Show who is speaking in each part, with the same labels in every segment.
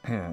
Speaker 1: Hey,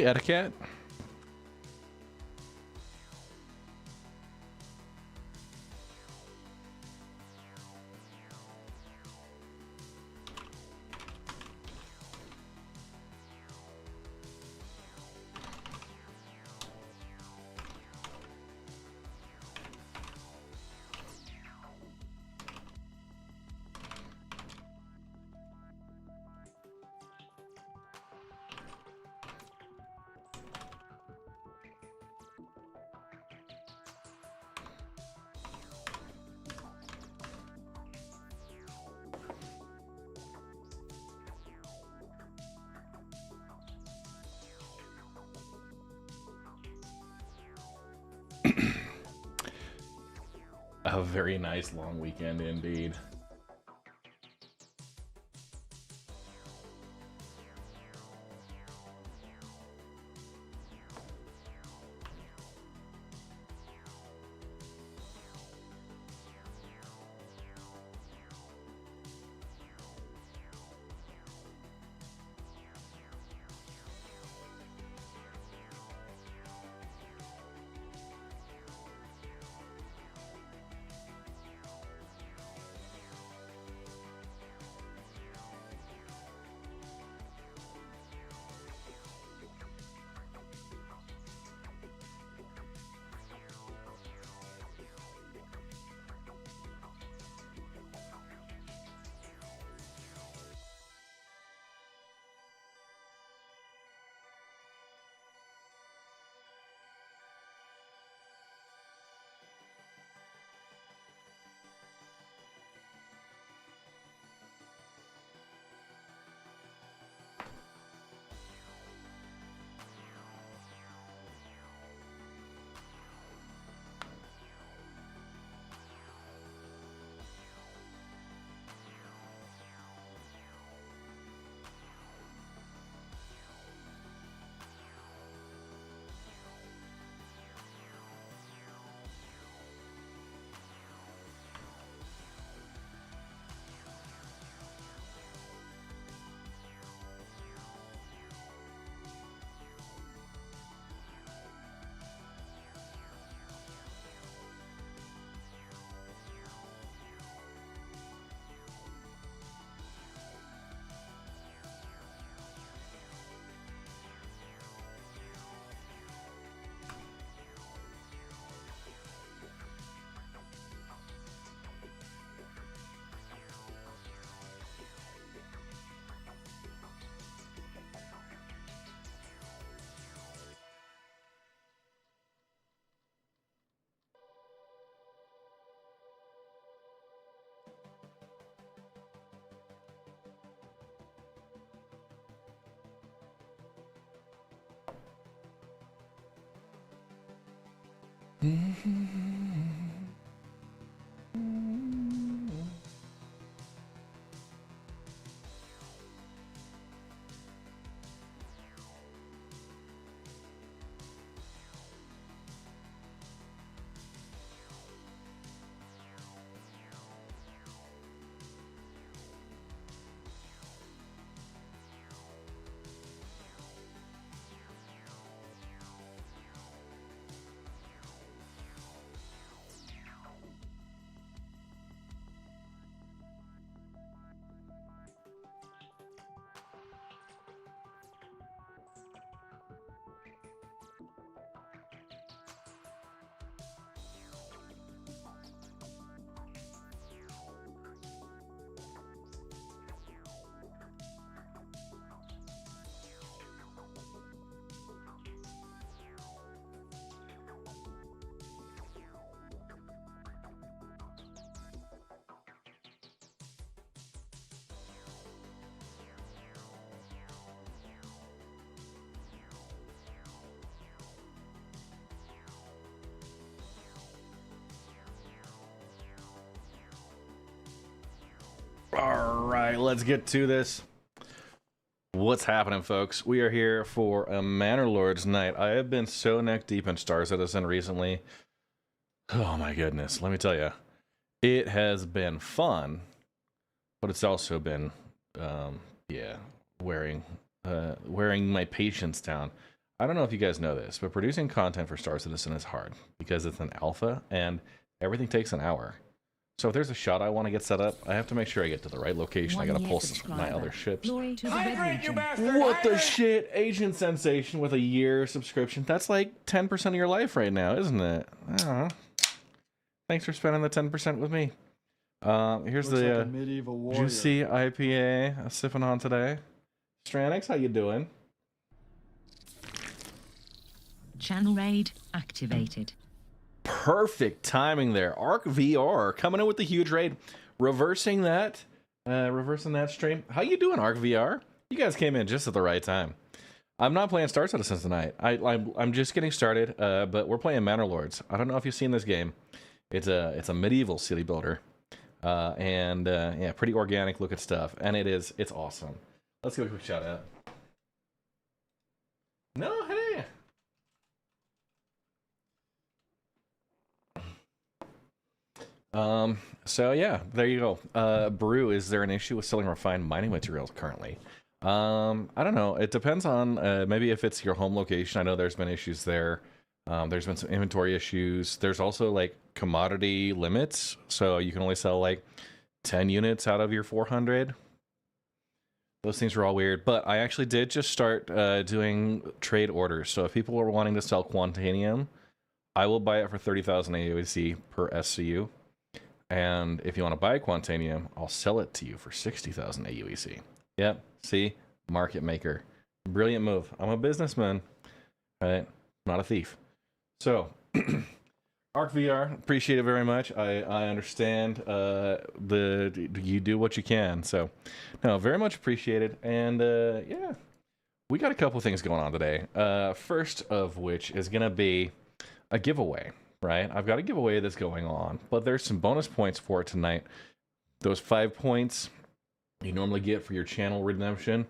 Speaker 1: Etiquette. A very nice long weekend indeed. All right, let's get to this. What's happening, folks? We are here for a Manor Lords night. I have been so neck deep in Star Citizen recently. Oh my goodness, let me tell you. It has been fun, but it's also been, wearing my patience down. I don't know if you guys know this, but producing content for Star Citizen is hard because it's an alpha and everything takes an hour. So if there's a shot I want to get set up, I have to make sure I get to the right location. I gotta pull my other ships. What the shit? Agent Sensation with a year subscription. That's like 10% of your life right now, isn't it? I don't know. Thanks for spending the 10% with me. Here's
Speaker 2: Looks
Speaker 1: the
Speaker 2: like a medieval warrior.
Speaker 1: juicy IPA I'm sipping on today. Stranix, how you doing?
Speaker 3: Channel raid activated.
Speaker 1: Perfect timing there. Arc VR coming in with the huge raid, reversing that stream. How you doing, Arc VR? You guys came in just at the right time. I'm not playing Star Citizen tonight. I'm just getting started, but we're playing Manor Lords. I don't know if you've seen this game. It's a medieval city builder, yeah, pretty organic looking stuff, and it's awesome. Let's give a quick shout out. No, hey. So yeah, there you go. Brew, is there an issue with selling refined mining materials currently? I don't know. It depends on maybe if it's your home location. I know there's been issues there. There's been some inventory issues. There's also like commodity limits, so you can only sell like 10 units out of your 400. Those things are all weird, but I actually did just start doing trade orders. So if people are wanting to sell Quantanium, I will buy it for 30,000 AUC per SCU. And if you want to buy Quantanium, I'll sell it to you for 60,000 AUEC. Yep, see? Market maker. Brilliant move. I'm a businessman, right? Not a thief. So, Arc VR, appreciate it very much. I understand you do what you can. So, no, very much appreciated. And, yeah, we got a couple things going on today. First of which is going to be a giveaway. Right, I've got a giveaway that's going on, but there's some bonus points for it tonight. Those 5 points you normally get for your channel redemption,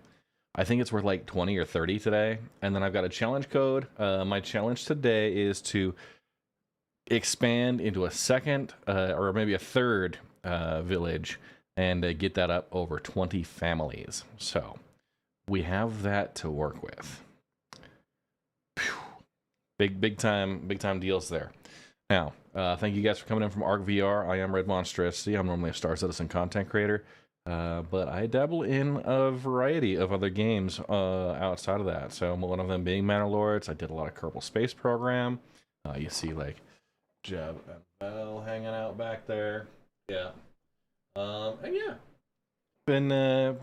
Speaker 1: I think it's worth like 20 or 30 today. And then I've got a challenge code. My challenge today is to expand into a second or maybe a third village and get that up over 20 families. So we have that to work with. Whew. Big time deals there. Now, thank you guys for coming in from Arc VR. I am Red Monstrosity. I'm normally a Star Citizen content creator, but I dabble in a variety of other games outside of that. So one of them being Manor Lords. I did a lot of Kerbal Space Program. You see like Jeb and Bell hanging out back there. Yeah. And yeah, been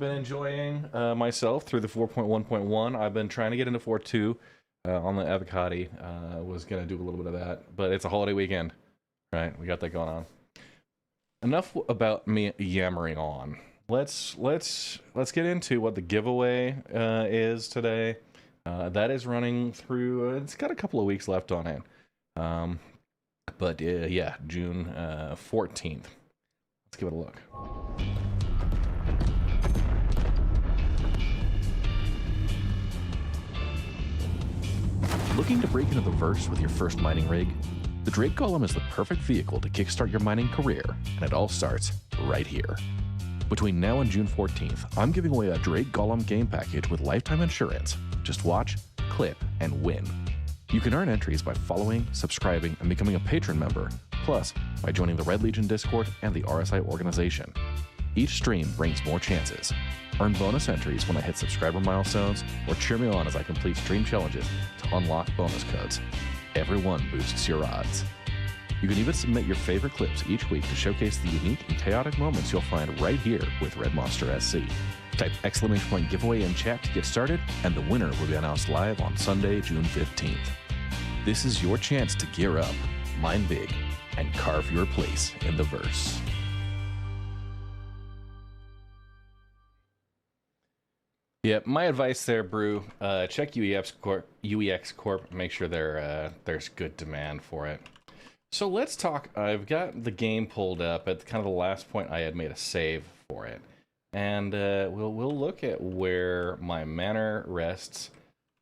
Speaker 1: enjoying myself through the 4.1.1. I've been trying to get into 4.2. On the Avocado, was gonna do a little bit of that, but it's a holiday weekend, right? We got that going on. Enough about me yammering on. Let's get into what the giveaway is today. That is running through. It's got a couple of weeks left on it. But yeah, June 14th. Let's give it a look. Looking to break into the verse with your first mining rig? The Drake Golem is the perfect vehicle to kickstart your mining career, and it all starts right here. Between now and June 14th, I'm giving away a Drake Golem game package with lifetime insurance. Just watch, clip, and win. You can earn entries by following, subscribing, and becoming a patron member, plus by joining the Red Legion Discord and the RSI organization. Each stream brings more chances. Earn bonus entries when I hit subscriber milestones, or cheer me on as I complete stream challenges to unlock bonus codes. Everyone boosts your odds. You can even submit your favorite clips each week to showcase the unique and chaotic moments you'll find right here with Red Monster SC. Type !giveaway in chat to get started, and the winner will be announced live on Sunday, June 15th. This is your chance to gear up, mine big, and carve your place in the verse. Yeah, my advice there, Brew, check UEX Corp, make sure there's good demand for it. So let's talk. I've got the game pulled up at kind of the last point I had made a save for it, and we'll look at where my manor rests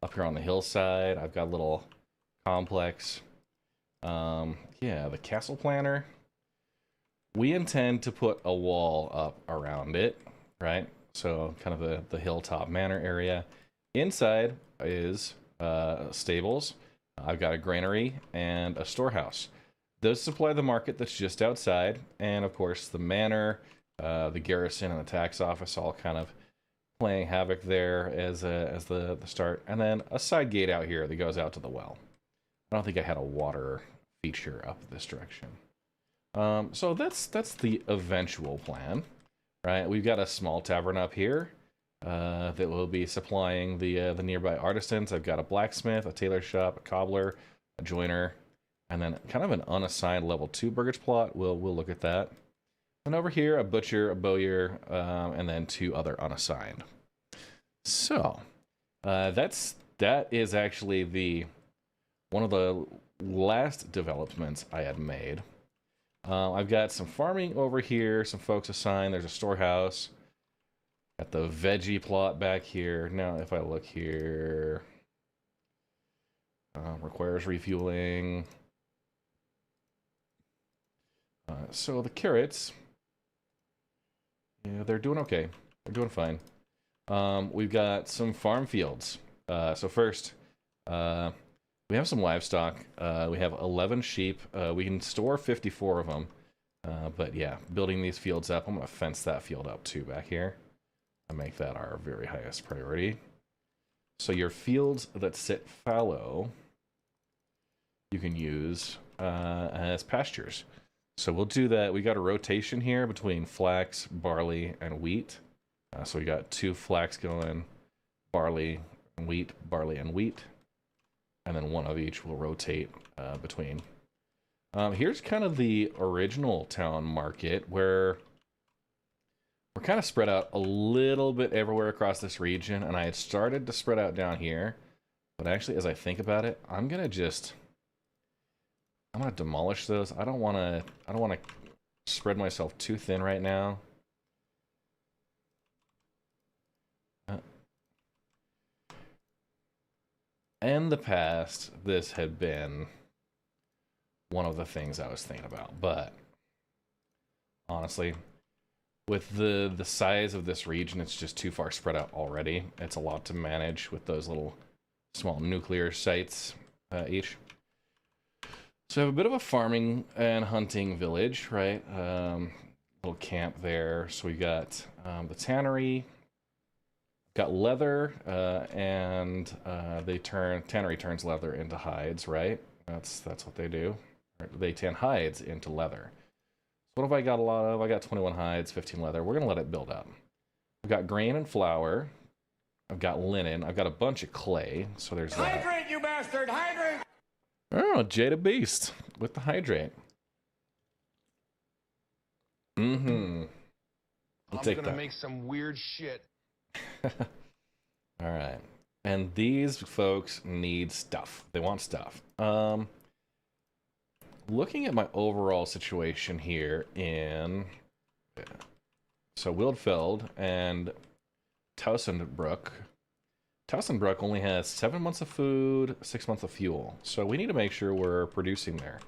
Speaker 1: up here on the hillside. I've got a little complex. Yeah, the castle planner. We intend to put a wall up around it, right? So kind of the hilltop manor area. Inside is stables. I've got a granary and a storehouse. Those supply the market that's just outside, and of course the manor, the garrison, and the tax office all kind of playing havoc there as the start, and then a side gate out here that goes out to the well. I don't think I had a water feature up this direction. So that's the eventual plan, right? We've got a small tavern up here that will be supplying the nearby artisans. I've got a blacksmith, a tailor shop, a cobbler, a joiner. And then kind of an unassigned level 2 burgage plot. We'll look at that. And over here, a butcher, a bowyer, and then 2 other unassigned. So that is actually one of the last developments I had made. I've got some farming over here, some folks assigned. There's a storehouse. Got the veggie plot back here. Now, if I look here, requires refueling. So the carrots, yeah, they're doing okay. They're doing fine. We've got some farm fields. So first, we have some livestock. We have 11 sheep. We can store 54 of them. But yeah, building these fields up. I'm going to fence that field up too back here. And make that our very highest priority. So your fields that sit fallow, you can use as pastures. So we'll do that. We got a rotation here between flax, barley, and wheat. So we got 2 flax going, barley and wheat, and then 1 of each will rotate between. Here's kind of the original town market where we're kind of spread out a little bit everywhere across this region, and I had started to spread out down here, but actually, as I think about it, I'm gonna demolish those. I don't want to spread myself too thin right now. In the past, this had been one of the things I was thinking about, but honestly, with the size of this region, it's just too far spread out already. It's a lot to manage with those little small nuclear sites each. So I have a bit of a farming and hunting village, right? Little camp there. So we got the tannery, got leather, and tannery turns leather into hides, right? That's what they do. They tan hides into leather. So what have I got a lot of? I got 21 hides, 15 leather. We're gonna let it build up. I've got grain and flour. I've got linen. I've got a bunch of clay. So there's that.
Speaker 2: Hydrate, you bastard! Hydrate!
Speaker 1: Oh, Jada Beast with the hydrate. Mm-hmm. I'll take that.
Speaker 2: I'm gonna make some weird shit.
Speaker 1: All right. And these folks need stuff. They want stuff. looking at my overall situation here in so Wildfeld and Towsonbrook. Towsonbrook only has 7 months of food, 6 months of fuel. So we need to make sure we're producing there.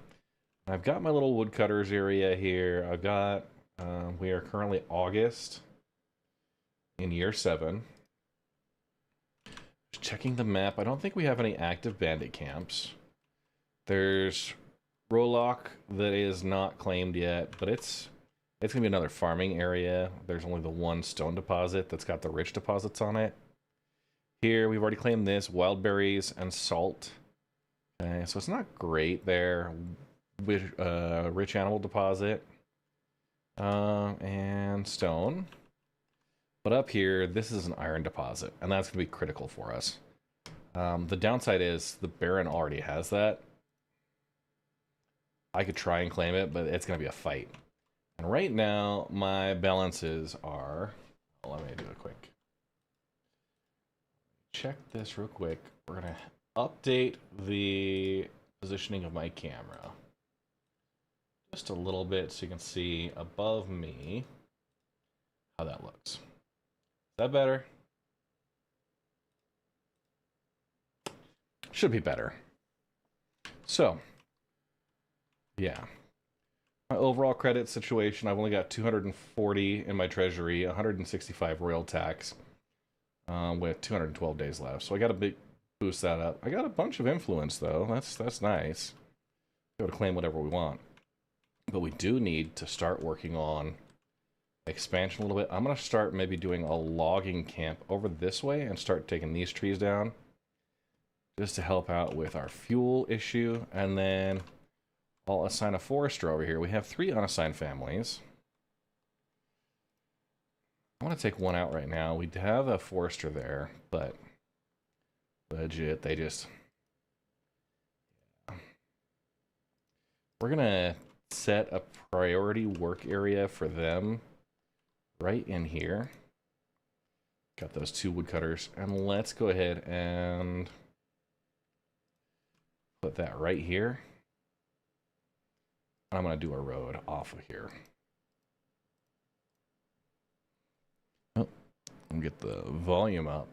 Speaker 1: I've got my little woodcutters area here. I've got, we are currently August in year 7. Just checking the map. I don't think we have any active bandit camps. There's Rolock that is not claimed yet, but it's gonna be another farming area. There's only the one stone deposit that's got the rich deposits on it. Here, we've already claimed this, wild berries and salt. Okay, so it's not great there. With rich animal deposit and stone. But up here, this is an iron deposit, and that's going to be critical for us. The downside is the Baron already has that. I could try and claim it, but it's going to be a fight. And right now, my balances are... Well, let me do a quick... Check this real quick. We're going to update the positioning of my camera. Just a little bit so you can see above me how that looks. Is that better? Should be better. So, yeah. My overall credit situation, I've only got 240 in my treasury, 165 royal tax, with 212 days left. So I got to big boost that up. I got a bunch of influence though. That's nice. Be able to claim whatever we want. But we do need to start working on expansion a little bit. I'm going to start maybe doing a logging camp over this way and start taking these trees down just to help out with our fuel issue. And then I'll assign a forester over here. We have 3 unassigned families. I want to take one out right now. We have a forester there, but legit, they just... We're going to set a priority work area for them right in here. Got those 2 woodcutters, and let's go ahead and put that right here. I'm gonna do a road off of here. Oh, and get the volume up.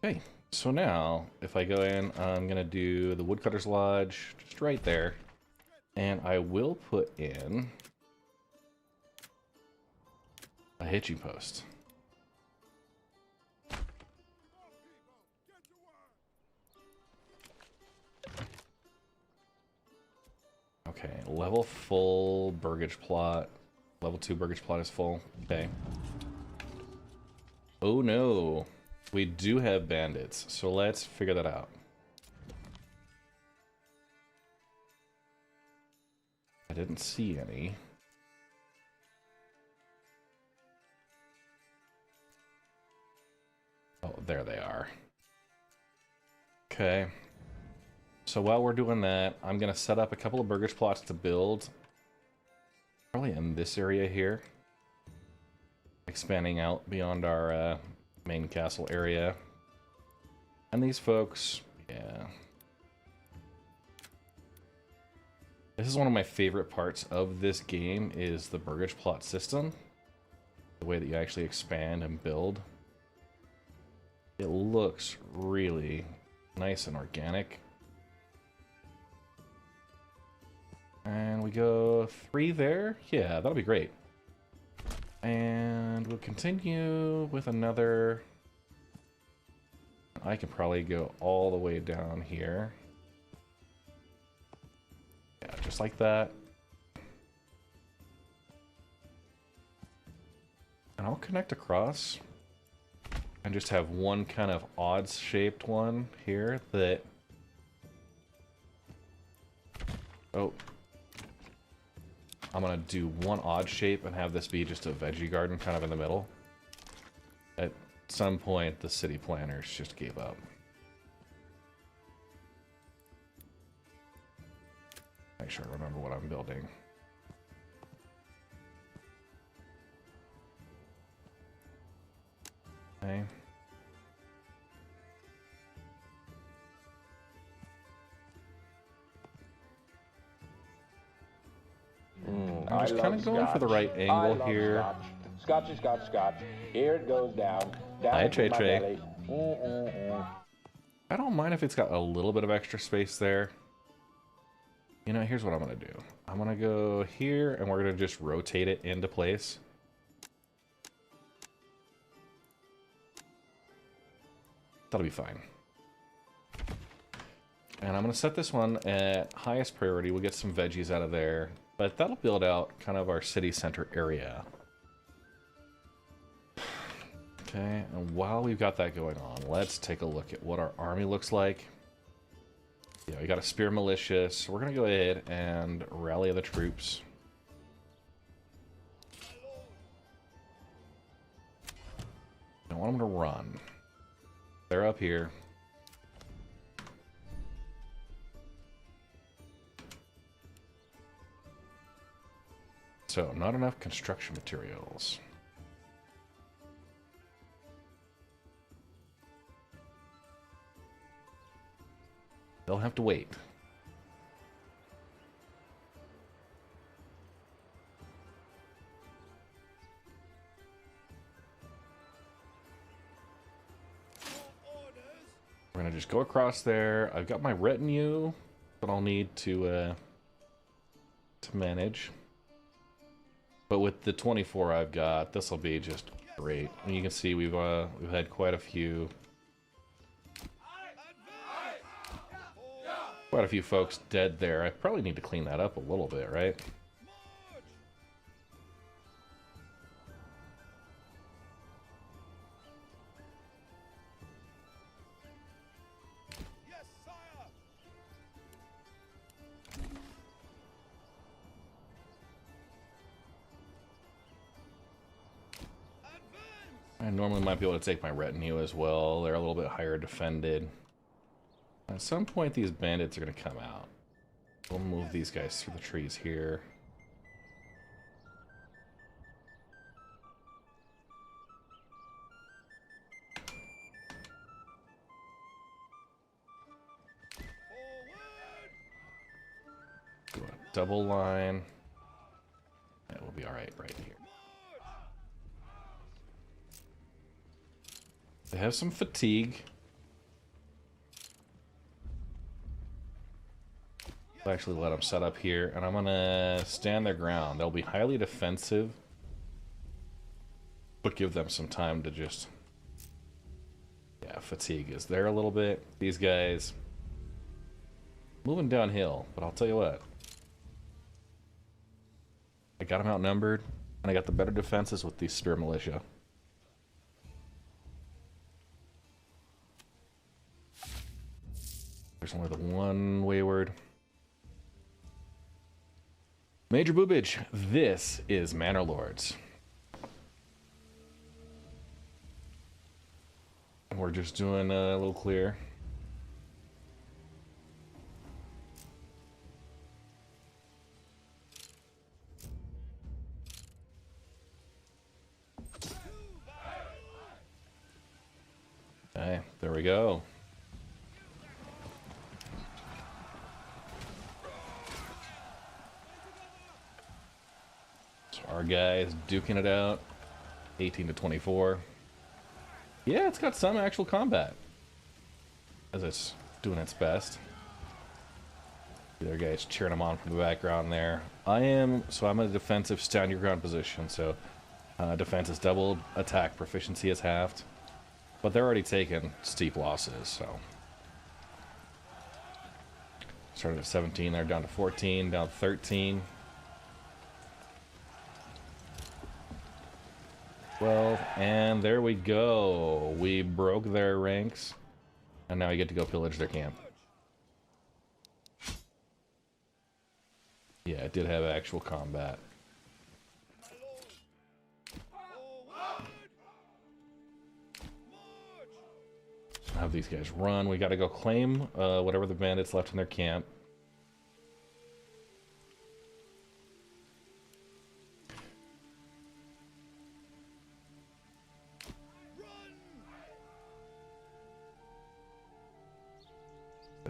Speaker 1: Okay. So now, if I go in, I'm going to do the Woodcutter's Lodge just right there. And I will put in a hitching post. Okay, level full burgage plot. Level 2 burgage plot is full. Okay. Oh no. We do have bandits, so let's figure that out. I didn't see any. Oh, there they are. Okay. So while we're doing that, I'm going to set up a couple of burgage plots to build. Probably in this area here. Expanding out beyond our main castle area. And these folks, yeah. This is one of my favorite parts of this game is the burgage plot system. The way that you actually expand and build. It looks really nice and organic. And we go 3 there. Yeah, that'll be great. And we'll continue with another. I can probably go all the way down here. Yeah, just like that. And I'll connect across and just have one kind of odd-shaped one here that... Oh. I'm gonna do one odd shape and have this be just a veggie garden kind of in the middle. At some point, the city planners just gave up. Make sure I remember what I'm building. Okay. I'm just kind of going for the right angle here.
Speaker 2: Scotch. Scotchy, scotch, scotch. Here it goes down.
Speaker 1: Hi,
Speaker 2: Down
Speaker 1: Trey
Speaker 2: to my
Speaker 1: Trey.
Speaker 2: belly.
Speaker 1: I don't mind if it's got a little bit of extra space there. You know, here's what I'm going to do. I'm going to go here, and we're going to just rotate it into place. That'll be fine. And I'm going to set this one at highest priority. We'll get some veggies out of there. But that'll build out kind of our city center area. Okay, and while we've got that going on, let's take a look at what our army looks like. Yeah, we got a spear militia, so we're going to go ahead and rally the troops. Don't want them to run. They're up here. So, not enough construction materials. They'll have to wait. We're gonna just go across there. I've got my retinue that I'll need to manage. But with the 24 I've got, this will be just great. And you can see we've had quite a few folks dead there. I probably need to clean that up a little bit, right? I normally might be able to take my retinue as well. They're a little bit higher defended. At some point, these bandits are going to come out. We'll move these guys through the trees here. Do a double line. That will be all right right here. They have some fatigue. I'll actually let them set up here, and I'm gonna stand their ground. They'll be highly defensive, but give them some time to just... Yeah, fatigue is there a little bit. These guys moving downhill, but I'll tell you what. I got them outnumbered, and I got the better defenses with these spear militia. There's only the one wayward. Major Boobage, this is Manor Lords. We're just doing a little clear. Okay, there we go. Our guys duking it out, 18 to 24. Yeah, it's got some actual combat, as it's doing its best. The other guys cheering them on from the background there. I'm in a defensive stand your ground position, so defense is doubled, attack proficiency is halved, but they're already taking steep losses, so. Started at 17, they're down to 14, down to 13. 12, and there we go. We broke their ranks, and now we get to go pillage their camp. Yeah, it did have actual combat. Have these guys run. We got to go claim whatever the bandits left in their camp.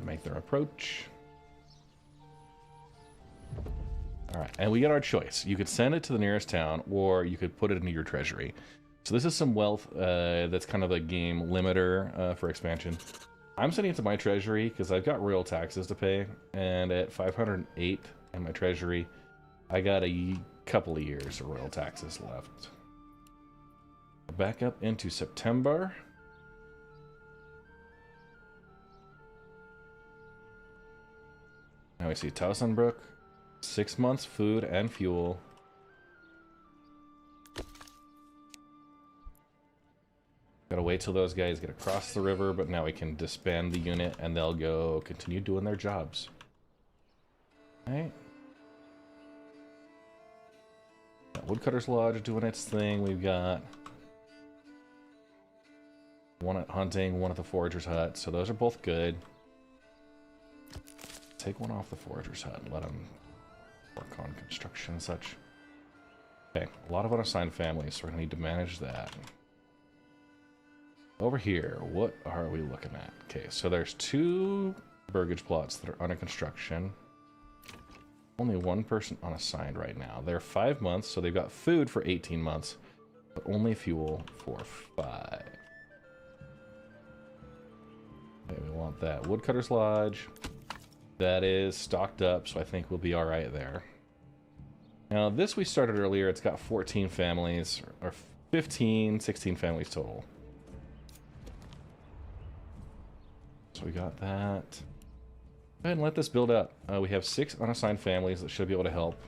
Speaker 1: Make their approach. All right, and we got our choice. You could send it to the nearest town, or you could put it into your treasury. So this is some wealth that's kind of a game limiter for expansion. I'm sending it to my treasury because I've got royal taxes to pay, and at 508 in my treasury, I got a couple of years of royal taxes left. Back up into September. Now we see Towsonbrook, 6 months food and fuel. Gotta wait till those guys get across the river, but now we can disband the unit and they'll go continue doing their jobs. Alright. Woodcutter's Lodge doing its thing. We've got one at hunting, one at the forager's hut, so those are both good. Take one off the forager's hut and let them work on construction and such. Okay, a lot of unassigned families, so we're gonna need to manage that. Over here, what are we looking at? Okay, so there's 2 burgage plots that are under construction. Only 1 person unassigned right now. They're 5 months, so they've got food for 18 months, but only fuel for 5. Okay, we want that. Woodcutter's Lodge. That is stocked up, so I think we'll be alright there. Now, this we started earlier. It's got 14 families, or 15, 16 families total. So we got that. Go ahead and let this build up. We have 6 unassigned families that should be able to help.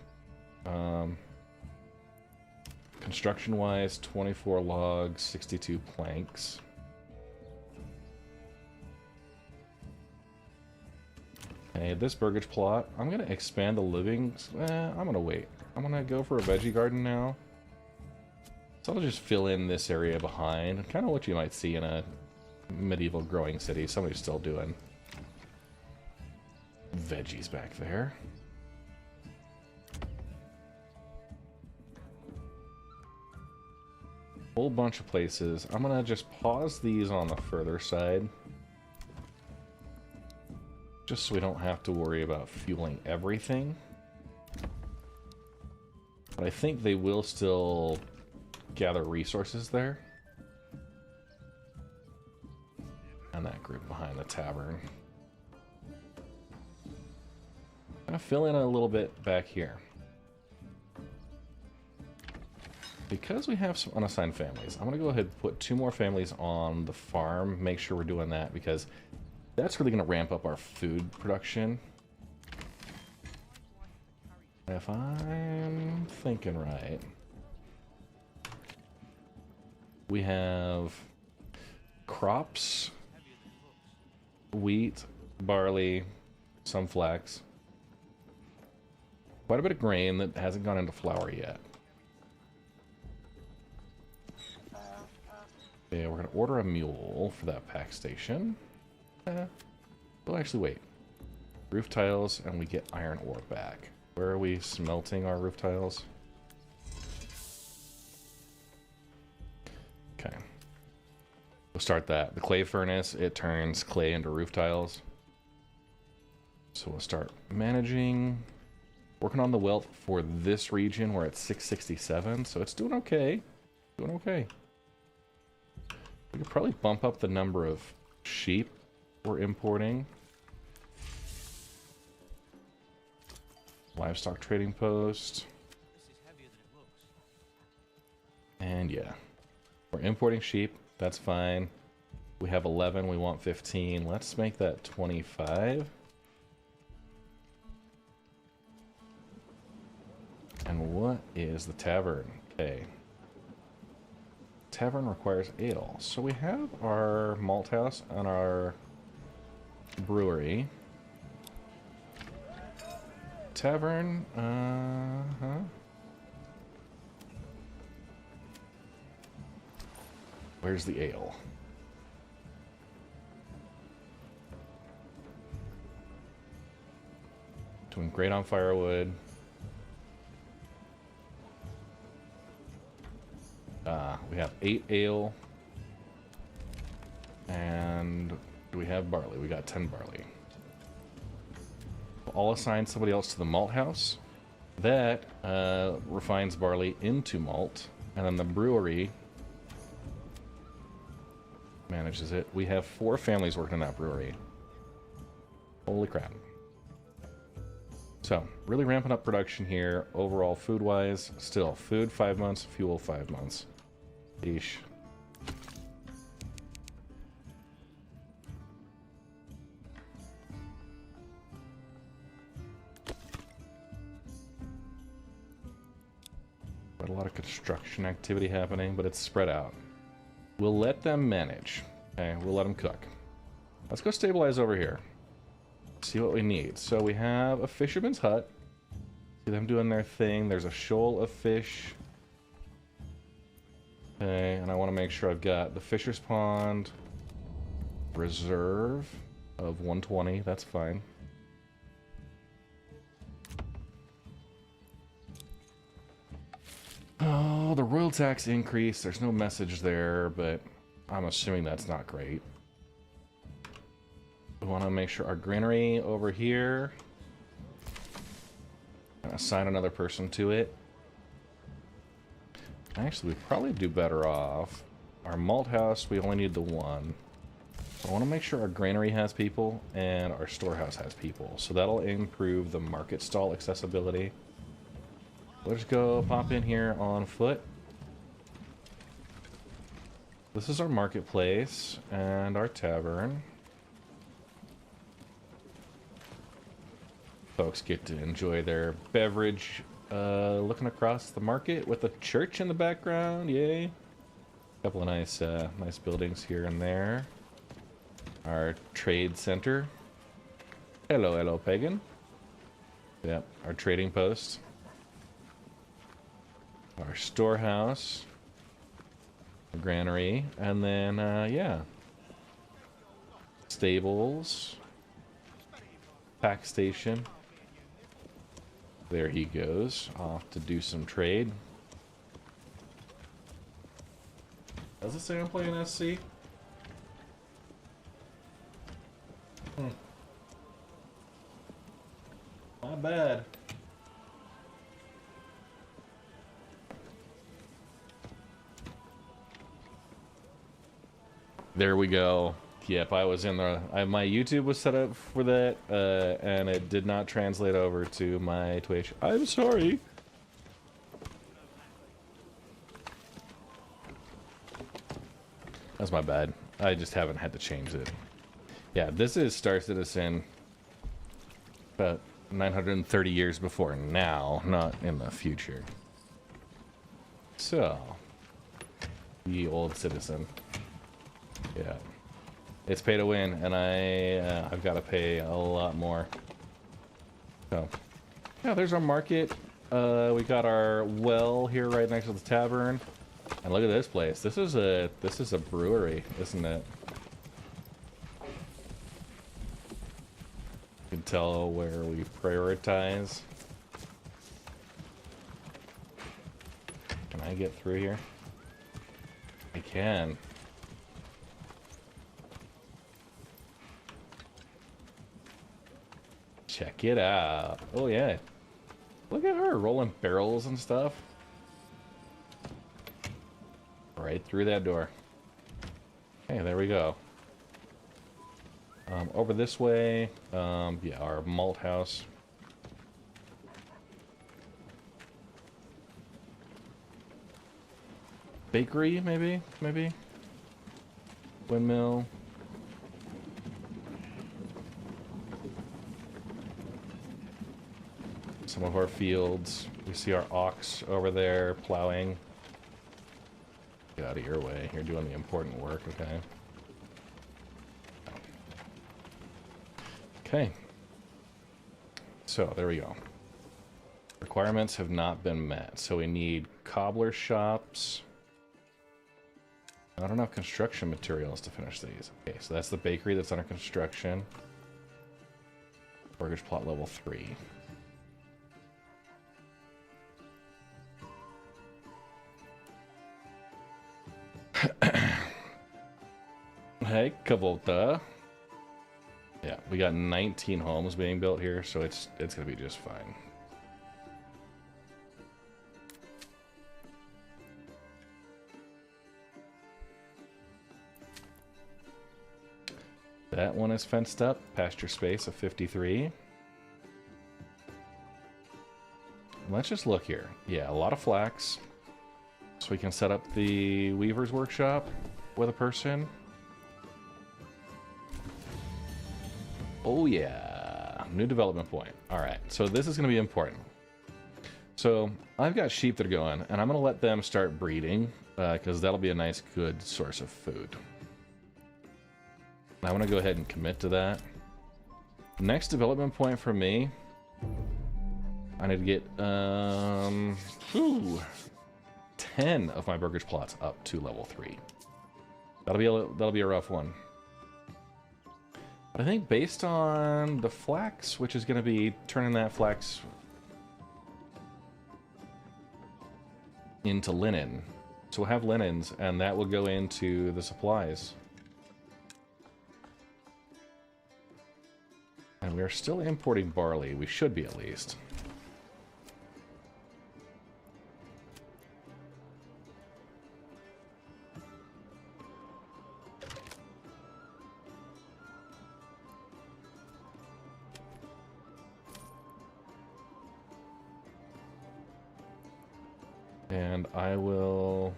Speaker 1: Construction-wise, 24 logs, 62 planks. Okay, this burgage plot, I'm going to expand the living. I'm going to wait. I'm going to go for a veggie garden now. So I'll just fill in this area behind. Kind of what you might see in a medieval growing city. Somebody's still doing veggies back there. Whole bunch of places. I'm gonna just pause these on the further side, just so we don't have to worry about fueling everything. But I think they will still gather resources there. And that group behind the tavern. I'm gonna fill in a little bit back here. Because we have some unassigned families, I'm gonna go ahead and put 2 more families on the farm. Make sure we're doing that because that's really gonna ramp up our food production. If I'm thinking right, we have crops, wheat, barley, some flax, quite a bit of grain that hasn't gone into flour yet. Okay, we're gonna order a mule for that pack station. We'll actually wait. Roof tiles, and we get iron ore back. Where are we smelting our roof tiles? Okay. We'll start that. The clay furnace, it turns clay into roof tiles. So we'll start managing. Working on the wealth for this region. We're at 667, so it's doing okay. Doing okay. We could probably bump up the number of sheep we're importing. Livestock trading post. And yeah, we're importing sheep. That's fine. We have 11. We want 15. Let's make that 25. And what is the tavern? Okay. Tavern requires ale. So we have our malt house and our brewery. Tavern, Where's the ale? Doing great on firewood. We have 8 ale. And do we have barley? We got 10 barley. I'll assign somebody else to the malt house. That refines barley into malt, and then the brewery manages it. We have 4 families working in that brewery. Holy crap. So, really ramping up production here. Overall, food-wise, still food 5 months, fuel 5 months. Eesh. Got a lot of construction activity happening, but it's spread out. We'll let them manage. Okay, we'll let them cook. Let's go stabilize over here. See what we need. So we have a fisherman's hut. See them doing their thing. There's a shoal of fish. Okay, and I want to make sure I've got the fisher's pond. Reserve of 120. That's fine. Oh, the royal tax increase. There's no message there, but I'm assuming that's not great. We want to make sure our granary over here. Assign another person to it. Actually, we probably do better off. Our malt house, we only need the 1. I want to make sure our granary has people and our storehouse has people. So that'll improve the market stall accessibility. Let's go pop in here on foot. This is our marketplace and our tavern. Folks get to enjoy their beverage looking across the market with a church in the background. Yay. A couple of nice nice buildings here and there. Our trade center. Hello, hello, pagan. Yep, our trading post. Our storehouse. Our granary. And then, yeah. Stables. Pack station. There he goes, off to do some trade. Does it say I'm playing SC? Not bad. There we go. Yep, I was in the... my YouTube was set up for that, and it did not translate over to my Twitch. I'm sorry. That's my bad. I just haven't had to change it. Yeah, this is Star Citizen about 930 years before now, not in the future. So, the old citizen. Yeah. It's pay to win, and I've got to pay a lot more. So, yeah, there's our market. We got our well here right next to the tavern, and look at this place. This is a brewery, isn't it? You can tell where we prioritize. Can I get through here? I can. Check it out. Oh yeah. Look at her rolling barrels and stuff. Right through that door. Okay, there we go. Over this way, yeah, our malt house. Bakery, maybe? Windmill. Some of our fields. We see our ox over there plowing. Get out of your way. You're doing the important work, okay? Okay. So, there we go. Requirements have not been met. So we need cobbler shops. I don't have construction materials to finish these. Okay, so that's the bakery that's under construction. Mortgage plot level 3. Hey, Kavota. Yeah, we got 19 homes being built here, so it's gonna be just fine. That one is fenced up. Pasture space of 53. Let's just look here. Yeah, a lot of flax. So we can set up the Weaver's Workshop with a person. Oh yeah, new development point. All right, so this is going to be important. So I've got sheep that are going, and I'm going to let them start breeding because that'll be a nice, good source of food. I want to go ahead and commit to that. Next development point for me, I need to get 10 of my burgage plots up to level 3. That'll be a rough one. But I think based on the flax, which is going to be turning that flax into linen. So we'll have linens, and that will go into the supplies. And we are still importing barley. We should be, at least. And I will...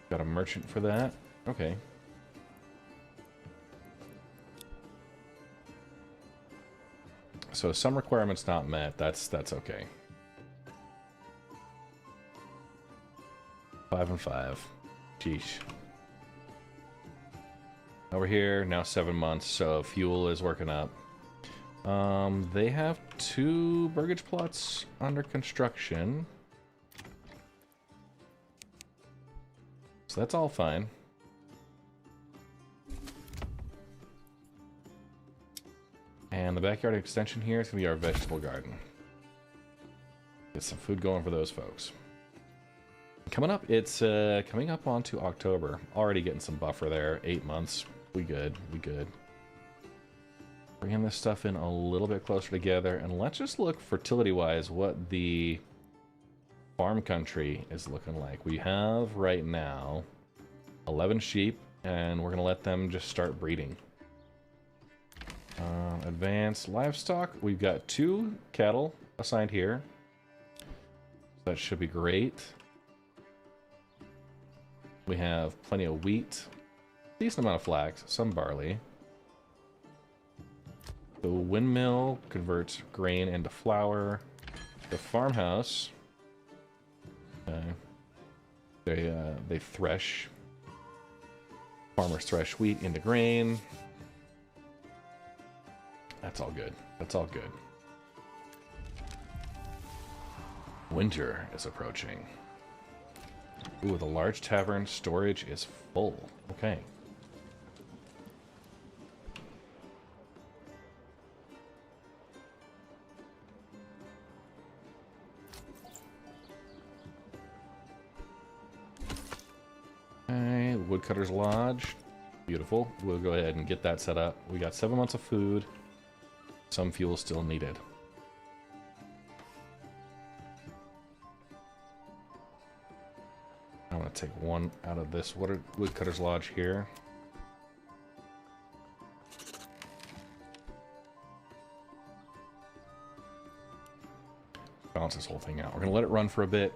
Speaker 1: Got a merchant for that. Okay. So some requirements not met. That's okay. 5 and 5. Sheesh. Over here, now 7 months, so fuel is working up. They have 2 burgage plots under construction. So that's all fine. And the backyard extension here is going to be our vegetable garden. Get some food going for those folks. Coming up, it's coming up onto October. Already getting some buffer there. 8 months. We good. We good. Bringing this stuff in a little bit closer together. And let's just look fertility-wise what the farm country is looking like. We have right now 11 sheep, and we're going to let them just start breeding. Advanced livestock. We've got 2 cattle assigned here. That should be great. We have plenty of wheat. Decent amount of flax. Some barley. The windmill converts grain into flour. The farmhouse. They thresh. Farmers thresh wheat into grain. That's all good. That's all good. Winter is approaching. Ooh, the large tavern storage is full. Okay. Okay, Woodcutter's Lodge. Beautiful. We'll go ahead and get that set up. We got 7 months of food. Some fuel still needed. I'm going to take 1 out of this Woodcutter's Lodge here. Balance this whole thing out. We're going to let it run for a bit.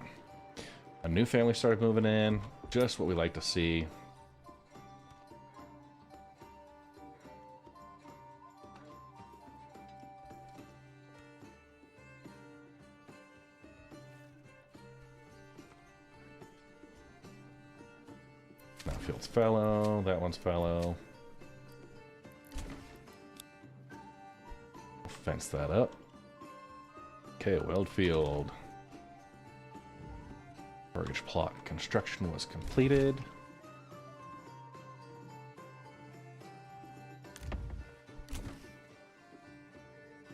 Speaker 1: A new family started moving in. Just what we like to see. That field's fallow. That one's fallow. Fence that up. Okay, welled field. Burgage plot construction was completed.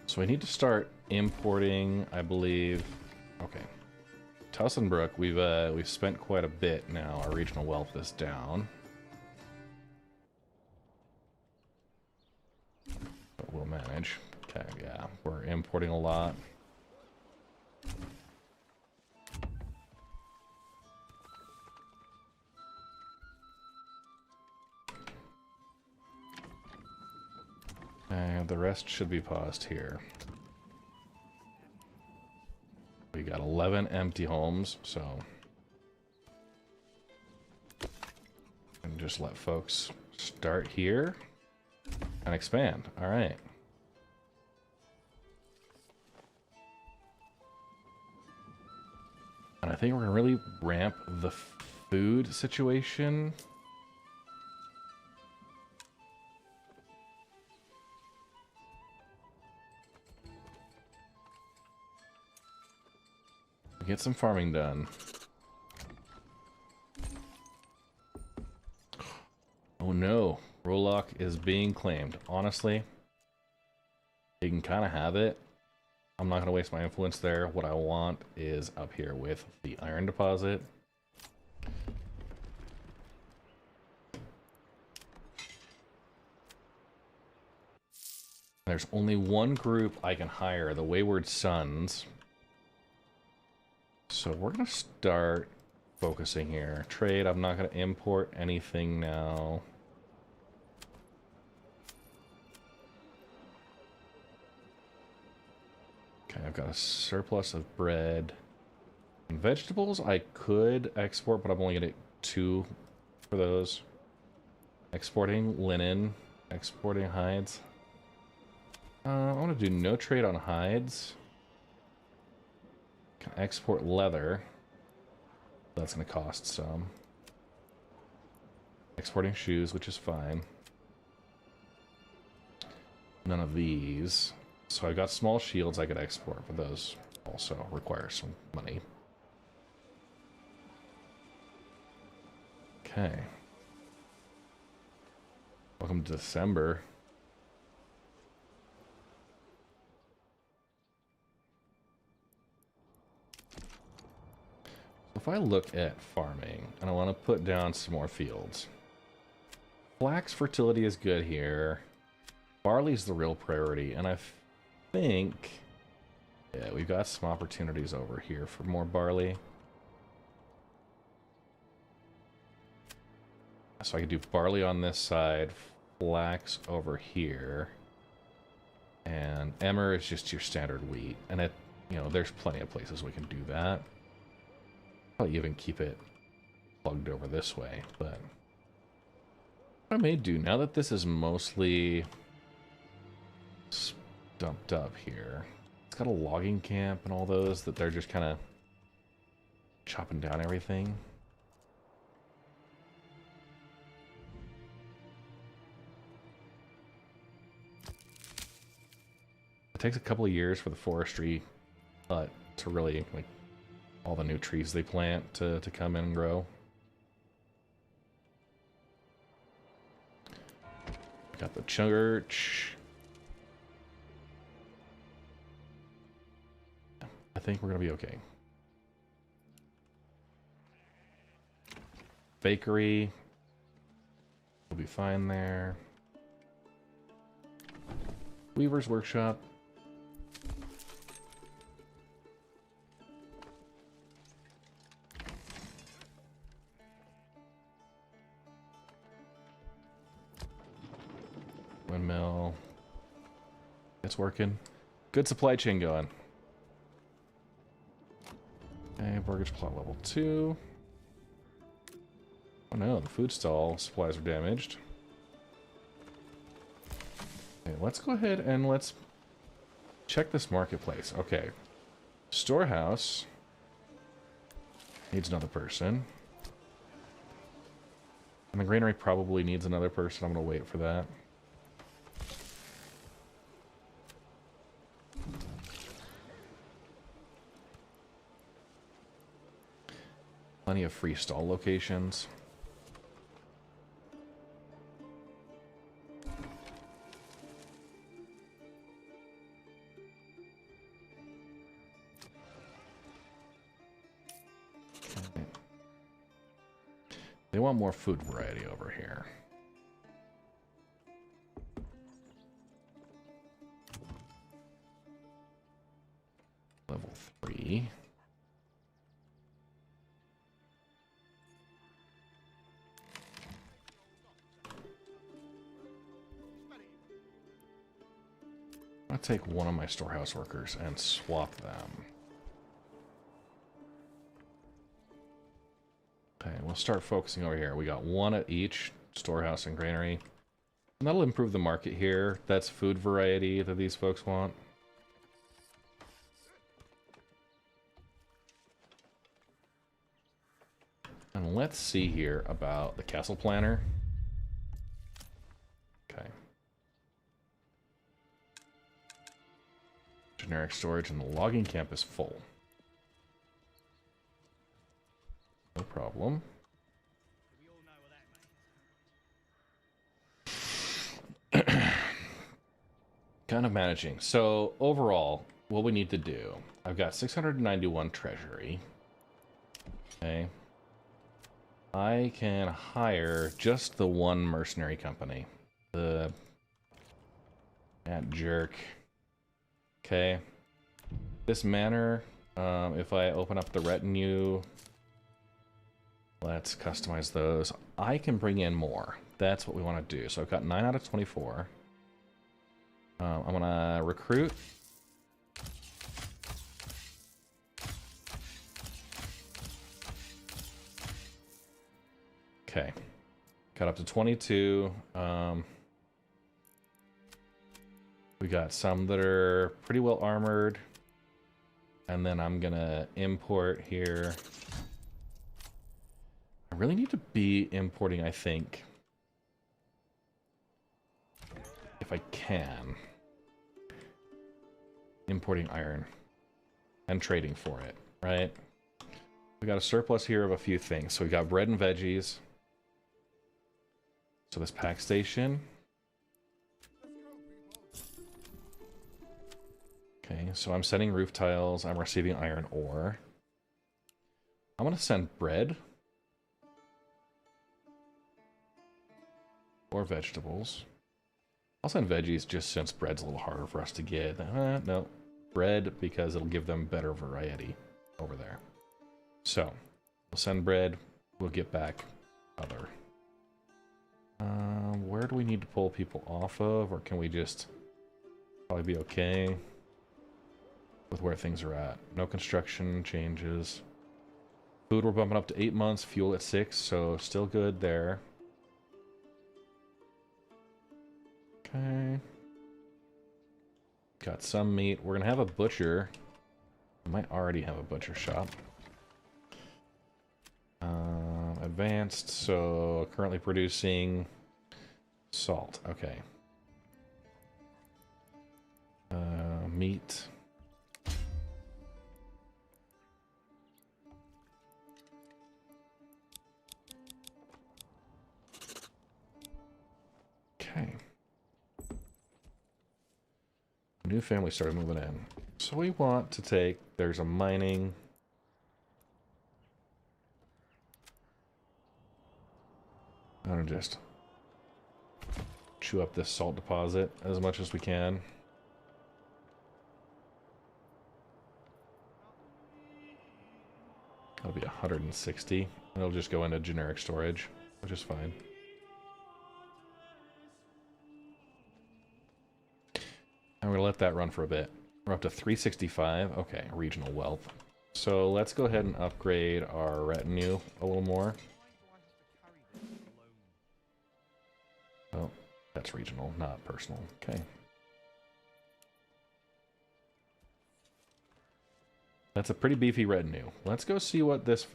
Speaker 1: So we need to start importing, I believe. Okay. Tussenbrook, we've spent quite a bit now. Our regional wealth is down. But we'll manage. Okay, yeah. We're importing a lot. the rest should be paused here. We got 11 empty homes, so... And just let folks start here and expand. All right. And I think we're gonna really ramp the food situation. Get some farming done. Oh no, Rollock is being claimed. Honestly, you can kind of have it. I'm not going to waste my influence there. What I want is up here with the iron deposit. There's only one group I can hire, the Wayward Sons. So we're going to start focusing here. Trade, I'm not going to import anything now. Okay, I've got a surplus of bread. And vegetables I could export, but I'm only going to get 2 for those. Exporting linen, exporting hides. I want to do no trade on hides. Can export leather. That's going to cost some. Exporting shoes, which is fine. None of these. So I got small shields I could export, but those also require some money. Okay. Welcome to December. If I look at farming, and I want to put down some more fields. Flax fertility is good here. Barley's the real priority, and I think... Yeah, we've got some opportunities over here for more barley. So I could do barley on this side, flax over here. And emmer is just your standard wheat. And it, you know, there's plenty of places we can do that. Probably even keep it plugged over this way, but what I may do now that this is mostly dumped up here, it's got a logging camp and all those that they're just kind of chopping down everything. It takes a couple of years for the forestry to really like all the new trees they plant to come in and grow. Got the church. I think we're gonna be okay. Bakery. We'll be fine there. Weaver's workshop. Windmill. It's working. Good supply chain going. Okay, mortgage plot level 2. Oh no, the food stall supplies are damaged. Okay, let's go ahead and let's check this marketplace. Okay. Storehouse needs another person. And the granary probably needs another person. I'm going to wait for that. Plenty of free stall locations. Okay. They want more food variety over here. Level 3. take one of my storehouse workers and swap them. Okay, we'll start focusing over here. We got one at each storehouse and granary. And that'll improve the market here. That's food variety that these folks want. And let's see here about the castle planner. Okay. Generic storage and the logging camp is full. No problem. Kind of managing. So overall, what we need to do, I've got 691 treasury. Okay. I can hire just the one mercenary company. That jerk. Okay. This manor, if I open up the retinue, let's customize those. I can bring in more. That's what we want to do. So I've got 9 out of 24. I'm going to recruit. Okay. Got up to 22. We got some that are pretty well armored. And then I'm going to import here. I really need to be importing, I think. If I can. Importing iron. And trading for it, right? We got a surplus here of a few things. So we got bread and veggies. So this pack station. Okay, so I'm sending roof tiles. I'm receiving iron ore. I'm going to send bread. Or vegetables. I'll send veggies just since bread's a little harder for us to get. No, bread because it'll give them better variety over there. So, we'll send bread. We'll get back other. Where do we need to pull people off of? Or can we just probably be okay with where things are at? No construction changes. Food we're bumping up to 8 months. Fuel at 6, so still good there. Okay. Got some meat. We're gonna have a butcher. We might already have a butcher shop. Advanced, so currently producing salt. Okay. Meat. Okay. New family started moving in. So we want to take, there's a mining. I'm gonna just chew up this salt deposit as much as we can. That'll be 160. It'll just go into generic storage, which is fine. And we're gonna let that run for a bit. We're up to 365. Okay, regional wealth. So let's go ahead and upgrade our retinue a little more. Oh, that's regional, not personal. Okay. That's a pretty beefy retinue. Let's go see what this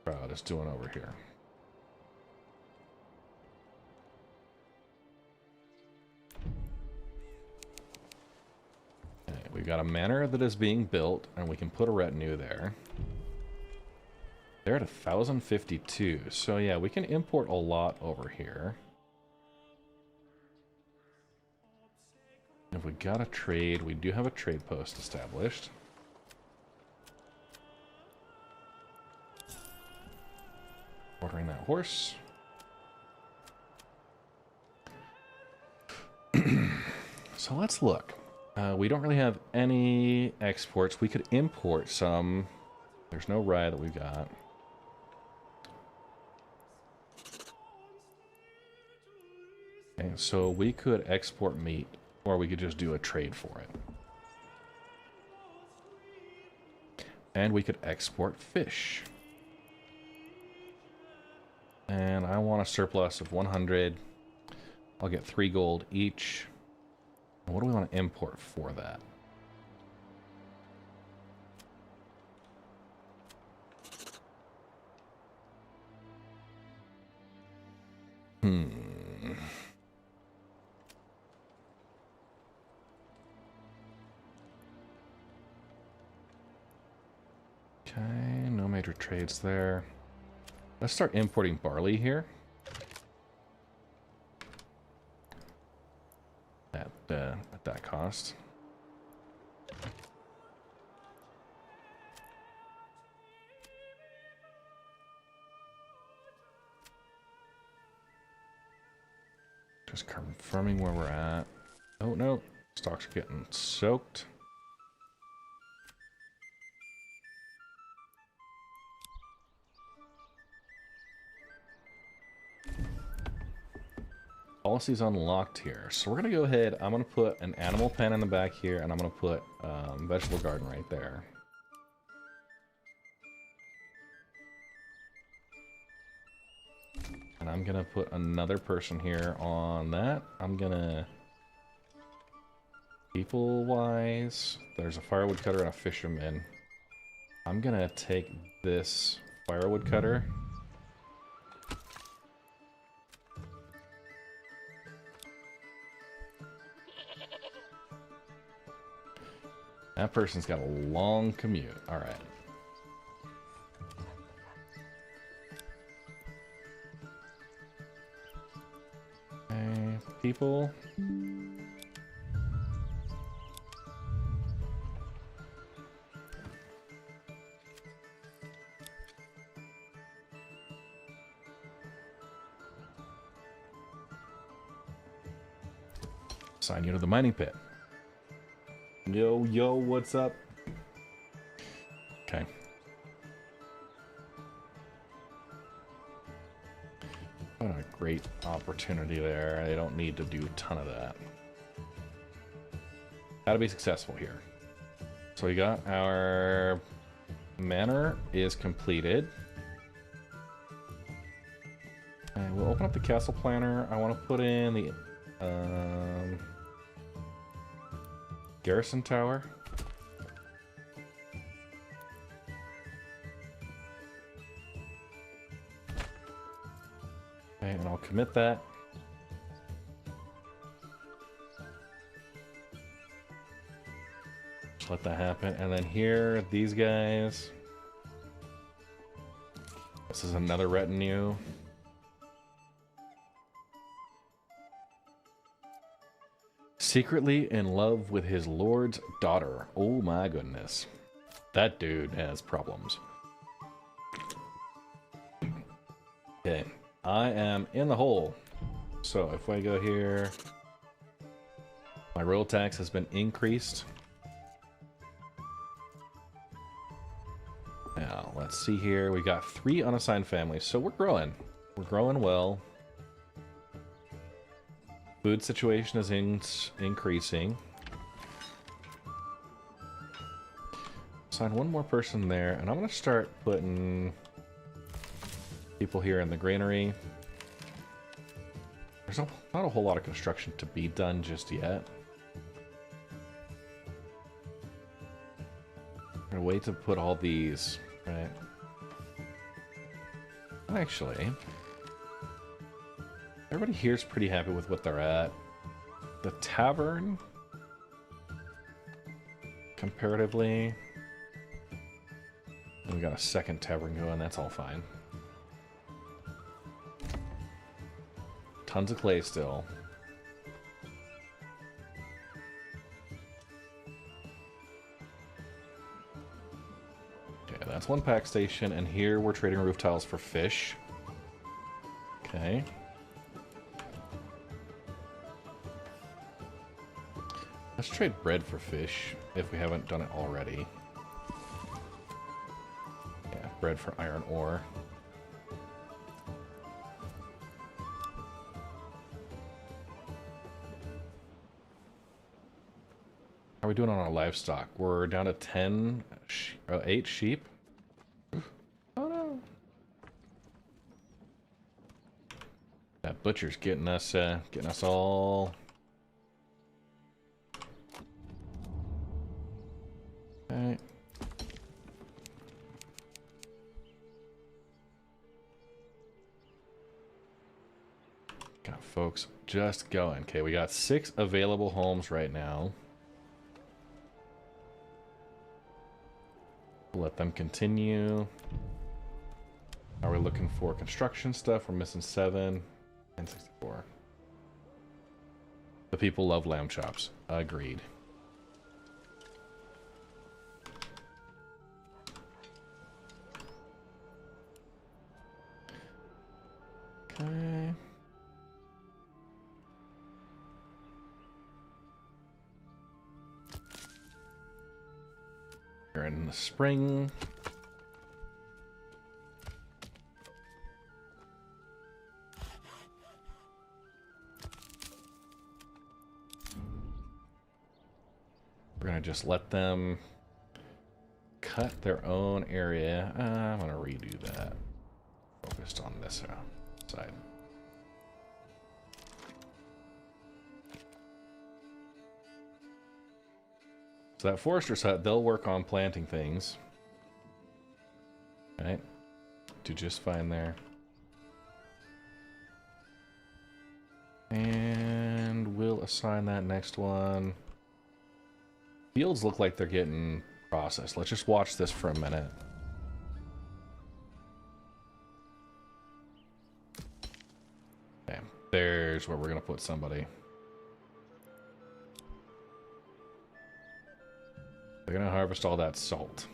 Speaker 1: crowd is doing over here. Okay, we've got a manor that is being built, and we can put a retinue there. They're at 1,052, so yeah, we can import a lot over here. If we got a trade, we do have a trade post established. Ordering that horse. So let's look. We don't really have any exports. We could import some. There's no rye that we've got. Okay, so we could export meat Or we could just do a trade for it. And we could export fish. And I want a surplus of 100. I'll get 3 gold each. What do we want to import for that? Okay, no major trades there. Let's start importing barley here. At that cost. Just confirming where we're at. Oh no, stocks are getting soaked. Policies unlocked here. So we're going to go ahead. I'm going to put an animal pen in the back here, and I'm going to put vegetable garden right there. And I'm going to put another person here on that. I'm going to... People-wise, there's a firewood cutter and a fisherman. I'm going to take this firewood cutter. That person's got a long commute. All right. Okay, people. Assign you to the mining pit. Yo, yo, what's up? Okay. What a great opportunity there. They don't need to do a ton of that. Gotta be successful here. So we got our manor is completed. And we'll open up the castle planner. I want to put in the garrison tower. Okay, and I'll commit that. Just let that happen. And then here, these guys. This is another retinue. Secretly in love with his lord's daughter. Oh my goodness. That dude has problems. Okay. I am in the hole. So if I go here, my royal tax has been increased. Now, let's see here. We got 3 unassigned families, so we're growing. We're growing well. Food situation is increasing. Assign 1 more person there, and I'm going to start putting people here in the granary. There's not a whole lot of construction to be done just yet. I'm going to wait to put all these, right? Actually... Everybody here's pretty happy with what they're at. The tavern, comparatively, we got a second tavern going, that's all fine. Tons of clay still. Okay, that's 1 pack station, and here we're trading roof tiles for fish. Okay. Let's trade bread for fish, if we haven't done it already. Yeah, bread for iron ore. we doing on our livestock? We're down to 8 sheep. Oh no. That butcher's getting us all. Okay. Got folks just going. Okay, we got 6 available homes right now. Let them continue. Are we looking for construction stuff? We're missing 7 and 64. The people love lamb chops. Agreed. Okay. We're in the spring. We're gonna just let them cut their own area. I'm gonna redo that. Focused on this side. So that forester's hut, they'll work on planting things. Right? Do just fine there. And we'll assign that next one. Fields look like they're getting processed. Let's just watch this for a minute. Okay, there's where we're gonna put somebody. They're gonna harvest all that salt.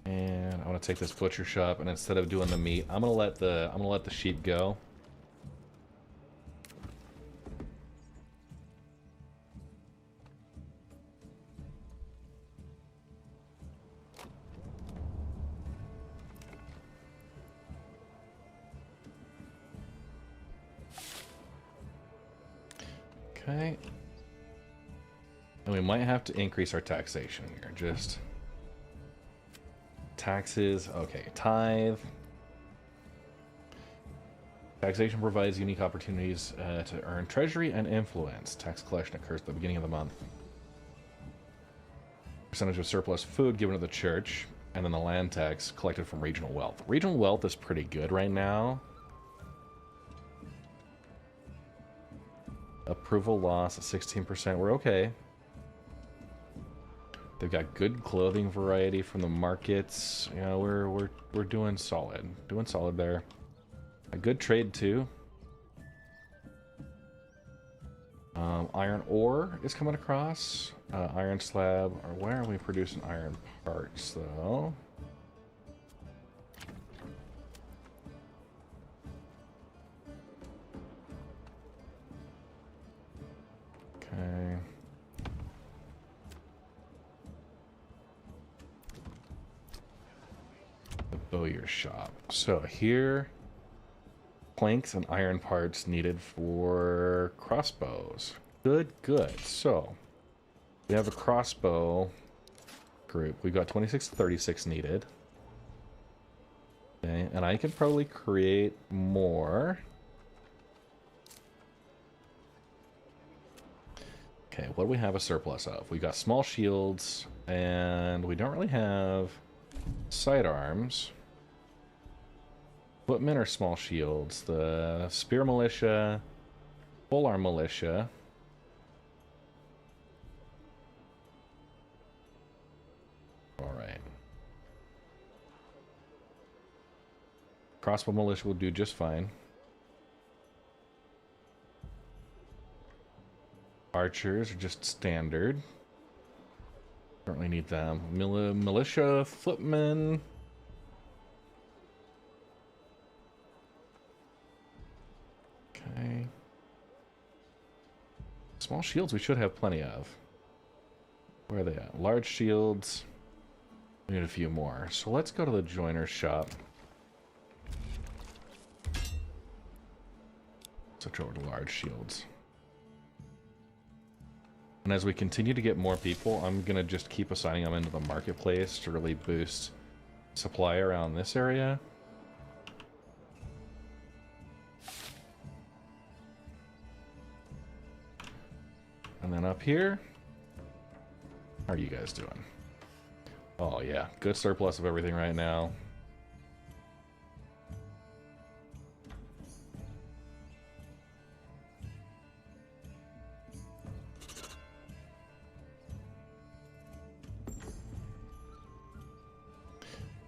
Speaker 1: And I'm gonna take this butcher shop, and instead of doing the meat, I'm gonna let the sheep go. Okay. And we might have to increase our taxation here. Just taxes. Okay, tithe. Taxation provides unique opportunities to earn treasury and influence. Tax collection occurs at the beginning of the month. Percentage of surplus food given to the church, and then the land tax collected from regional wealth. Regional wealth is pretty good right now. Approval loss at 16%. We're okay. They've got good clothing variety from the markets. You know, we're doing solid. Doing solid there. A good trade too. Iron ore is coming across. Iron slab. Or where are we producing iron parts though? Okay. The bowyer shop. So here, planks and iron parts needed for crossbows. Good, good. So we have a crossbow group. We've got 26 to 36 needed. Okay, and I could probably create more. Okay, what do we have a surplus of? We got small shields, and we don't really have sidearms. Footmen are small shields. The spear militia, polearm militia. Alright. Crossbow militia will do just fine. Archers are just standard. Don't really need them. Militia, footmen. Okay. Small shields we should have plenty of. Where are they at? Large shields. We need a few more. So let's go to the joiner's shop. Switch over to large shields. And as we continue to get more people, I'm going to just keep assigning them into the marketplace to really boost supply around this area. And then up here, how are you guys doing? Oh yeah, good surplus of everything right now.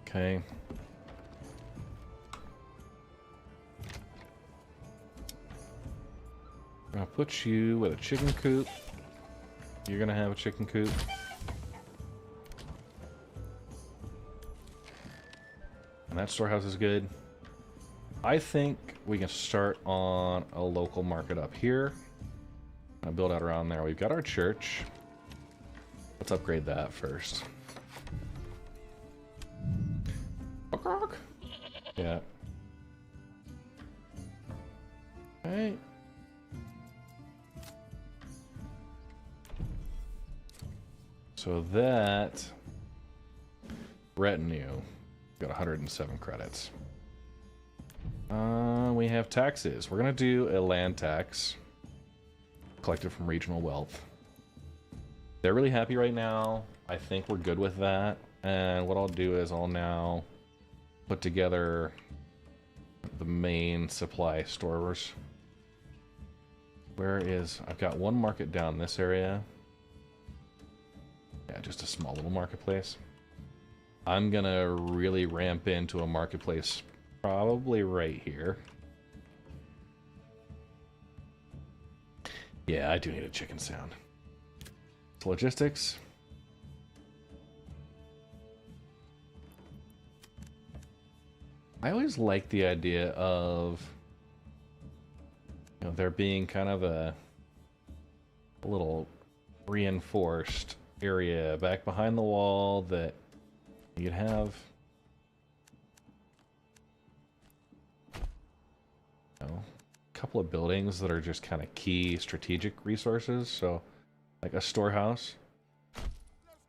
Speaker 1: Okay. I'll put you with a chicken coop. You're gonna have a chicken coop. And that storehouse is good. I think we can start on a local market up here. I'll build out around there. We've got our church. Let's upgrade that first. Yeah. Okay. So that retinue got 107 credits. We have taxes. We're gonna do a land tax collected from regional wealth. They're really happy right now. I think we're good with that. And what I'll do is I'll now put together the main supply stores. Where is... I've got one market down this area. Yeah, just a small little marketplace. I'm gonna really ramp into a marketplace probably right here. Yeah, I do need a chicken sound. So logistics. I always like the idea of, you know, there being kind of a little reinforced area back behind the wall that you'd have, you know, a couple of buildings that are just kind of key strategic resources. So, like a storehouse,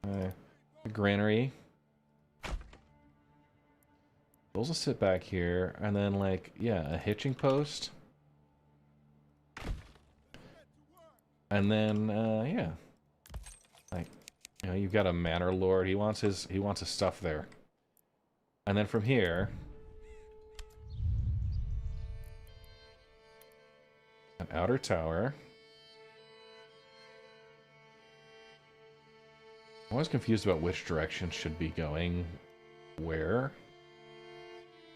Speaker 1: a granary. Those will sit back here, and then, like, yeah, a hitching post. And then, yeah. Like, you know, you've got a Manor Lord. He wants his stuff there. And then from here, an outer tower. I'm always confused about which direction should be going where.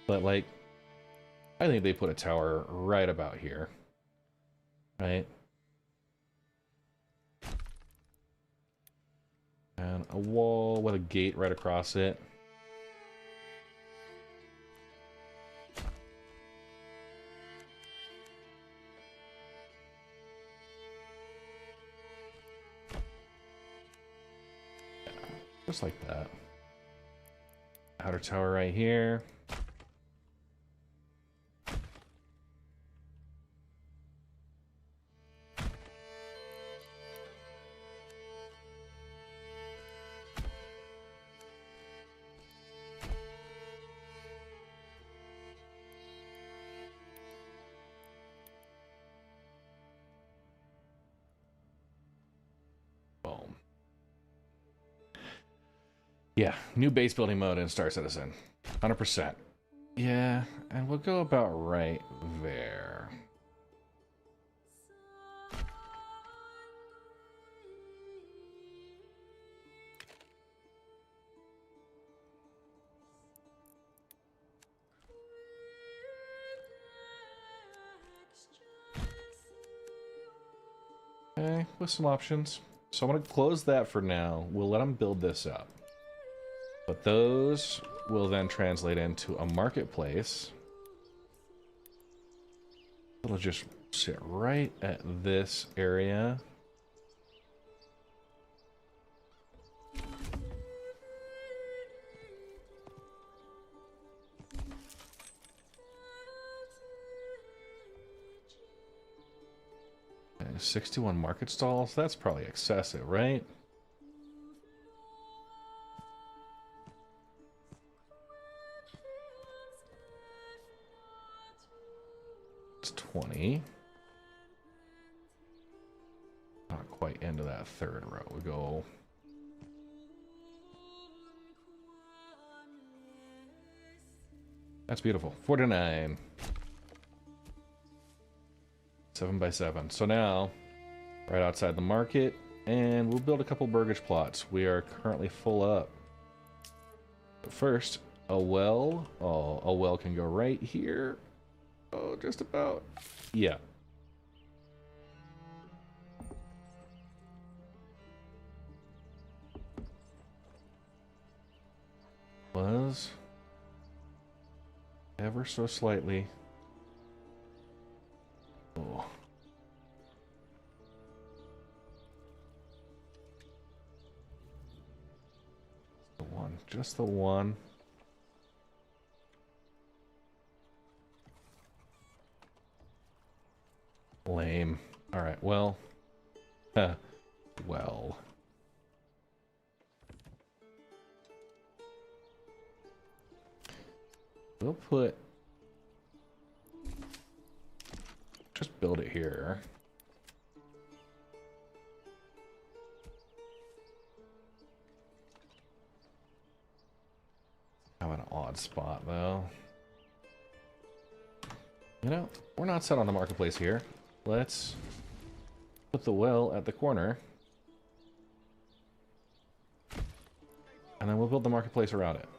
Speaker 1: But, like, I think they put a tower right about here. Right? And a wall with a gate right across it. Yeah, just like that. Outer tower right here. Boom. Yeah, new base building mode in Star Citizen. 100%. Yeah, and we'll go about right there. Okay, with some options. So I'm going to close that for now. We'll let them build this up. But those will then translate into a marketplace. It'll just sit right at this area. Okay, 61 market stalls? That's probably excessive, right? It's 20. Not quite into that third row. We go. That's beautiful. 49. 7 by 7. So now, right outside the market, and we'll build a couple burgage plots. We are currently full up. But first, a well. Oh, a well can go right here. Oh, just about. Yeah. Was ever so slightly. Oh. The one, just the one. Lame. All right, well. Well. We'll put... Just build it here. Have an odd spot, though. You know, we're not set on the marketplace here. Let's put the well at the corner. And then we'll build the marketplace around it.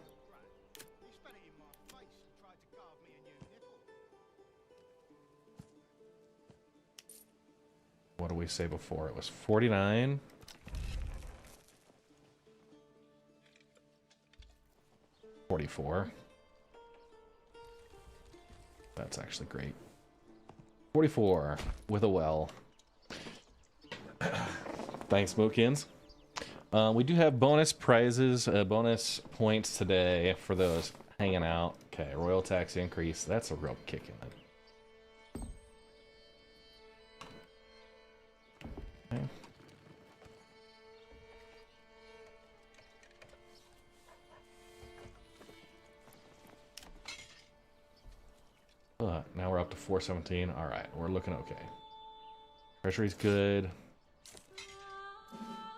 Speaker 1: What did we say before? It was 49. $44. That's actually great. 44 with a well. Thanks, Mookins. We do have bonus prizes, bonus points today for those hanging out. Okay, royal tax increase. That's a real kick in it. Okay. Now we're up to 417. All right, we're looking okay. Treasury's good.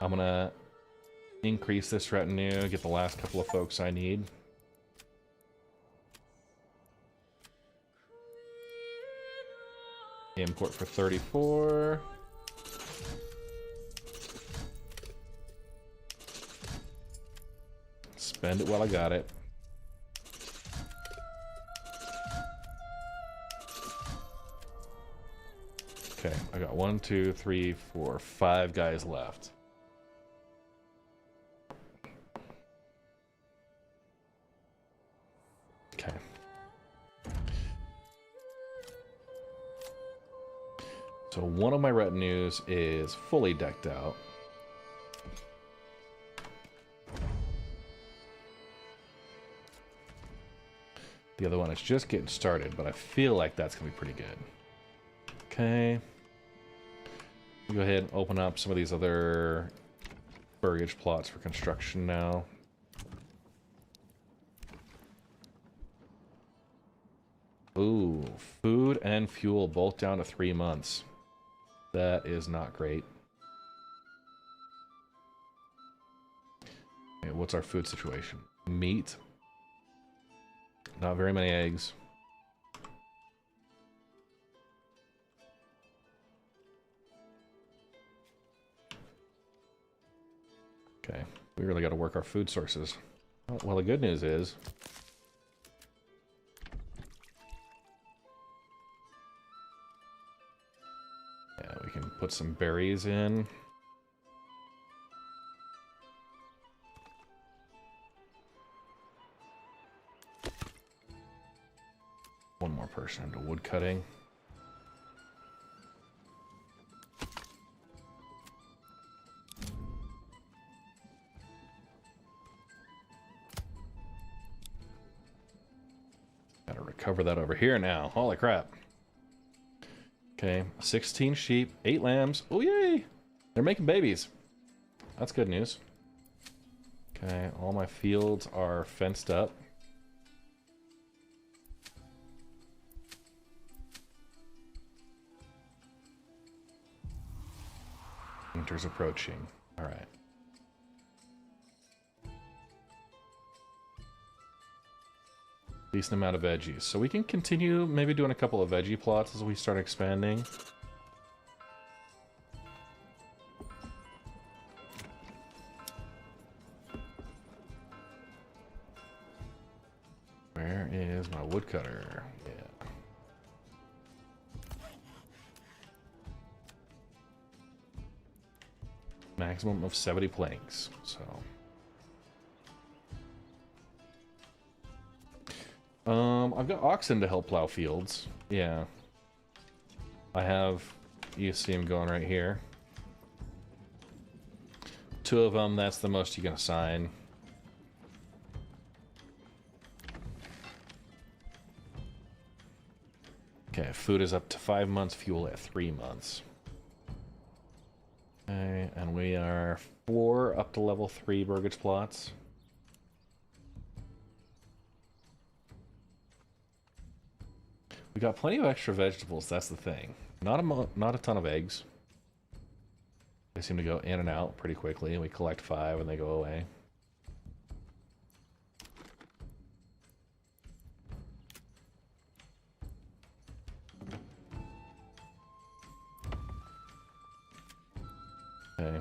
Speaker 1: I'm gonna increase this retinue, get the last couple of folks I need. Import for 34. Spend it while I got it. Okay, I got 1, 2, 3, 4, 5 guys left. Okay. So one of my retinues is fully decked out. The other one is just getting started, but I feel like that's gonna be pretty good. Okay. Go ahead and open up some of these other burgage plots for construction now. Ooh, food and fuel both down to 3 months. That is not great. Okay, what's our food situation? Meat. Not very many eggs. Okay, we really got to work our food sources. Well, the good news is yeah, we can put some berries in. One more person into wood cutting. Gotta recover that over here now. Holy crap. Okay, 16 sheep, 8 lambs. Oh, yay! They're making babies. That's good news. Okay, all my fields are fenced up. Winter's approaching. All right. Decent amount of veggies. So we can continue maybe doing a couple of veggie plots as we start expanding. Where is my woodcutter? Yeah. Maximum of 70 planks, so... I've got oxen to help plow fields. Yeah. I have... You see him going right here. 2 of them, that's the most you can assign. Okay, food is up to 5 months, fuel at 3 months. Okay, and we are 4 up to level 3 burgage plots. We got plenty of extra vegetables, that's the thing. Not a ton of eggs. They seem to go in and out pretty quickly, and we collect 5 and they go away. Okay.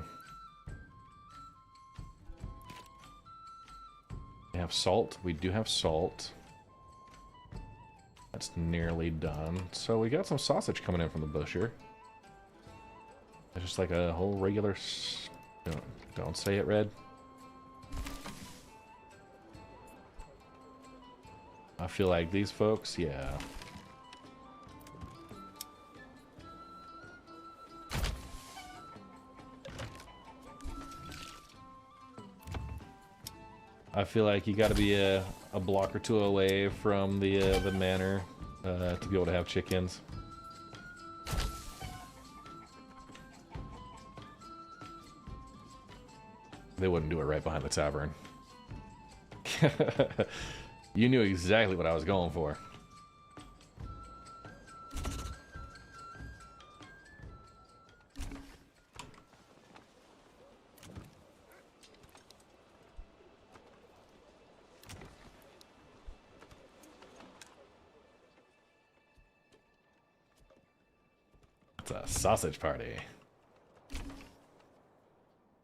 Speaker 1: We have salt. We do have salt. That's nearly done. So we got some sausage coming in from the butcher. It's just like a whole regular... Don't say it, Red. I feel like these folks, yeah. I feel like you got to be a block or 2 away from the manor to be able to have chickens. They wouldn't do it right behind the tavern. You knew exactly what I was going for. It's a sausage party.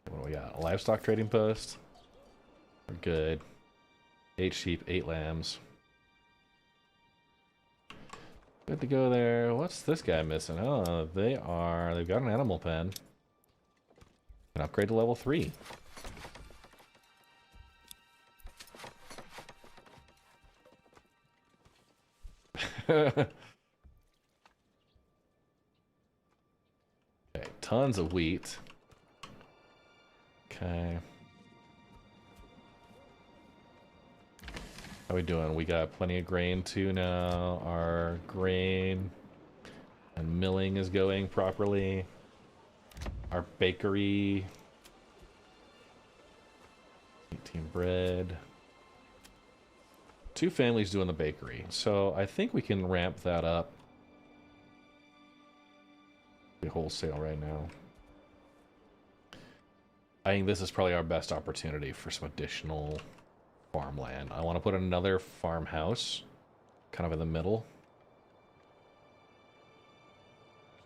Speaker 1: What do we got? A livestock trading post. We're good. 8 sheep, 8 lambs. Good to go there. What's this guy missing? Oh, they've got an animal pen. Can upgrade to level 3. Okay, tons of wheat. Okay. How we doing? We got plenty of grain too now. Our grain and milling is going properly. Our bakery. 18 bread. 2 families doing the bakery. So I think we can ramp that up. The wholesale right now. I think this is probably our best opportunity for some additional farmland. I want to put another farmhouse kind of in the middle.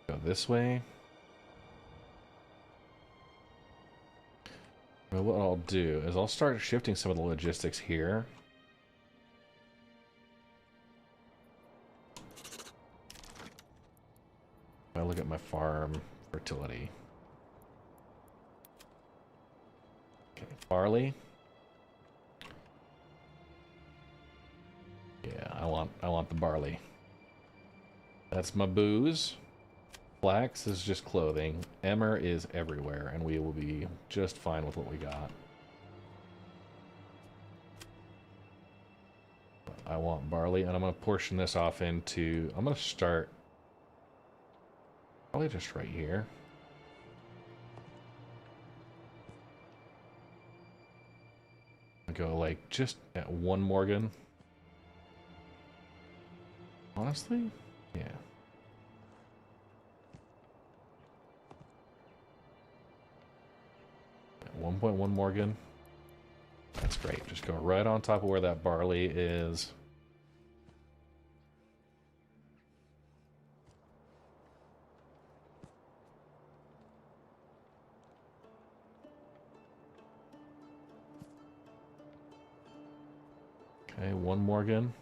Speaker 1: Go this way. Well, what I'll do is I'll start shifting some of the logistics here. I look at my farm fertility. Okay, barley. Yeah, I want the barley. That's my booze. Flax is just clothing. Emmer is everywhere, and we will be just fine with what we got. I want barley, and I'm going to portion this off into... I'm going to start Probably just right here. I'll go like just at 1 Morgan. Honestly, yeah. At 1.1 Morgan. That's great. Just go right on top of where that barley is. Okay, 1 Morgan.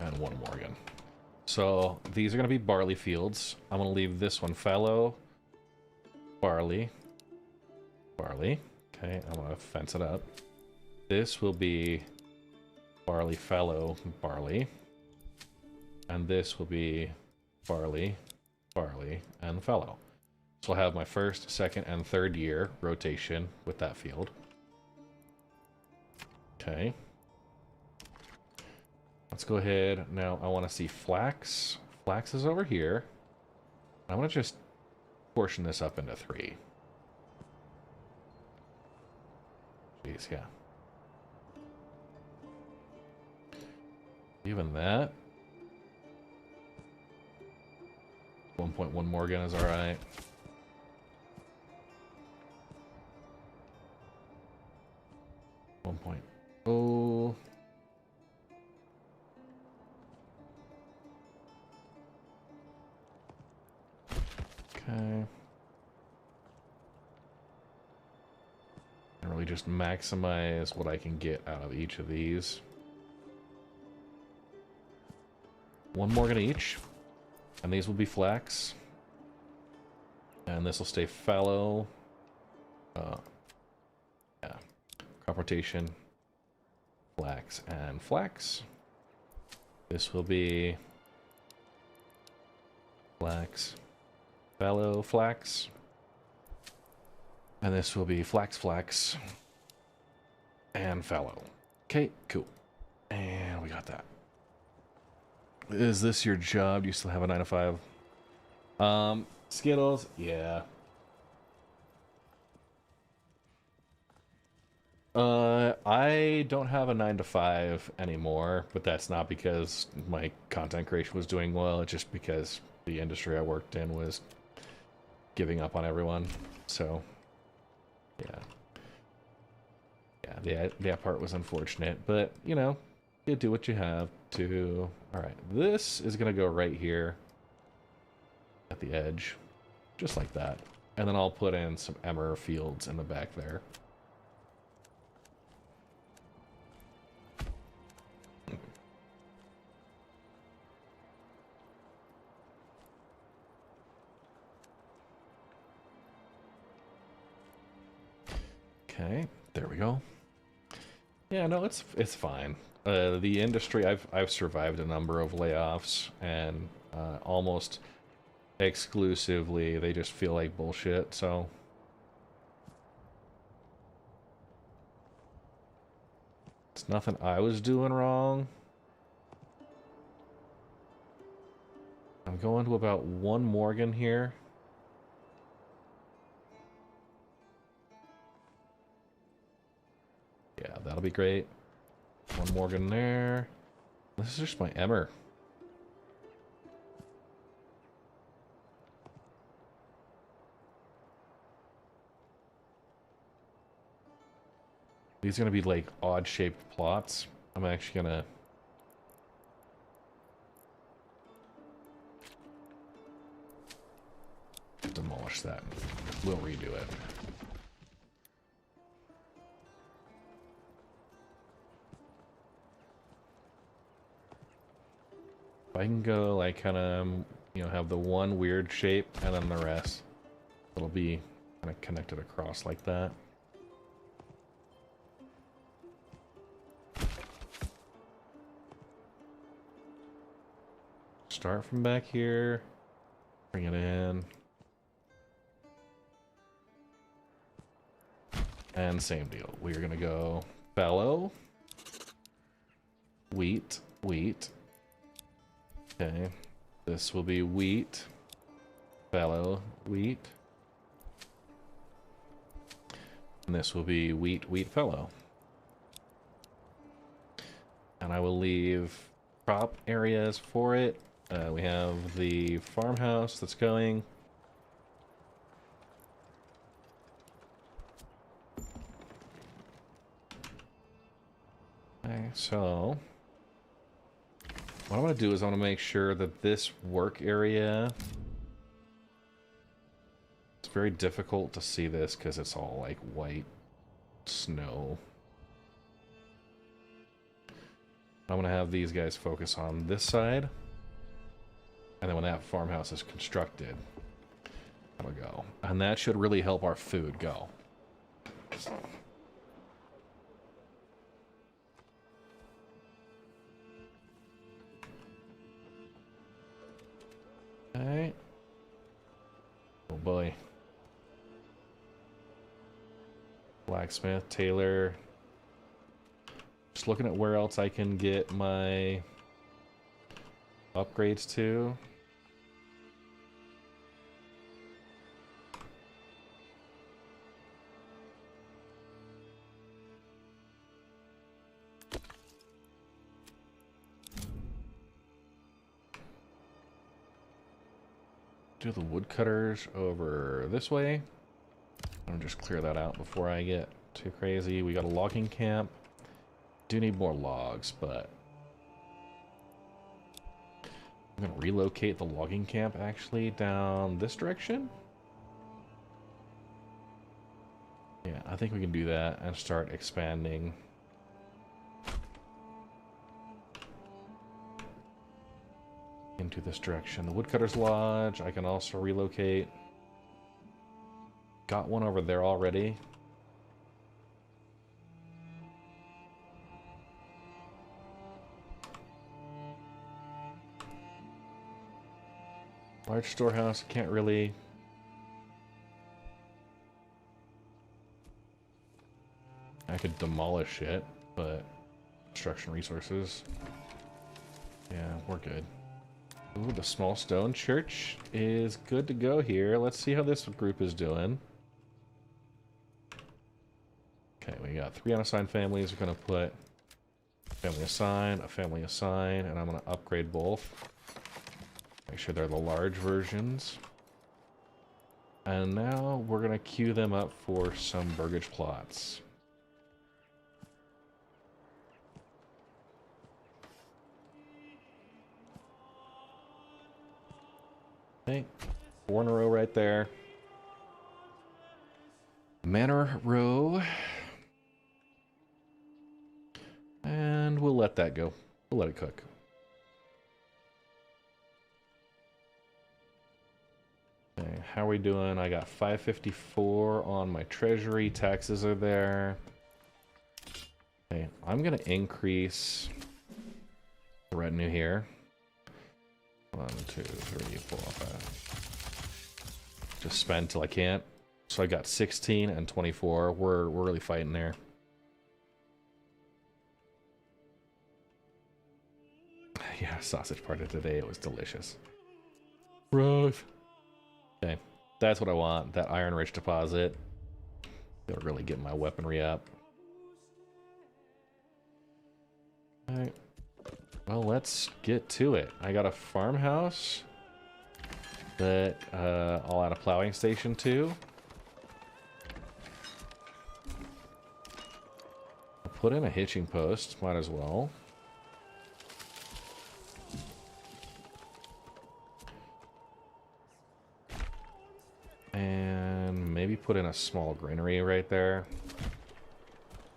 Speaker 1: And 1 Morgan. So these are going to be barley fields. I'm going to leave this one fallow. Barley. Barley. Okay, I'm going to fence it up. This will be barley, fallow, barley. And this will be barley, barley, and fallow. So I'll have my first, second, and third year rotation with that field. Okay. Let's go ahead. Now I want to see flax. Flax is over here. I'm going to just portion this up into 3. Jeez, yeah. Even that. 1.1 Morgan is alright. Oh. Okay. And really just maximize what I can get out of each of these. 1 Morgan each. And these will be flax. And this will stay fallow. Yeah. Crop rotation. Flax and flax. This will be flax, fallow, flax. And this will be flax, flax, and fallow. Okay, cool. And we got that. Is this your job? Do you still have a 9 to 5? Skittles, yeah. I don't have a 9 to 5 anymore, but that's not because my content creation was doing well. It's just because the industry I worked in was giving up on everyone. So, yeah, that part was unfortunate, but you know, you do what you have to. All right, this is gonna go right here at the edge, just like that, and then I'll put in some emmer fields in the back there. Okay, there we go. Yeah, no, it's fine. The industry, I've survived a number of layoffs, and almost exclusively they just feel like bullshit. So it's nothing I was doing wrong. I'm going to about 1 Morgan here. Yeah, that'll be great. 1 Morgan there. This is just my emmer. These are gonna be like odd shaped plots. I'm actually gonna demolish that. We'll redo it. If I can go like kind of, you know, have the one weird shape and then the rest, it'll be kind of connected across like that. Start from back here, bring it in, And same deal. We're gonna go fallow, wheat, wheat. Okay. This will be wheat, fallow, wheat. And this will be wheat, wheat, fallow. And I will leave crop areas for it. We have the farmhouse that's going. Okay, so what I'm going to do is I want to make sure that this work area, it's very difficult to see this because it's all like white snow. I'm going to have these guys focus on this side. And then when that farmhouse is constructed, that'll go. And that should really help our food go. Alright. Oh boy. Blacksmith, tailor. Just looking at where else I can get my upgrades to. Do the woodcutters over this way. I'm gonna just clear that out before I get too crazy. We got a logging camp. Do need more logs, but I'm gonna relocate the logging camp actually down this direction. Yeah, I think we can do that and start expanding. Into this direction. The Woodcutter's Lodge, I can also relocate. Got one over there already. Large storehouse, can't really. I could demolish it, but construction resources. Yeah, we're good. Ooh, the small stone church is good to go here. Let's see how this group is doing. Okay, we got 3 unassigned families. We're going to put family assign, a family assign, and I'm going to upgrade both. Make sure they're the large versions. And now we're going to queue them up for some burgage plots. Okay, 4 in a row right there. Manor row. And we'll let that go. We'll let it cook. Okay, how are we doing? I got 554 on my treasury. Taxes are there. Okay, I'm going to increase the retinue here. 1, 2, 3, 4, 5. Just spend till I can't. So I got 16 and 24. We're really fighting there. Yeah, sausage party today. It was delicious. Rough. Okay, that's what I want. That iron rich deposit. It'll really get my weaponry up. All right. Well, let's get to it. I got a farmhouse that I'll add a plowing station to. I'll put in a hitching post, might as well. And maybe put in a small granary right there.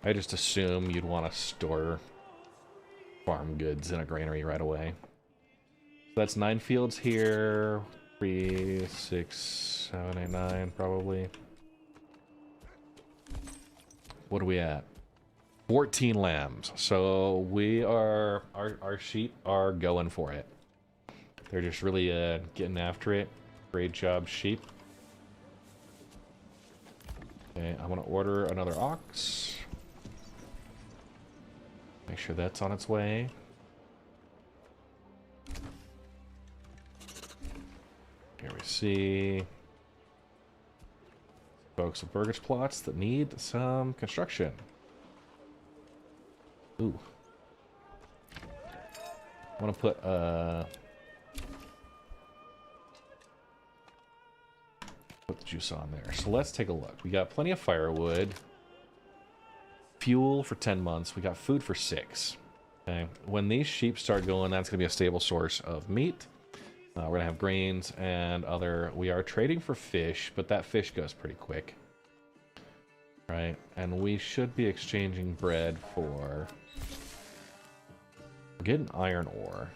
Speaker 1: I just assume you'd want to store farm goods in a granary right away. So that's 9 fields here. 3, 6, 7, 8, 9 probably. What are we at? 14 lambs. So we are, our sheep are going for it. They're just really getting after it. Great job, sheep. Okay, I'm gonna order another ox. Make sure that's on its way. Here we see folks of burgage plots that need some construction. Ooh. I want to put the juice on there. So let's take a look. We got plenty of firewood. Fuel for 10 months. We got food for 6. Okay. When these sheep start going, that's going to be a stable source of meat. We're going to have grains and other... We are trading for fish, but that fish goes pretty quick. Right? And we should be exchanging bread for... We're getting iron ore.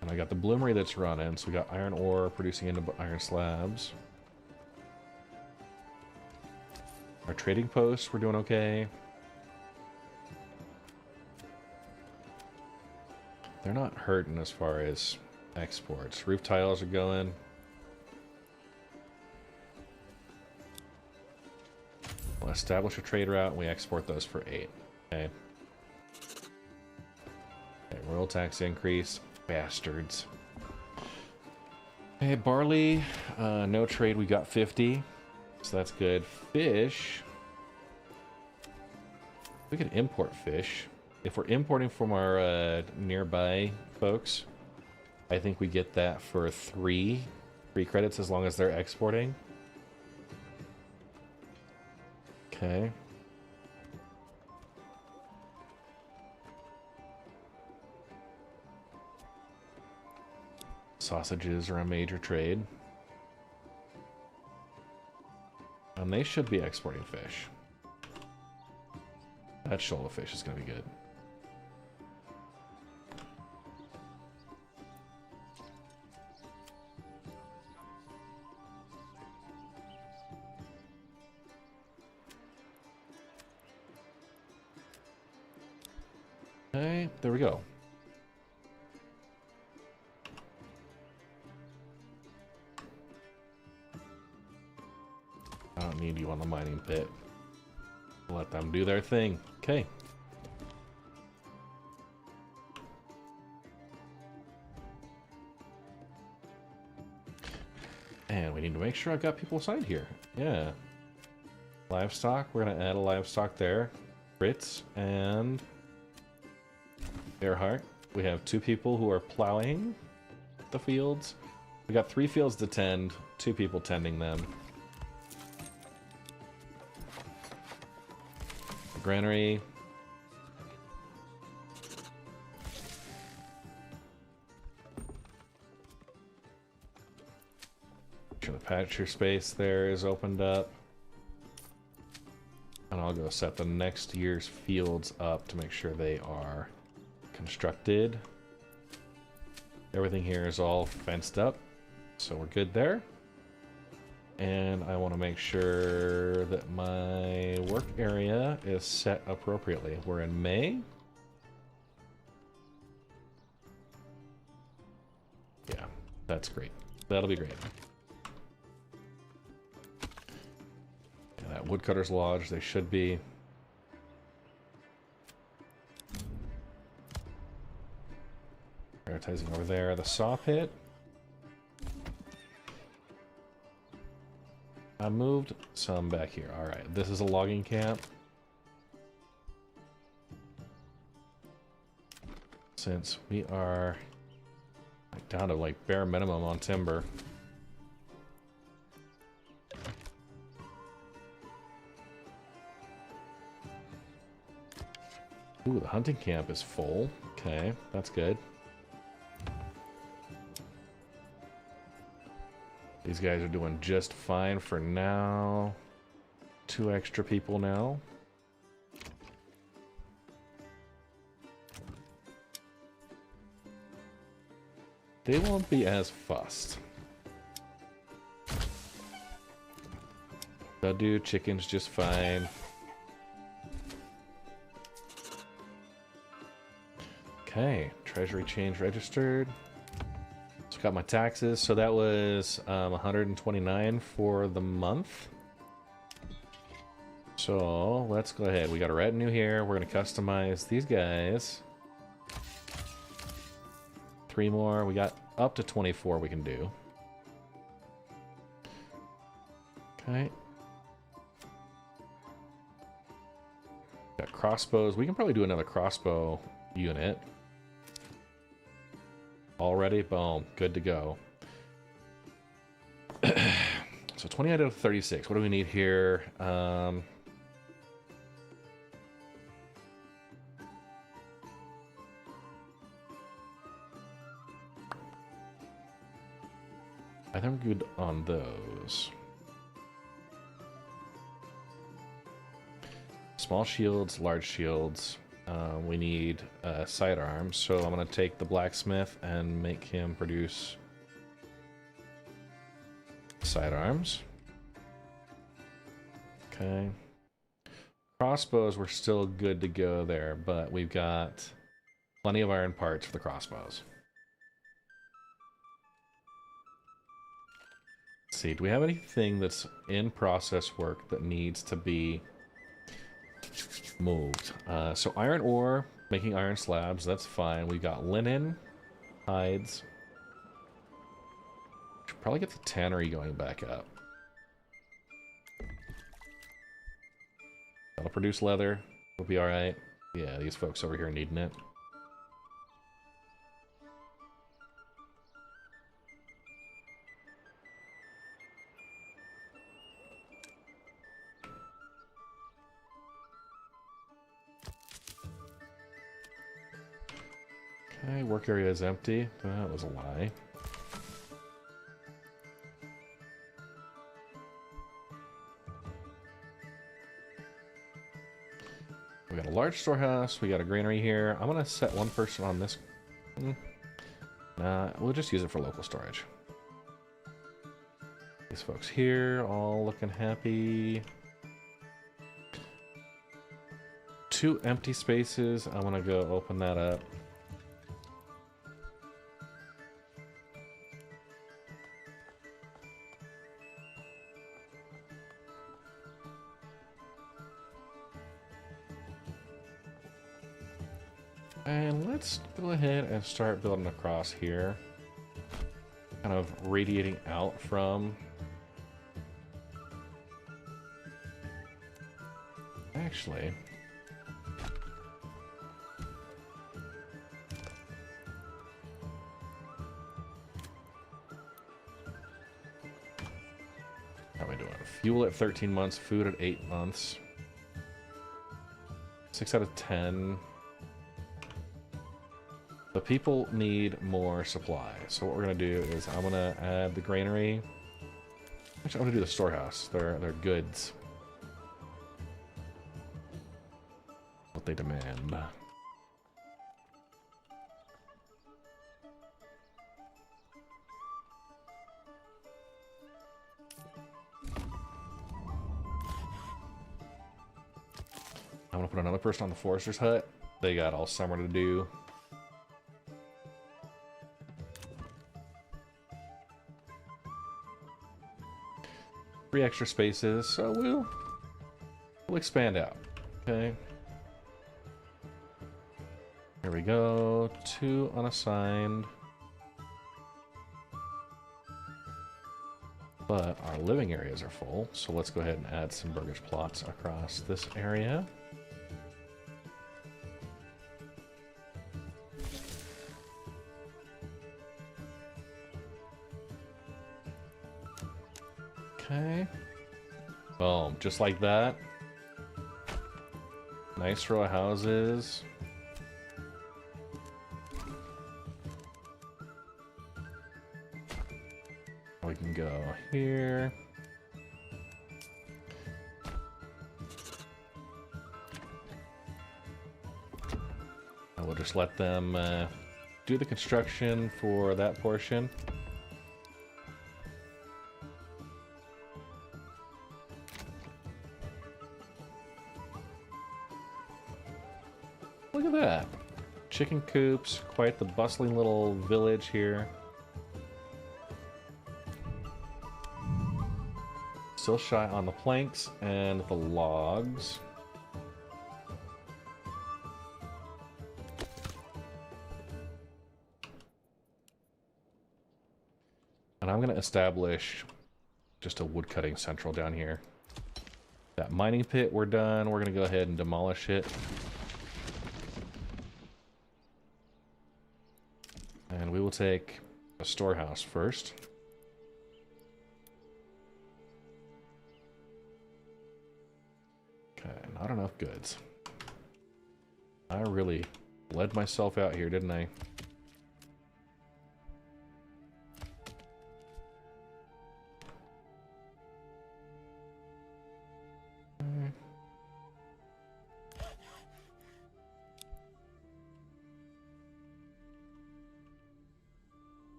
Speaker 1: And I got the bloomery that's running, so we got iron ore producing into iron slabs. Our trading posts, we're doing okay. They're not hurting as far as exports. Roof tiles are going. We'll establish a trade route and we export those for 8. Okay. Okay, royal tax increase. Bastards. Okay, barley. No trade, we got 50. So that's good. Fish. We can import fish. If we're importing from our nearby folks, I think we get that for 3 credits as long as they're exporting. Okay. Sausages are a major trade. And they should be exporting fish. That shoal of fish is going to be good. Okay, there we go. I don't need you on the mining pit. Let them do their thing. Okay. And we need to make sure I've got people assigned here. Yeah. Livestock. We're going to add a livestock there. Fritz and Earhart. We have 2 people who are plowing the fields. We got 3 fields to tend. 2 people tending them. Granary. Sure, the pasture space there is opened up. And I'll go set the next year's fields up to make sure they are constructed. Everything here is all fenced up, so we're good there. And I want to make sure that my work area is set appropriately. We're in May. Yeah, that's great. That'll be great. And that woodcutter's lodge, they should be. Prioritizing over there, the saw pit. I moved some back here. Alright, this is a logging camp. Since we are down to like bare minimum on timber. Ooh, the hunting camp is full. Okay, that's good. These guys are doing just fine for now. 2 extra people now. They won't be as fussed. They'll do chickens just fine. Okay, treasury change registered. So we got my taxes. So that was 129 for the month. So let's go ahead. We got a retinue here. We're going to customize these guys. 3 more. We got up to 24 we can do. Okay. Got crossbows. We can probably do another crossbow unit. Already? Boom. Good to go. So 20 out of 36. What do we need here? I think I'm good on those. Small shields, large shields. We need sidearms, so I'm going to take the blacksmith and make him produce sidearms. Okay. Crossbows, we're still good to go there, but we've got plenty of iron parts for the crossbows. Let's see, do we have anything that's in process work that needs to be moved? So iron ore, making iron slabs, that's fine. We've got linen, hides. Should probably get the tannery going back up. That'll produce leather. We'll be alright. Yeah, these folks over here are needing it. Okay, work area is empty. That was a lie. We got a large storehouse. We got a granary here. I'm gonna set one person on this. Nah, we'll just use it for local storage. These folks here, all looking happy. 2 empty spaces. I'm gonna go open that up. And let's go ahead and start building across here. Kind of radiating out from... Actually... How are we doing? Fuel at 13 months, food at 8 months. 6 out of 10. The people need more supply. So what we're gonna do is I'm gonna add the granary. Actually, I'm gonna do the storehouse. They're goods. What they demand. I'm gonna put another person on the forester's hut. They got all summer to do. Three extra spaces, so we'll expand out. Okay. Here we go. 2 unassigned. But our living areas are full, so let's go ahead and add some burgage plots across this area. Okay. Boom. Just like that. Nice row of houses. We can go here. And we'll just let them do the construction for that portion. Look at that. Chicken coops, quite the bustling little village here. Still shy on the planks and the logs. And I'm going to establish just a woodcutting central down here. That mining pit, we're done. We're going to go ahead and demolish it. And we will take a storehouse first. Okay, not enough goods. I really led myself out here, didn't I?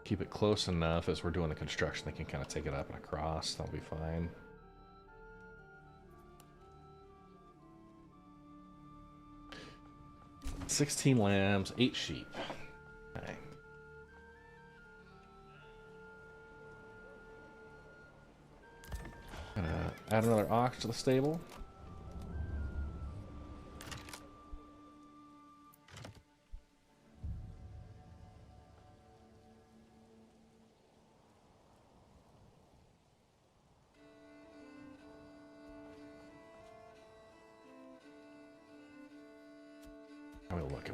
Speaker 1: Keep it close enough as we're doing the construction, they can kind of take it up and across. That'll be fine. $16 lambs, 8 sheep. Okay. Gonna add another ox to the stable.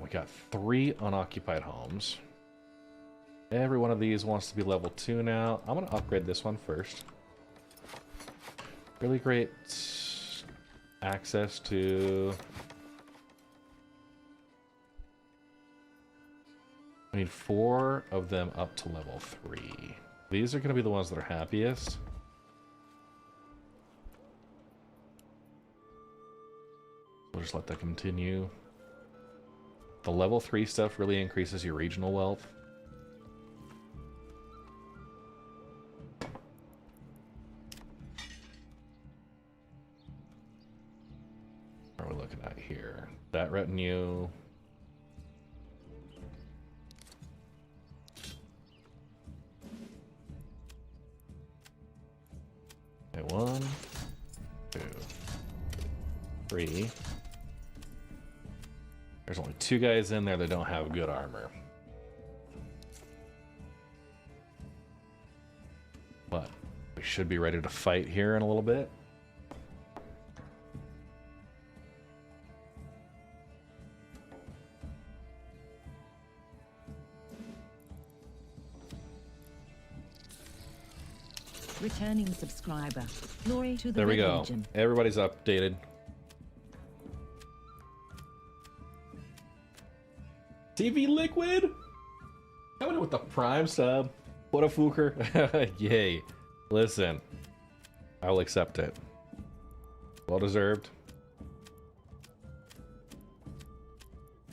Speaker 1: We got 3 unoccupied homes. Every one of these wants to be level 2 now. I'm going to upgrade this one first. Really great access to... I need 4 of them up to level 3. These are going to be the ones that are happiest. We'll just let that continue. The level 3 stuff really increases your regional wealth. What are we looking at here? That retinue. Okay, 1, 2, 3. There's only 2 guys in there that don't have good armor. But we should be ready to fight here in a little bit.
Speaker 3: Returning subscriber. Glory to the
Speaker 1: There we
Speaker 3: Red
Speaker 1: go.
Speaker 3: Legion.
Speaker 1: Everybody's updated. TV Liquid coming in with the prime sub. What a fooker. Yay. Listen, I will accept it. Well deserved.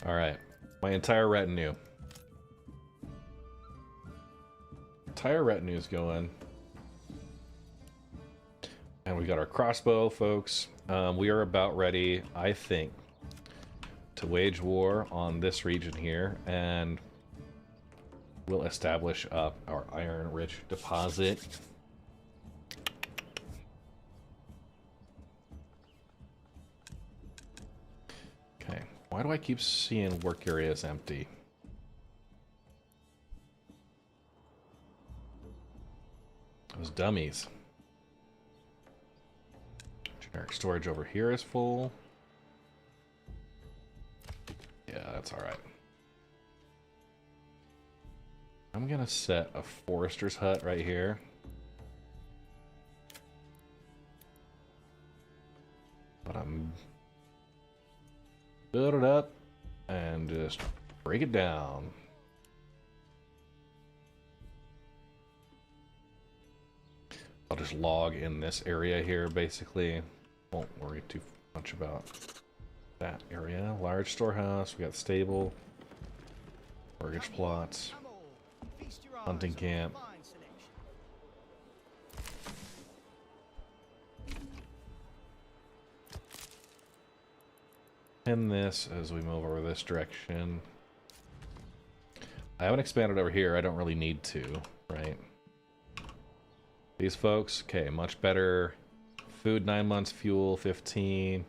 Speaker 1: Alright. My entire retinue. Entire retinue's going. And we got our crossbow, folks. We are about ready, I think, to wage war on this region here, and we'll establish up our iron-rich deposit. Okay, why do I keep seeing work areas empty? Those dummies. Generic storage over here is full. Yeah, that's alright. I'm gonna set a forester's hut right here. But I'm build it up and just break it down. I'll just log in this area here, basically. Won't worry too much about that area. Large storehouse, we got stable, mortgage plots, hunting camp. Pin this as we move over this direction. I haven't expanded over here, I don't really need to, right? These folks, okay, much better. Food 9 months, fuel 15.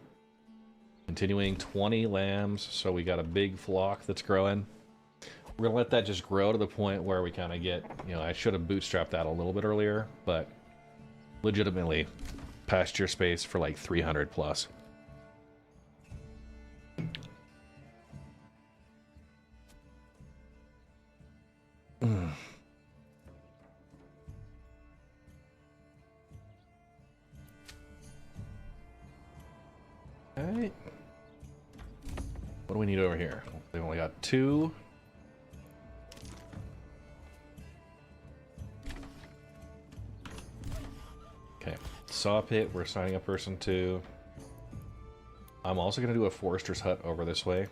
Speaker 1: Continuing 20 lambs, so we got a big flock that's growing. We're gonna let that just grow to the point where we kind of get, you know, I should have bootstrapped that a little bit earlier, but legitimately pasture space for like 300 plus. Alright. What do we need over here? They've only got 2. Okay. Saw pit, we're assigning a person to. I'm also going to do a forester's hut over this way.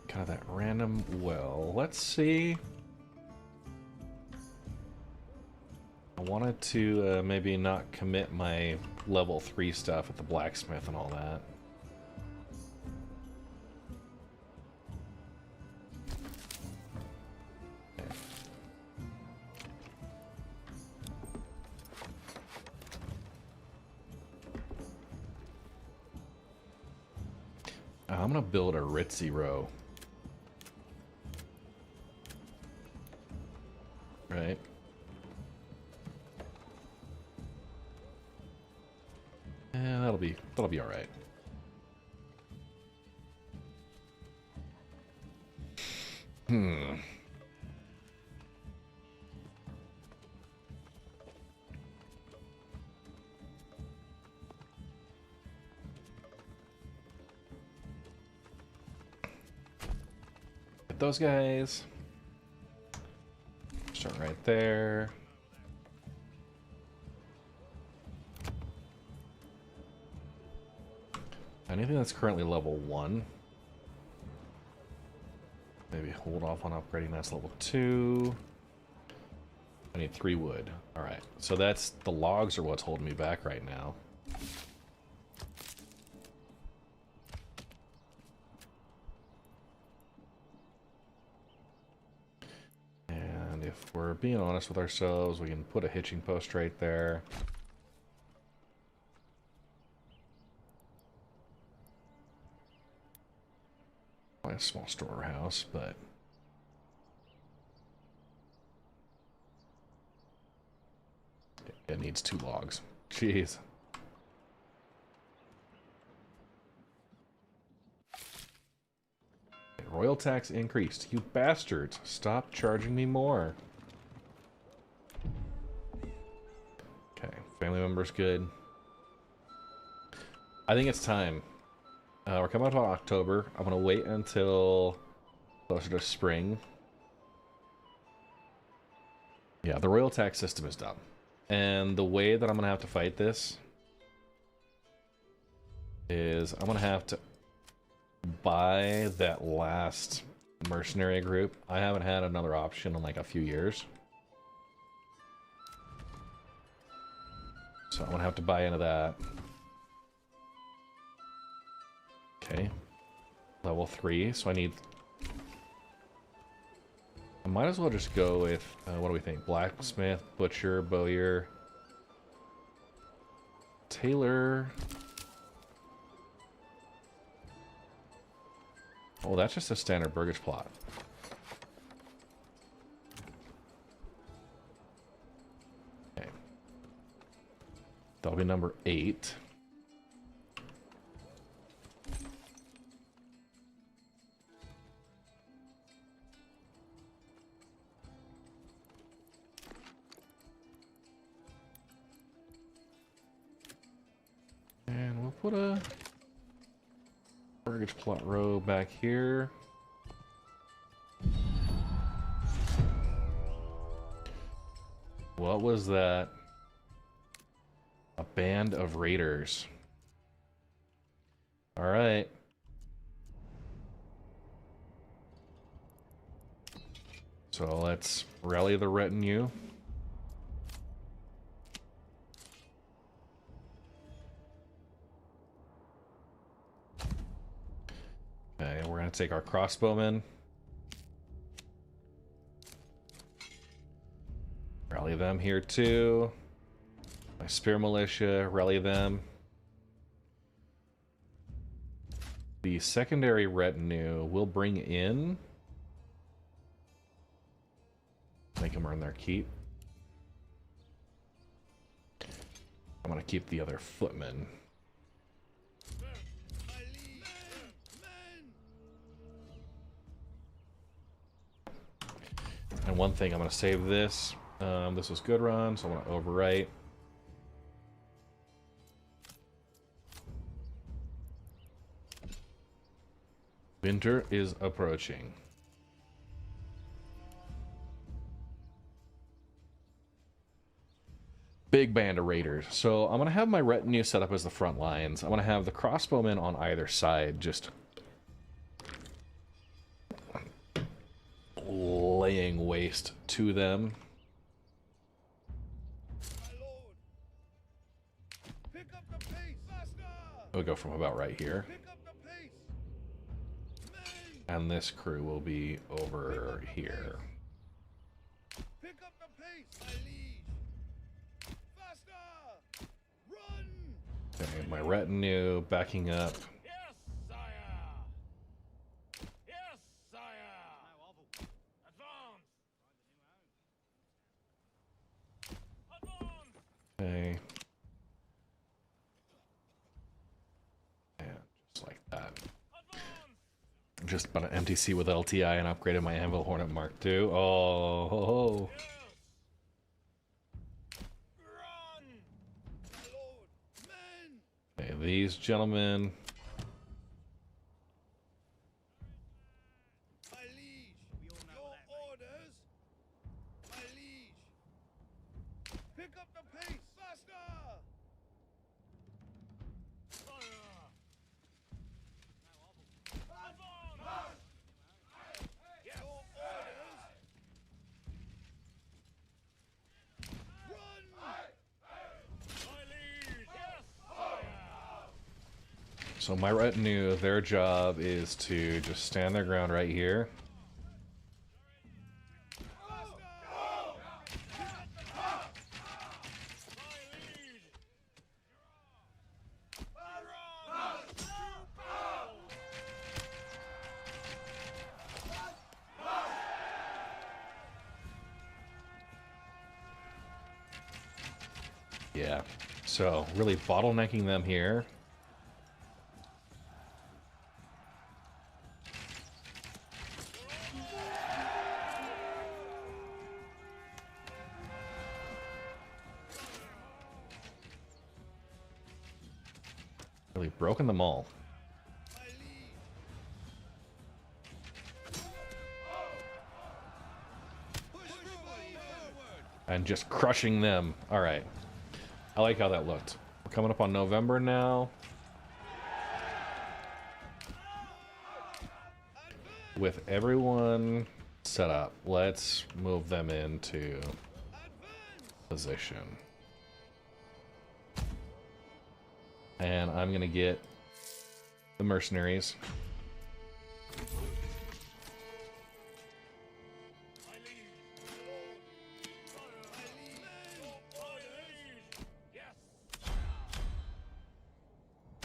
Speaker 1: Kind of that random well. Let's see. I wanted to maybe not commit my level 3 stuff with the blacksmith and all that. Okay. I'm gonna build a ritzy row. Right. Yeah, that'll be all right. Get those guys. Start right there. Anything that's currently level 1. Maybe hold off on upgrading that's level 2. I need 3 wood. Alright, so that's the logs are what's holding me back right now. And if we're being honest with ourselves, we can put a hitching post right there. A small storehouse, but it needs 2 logs. Jeez. Royal tax increased. You bastards. Stop charging me more. Okay, family members good. I think it's time. We're coming up on October. I'm going to wait until closer to spring. Yeah, the royal tax system is dumb. And the way that I'm going to have to fight this is I'm going to have to buy that last mercenary group. I haven't had another option in like a few years. So I'm going to have to buy into that. Okay, level 3, so I might as well just go with, what do we think? Blacksmith, butcher, bowyer, tailor. Oh, that's just a standard burgage plot. Okay. That'll be number 8. And we'll put a burgage plot row back here. What was that? A band of raiders. All right. So let's rally the retinue. take our crossbowmen. Rally them here too. My spear militia, rally them. The secondary retinue will bring in. Make them earn their keep. I'm gonna keep the other footmen. And one thing, I'm gonna save this. This was good run, so I'm gonna overwrite. Winter is approaching. Big band of raiders. So I'm gonna have my retinue set up as the front lines. I'm gonna have the crossbowmen on either side, just laying waste to them. We'll go from about right here. And this crew will be over here.
Speaker 4: Pick up the pace, my liege. Faster! Run!
Speaker 1: Okay, my retinue backing up.
Speaker 4: Yes, sire. Yes, sire. Advance. Advance.
Speaker 1: Okay. And just like that. Just about an MTC with LTI and upgraded my Anvil Hornet Mark II. Oh, ho, ho.
Speaker 4: Run! My lord, men!
Speaker 1: Okay, these gentlemen.
Speaker 4: My liege, your orders. My liege, pick up the pace, faster! Fire! Your orders. Run! My liege, yes, sire!
Speaker 1: So my retinue, their job is to just stand their ground right here. Yeah, so really bottlenecking them here. Really broken them all. And just crushing them. All right. I like how that looked. We're coming up on November now. With everyone set up, let's move them into position. And I'm gonna get the mercenaries.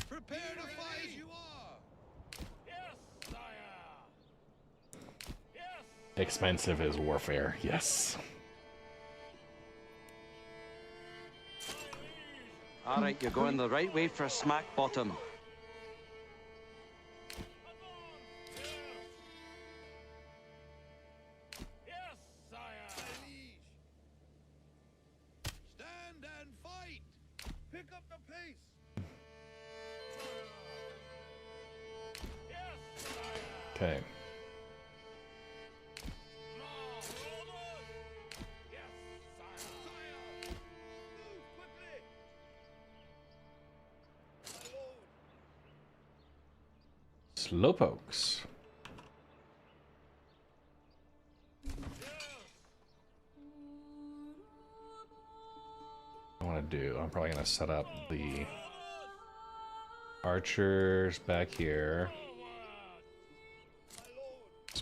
Speaker 4: Prepare to fight as you are. Yes, sire. Yes.
Speaker 1: Expensive is warfare, yes.
Speaker 5: All right, you're going the right way for a smack bottom.
Speaker 4: Yes, sire. Liege. Stand and fight. Pick up the pace. Yes, sire.
Speaker 1: Okay.
Speaker 4: Yes, sire. Sire. Move quickly. My lord.
Speaker 1: Slowpokes. I want to do, I'm probably going to set up the archers back here.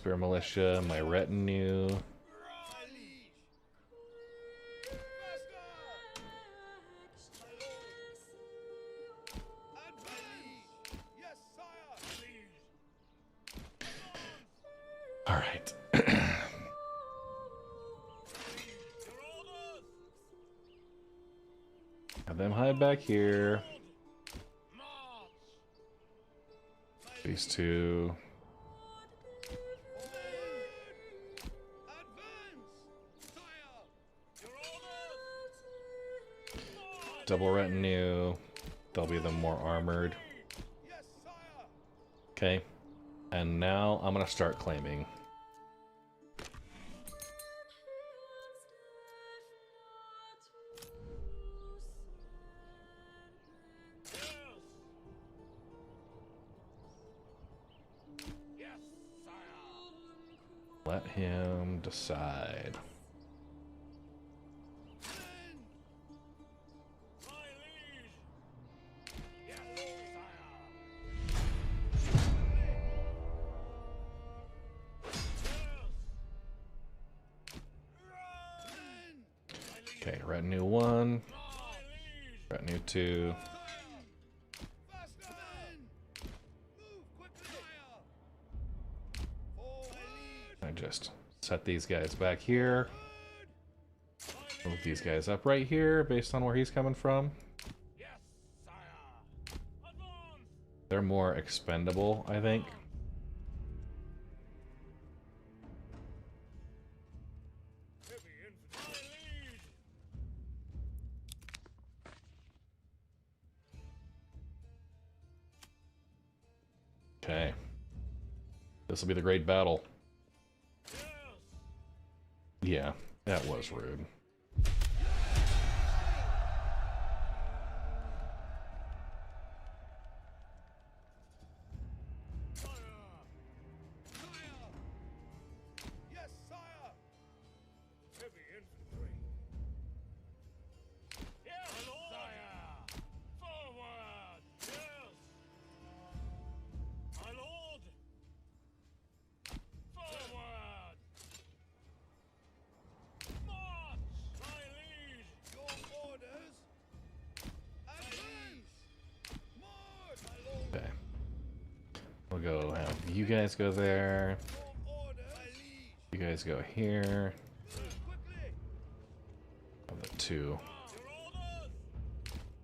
Speaker 1: Spear Militia, my retinue.
Speaker 4: My liege. Faster. My lord. Advance. Yes, sire. Liege.
Speaker 1: All right.
Speaker 4: Your orders.
Speaker 1: Have them hide back here.
Speaker 4: March.
Speaker 1: These two.
Speaker 4: Advance. Sire. Your orders.
Speaker 1: Double retinue. They'll be the more armored.
Speaker 4: Yes, sire.
Speaker 1: Okay. And now I'm gonna start claiming.
Speaker 4: Yes, sire.
Speaker 1: Let him decide.
Speaker 4: My liege. Yes, sire.
Speaker 1: Okay, retinue 1,
Speaker 4: My liege.
Speaker 1: retinue 2.
Speaker 4: Faster. Move quickly. Forward.
Speaker 1: I just set these guys back here. Move these guys up right here based on where he's coming from.
Speaker 4: Yes, sire. Advance.
Speaker 1: They're more expendable, I think.
Speaker 4: Heavy infantry. My liege.
Speaker 1: Okay. This will be the great battle.
Speaker 4: Yes.
Speaker 1: Yeah, that was rude.
Speaker 4: Sire. Sire. Yes, sire. Heavy infantry. Yes, sire. Forward. Yes. My lord. Forward. March. My liege. Your orders. Advance. March. My lord.
Speaker 1: Okay. We'll go have you guys go there.
Speaker 4: Your orders. My liege.
Speaker 1: You guys go here.
Speaker 4: Move quickly.
Speaker 1: Of the two.
Speaker 4: Your orders.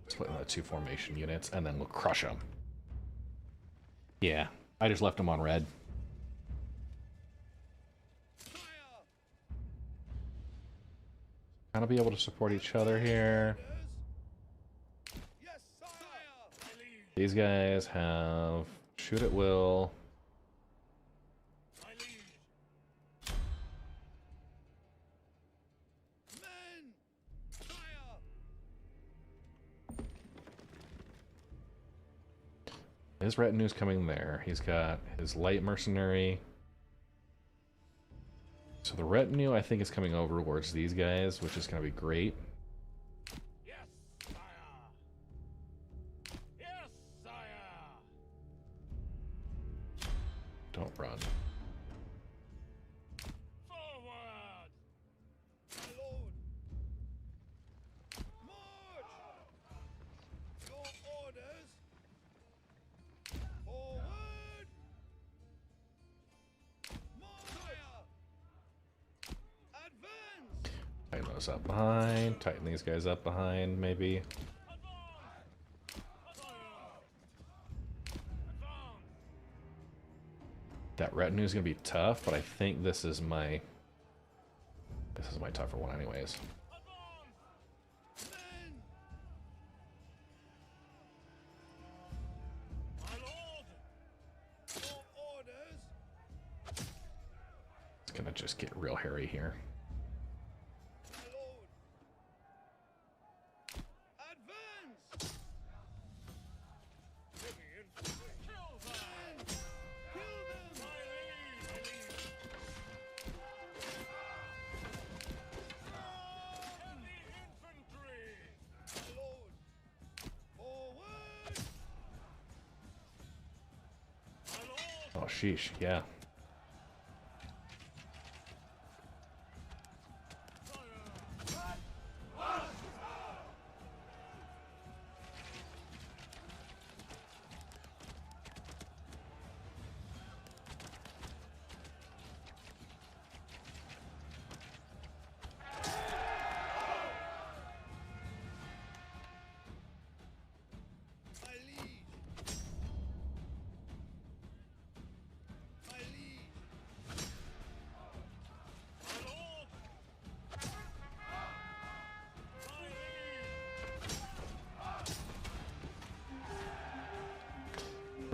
Speaker 1: Split into 2 formation units, and then we'll crush them. Yeah, I just left them on red.
Speaker 4: Fire.
Speaker 1: Kind of be able to support each other here.
Speaker 4: Yes, sire. My liege.
Speaker 1: These guys have shoot at will.
Speaker 4: My liege. Men. Fire.
Speaker 1: His retinue's coming there. He's got his light mercenary. So the retinue, I think, is coming over towards these guys, which is going to be great.
Speaker 4: Yes, sire. Yes, sire.
Speaker 1: Don't run.
Speaker 4: Forward. My lord. March. Your orders. Forward. March. Advance.
Speaker 1: Tighten those up behind. Tighten these guys up behind, maybe. That retinue is going to be tough, but I think this is my tougher one anyways.
Speaker 4: Men. My lord. Your orders.
Speaker 1: It's going to just get real hairy here.
Speaker 4: My lord. Advance. Heavy infantry. Kill them. Kill them. My liege. My liege. Heavy infantry. My lord. Forward. My lord.
Speaker 1: Oh, sheesh, yeah.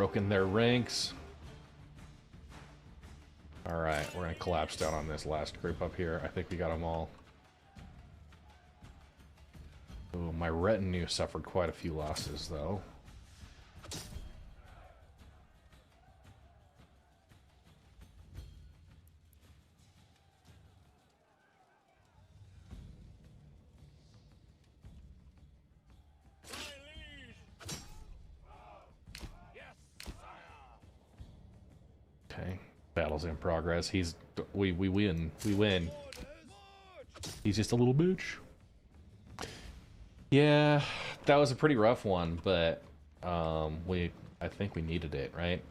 Speaker 1: broken their ranks. Alright, we're gonna collapse down on this last group up here. I think we got them all. Ooh, my retinue suffered quite a few losses, though. Okay, battle's in progress. We win. We win. He's just a little bitch. Yeah, that was a pretty rough one, but I think we needed it, right?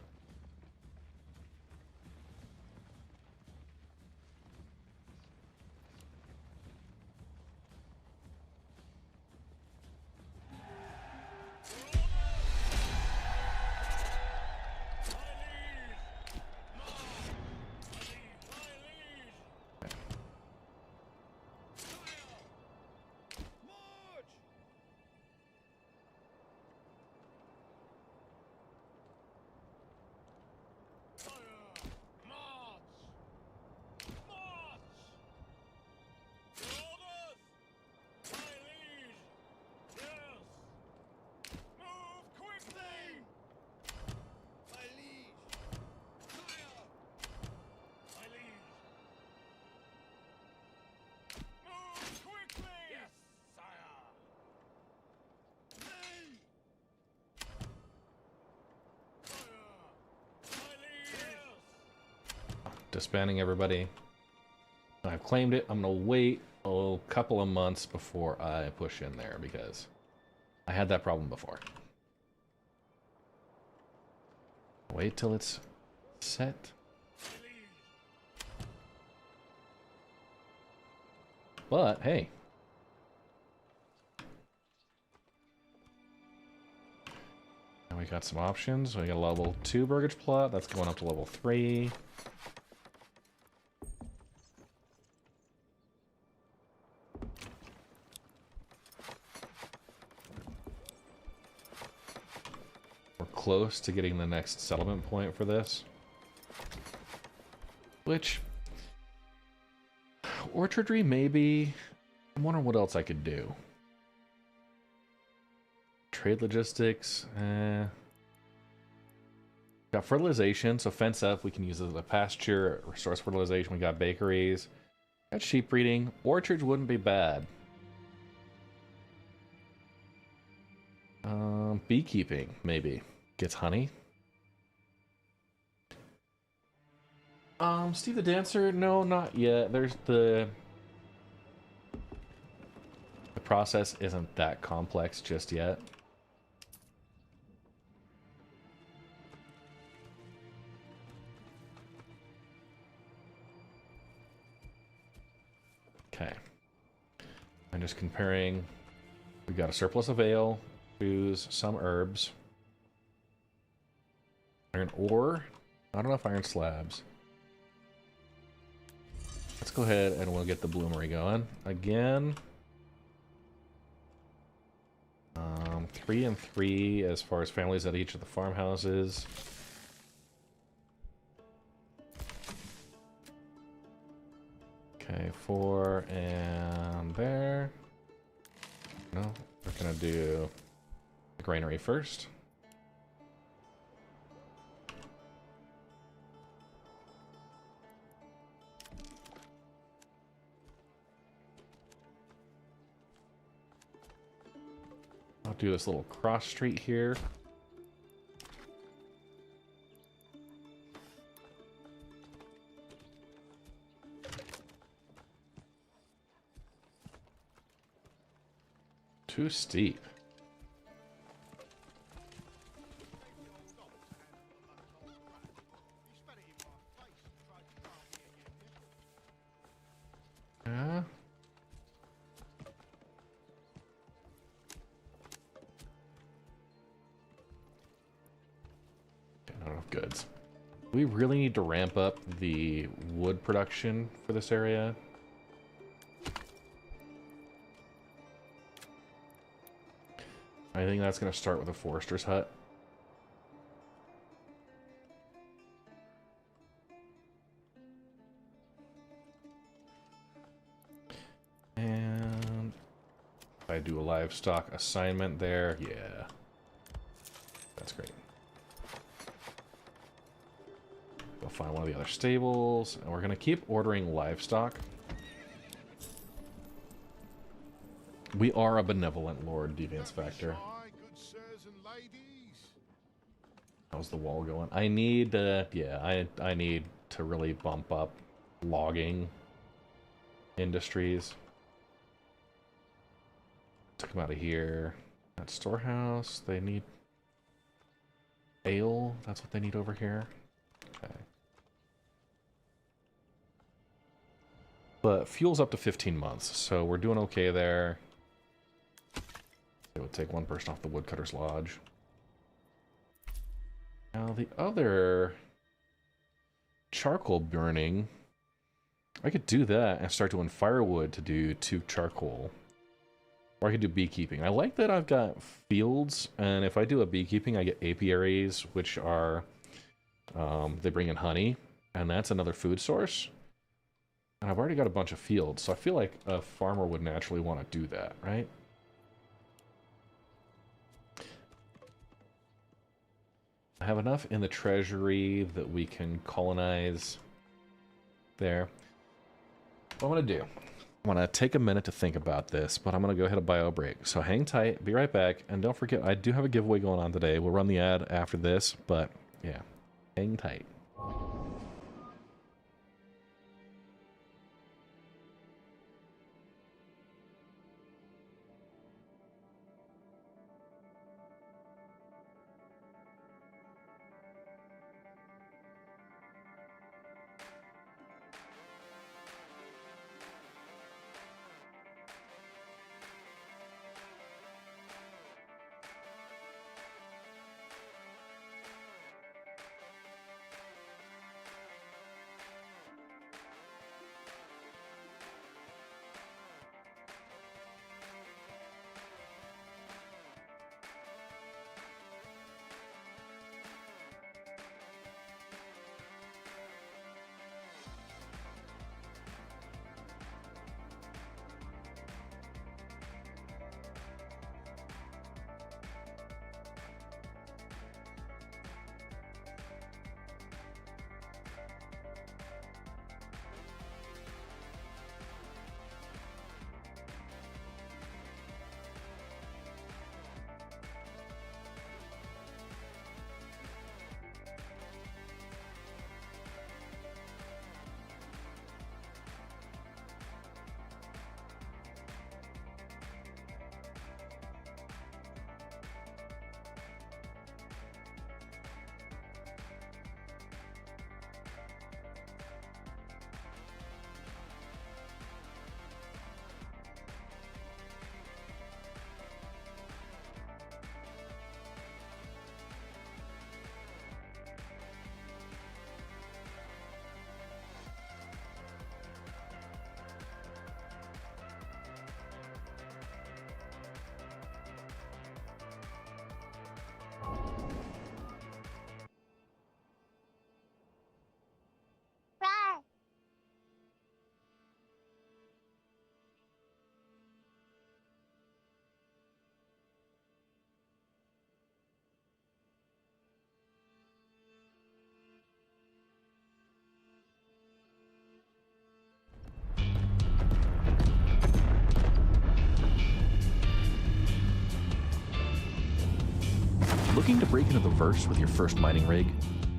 Speaker 1: Disbanding everybody. I've claimed it. I'm gonna wait a couple of months before I push in there because I had that problem before. Wait till it's set. But hey. Now we got some options. We got a level 2 burgage plot. That's going up to level 3. Close to getting the next settlement point for this. Which... orchardry, maybe... I wonder what else I could do. Trade logistics... Got fertilization, so fence up. We can use it as a pasture, resource fertilization. We got bakeries. Got sheep breeding. Orchards wouldn't be bad. Beekeeping, maybe. Gets honey. Steve the Dancer? No, not yet. There's the process isn't that complex just yet. Okay. I'm just comparing. We got a surplus of ale, booze, some herbs. Iron ore? Not enough iron slabs. Let's go ahead and we'll get the bloomery going. Again. 3 and 3 as far as families at each of the farmhouses. Okay, 4 and there. No, we're gonna do the granary first. I'll do this little cross street here. Too steep. Yeah. Not enough goods. We really need to ramp up the wood production for this area. I think that's going to start with a forester's hut. I do a livestock assignment there, yeah. That's great. Go find one of the other stables, and we're going to keep ordering livestock. We are a benevolent lord, Deviance Factor. How's the wall going? I need, yeah, I need to really bump up logging industries. Took them out of here. That storehouse, they need ale. That's what they need over here. Okay. But fuel's up to 15 months, so we're doing okay there. It would take one person off the woodcutter's lodge. Now the other charcoal burning, I could do that and start doing firewood to do 2 charcoal. Or I could do beekeeping. I like that I've got fields, and if I do a beekeeping, I get apiaries, which are, they bring in honey, and that's another food source. And I've already got a bunch of fields, so I feel like a farmer would naturally want to do that, right? I have enough in the treasury that we can colonize there. What I'm going to do, I'm going to take a minute to think about this, but I'm going to go ahead and bio break. So hang tight, be right back, and don't forget, I do have a giveaway going on today. We'll run the ad after this, but yeah, hang tight. Looking to break into the verse with your first mining rig?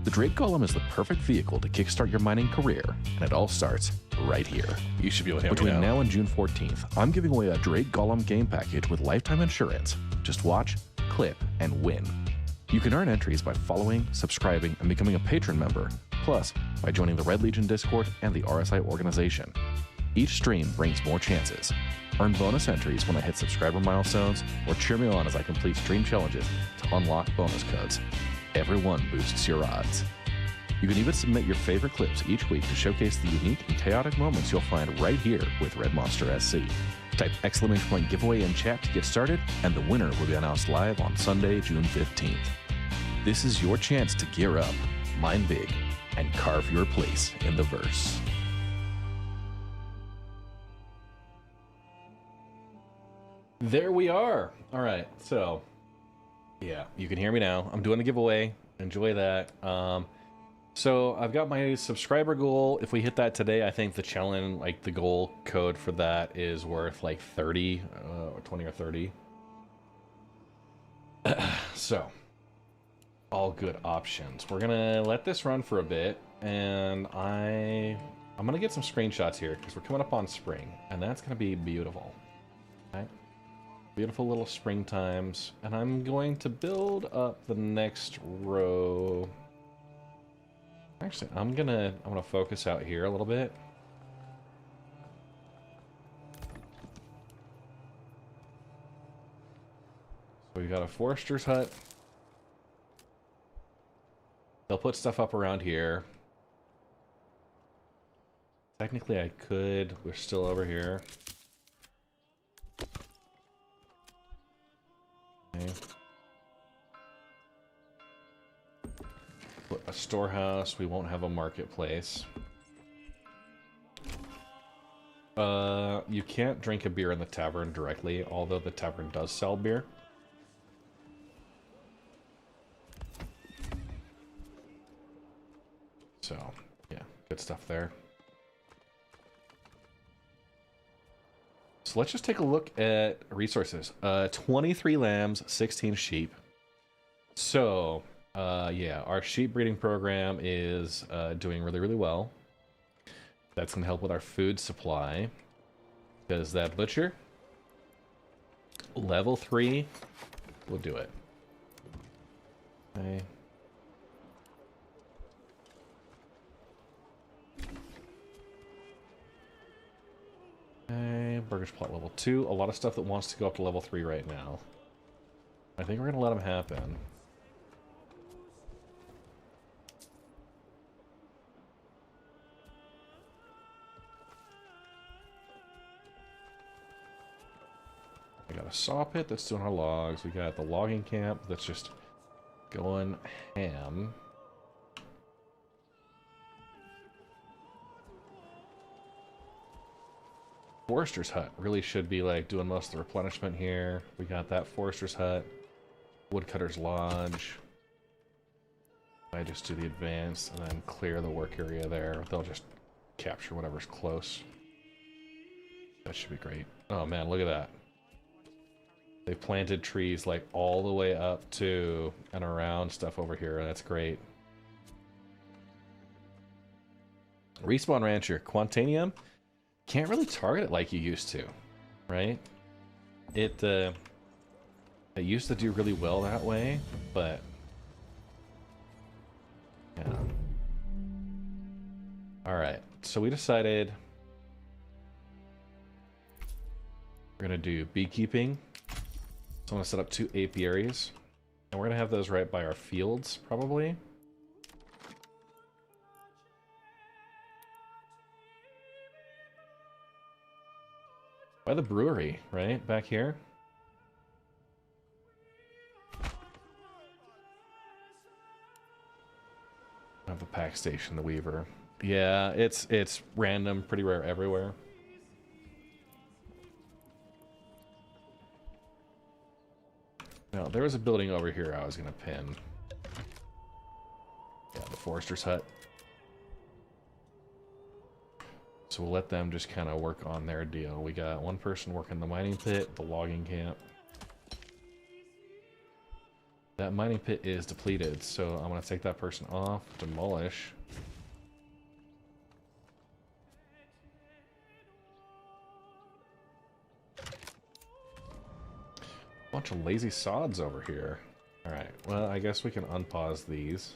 Speaker 1: The Drake Golem is the perfect vehicle to kickstart your mining career, and it all starts right here.
Speaker 6: You should be able to hear me
Speaker 1: Between now and June 14th, I'm giving away a Drake Golem game package with lifetime insurance. Just watch, clip, and win. You can earn entries by following, subscribing, and becoming a patron member, plus by joining the Red Legion Discord and the RSI organization. Each stream brings more chances. Earn bonus entries when I hit subscriber milestones, or cheer me on as I complete stream challenges to unlock bonus codes. Everyone boosts your odds. You can even submit your favorite clips each week to showcase the unique and chaotic moments you'll find right here with Red Monster SC. Type ! giveaway in chat to get started, and the winner will be announced live on Sunday, June 15th. This is your chance to gear up, mine big, and carve your place in the verse. There we are. All right, so yeah, you can hear me now. I'm doing a giveaway. Enjoy that. So I've got my subscriber goal. If we hit that today, I think the challenge, like the goal code for that is worth like 30, or 20 or 30. So, all good options. We're gonna let this run for a bit, and I'm gonna get some screenshots here because we're coming up on spring, and that's gonna be beautiful. Okay? Beautiful little spring times, and I'm going to build up the next row. Actually, I'm gonna focus out here a little bit. So we got a forester's hut. They'll put stuff up around here. Technically, I could. We're still over here. Okay. Put a storehouse. We won't have a marketplace. You can't drink a beer in the tavern directly, although the tavern does sell beer. So, yeah, good stuff there. So let's just take a look at resources. 23 lambs, 16 sheep. So, yeah, our sheep breeding program is doing really, really well. That's going to help with our food supply. Because that butcher, level 3, will do it. Okay. Okay, burgers plot level 2. A lot of stuff that wants to go up to level 3 right now. I think we're going to let them happen. We got a saw pit that's doing our logs. We got the logging camp that's just going ham. Forester's hut really should be like doing most of the replenishment here. We got that Forester's hut, woodcutter's lodge. I just do the advance and then clear the work area there. They'll just capture whatever's close. That should be great. Oh man, look at that. They planted trees like all the way up to and around stuff over here. That's great. Respawn Rancher, Quantanium. Can't really target it like you used to, right? It used to do really well that way, but yeah. All right, so we decided we're gonna do beekeeping. So I'm gonna set up 2 apiaries, and we're gonna have those right by our fields, probably. By the brewery, right? Back here. I have the pack station, the Weaver. Yeah, it's random, pretty rare everywhere. Now, there was a building over here I was gonna pin. Yeah, the Forester's hut. So we'll let them just kind of work on their deal. We got one person working the mining pit, the logging camp. That mining pit is depleted, so I'm going to take that person off, demolish. Bunch of lazy sods over here. Alright, well, I guess we can unpause these.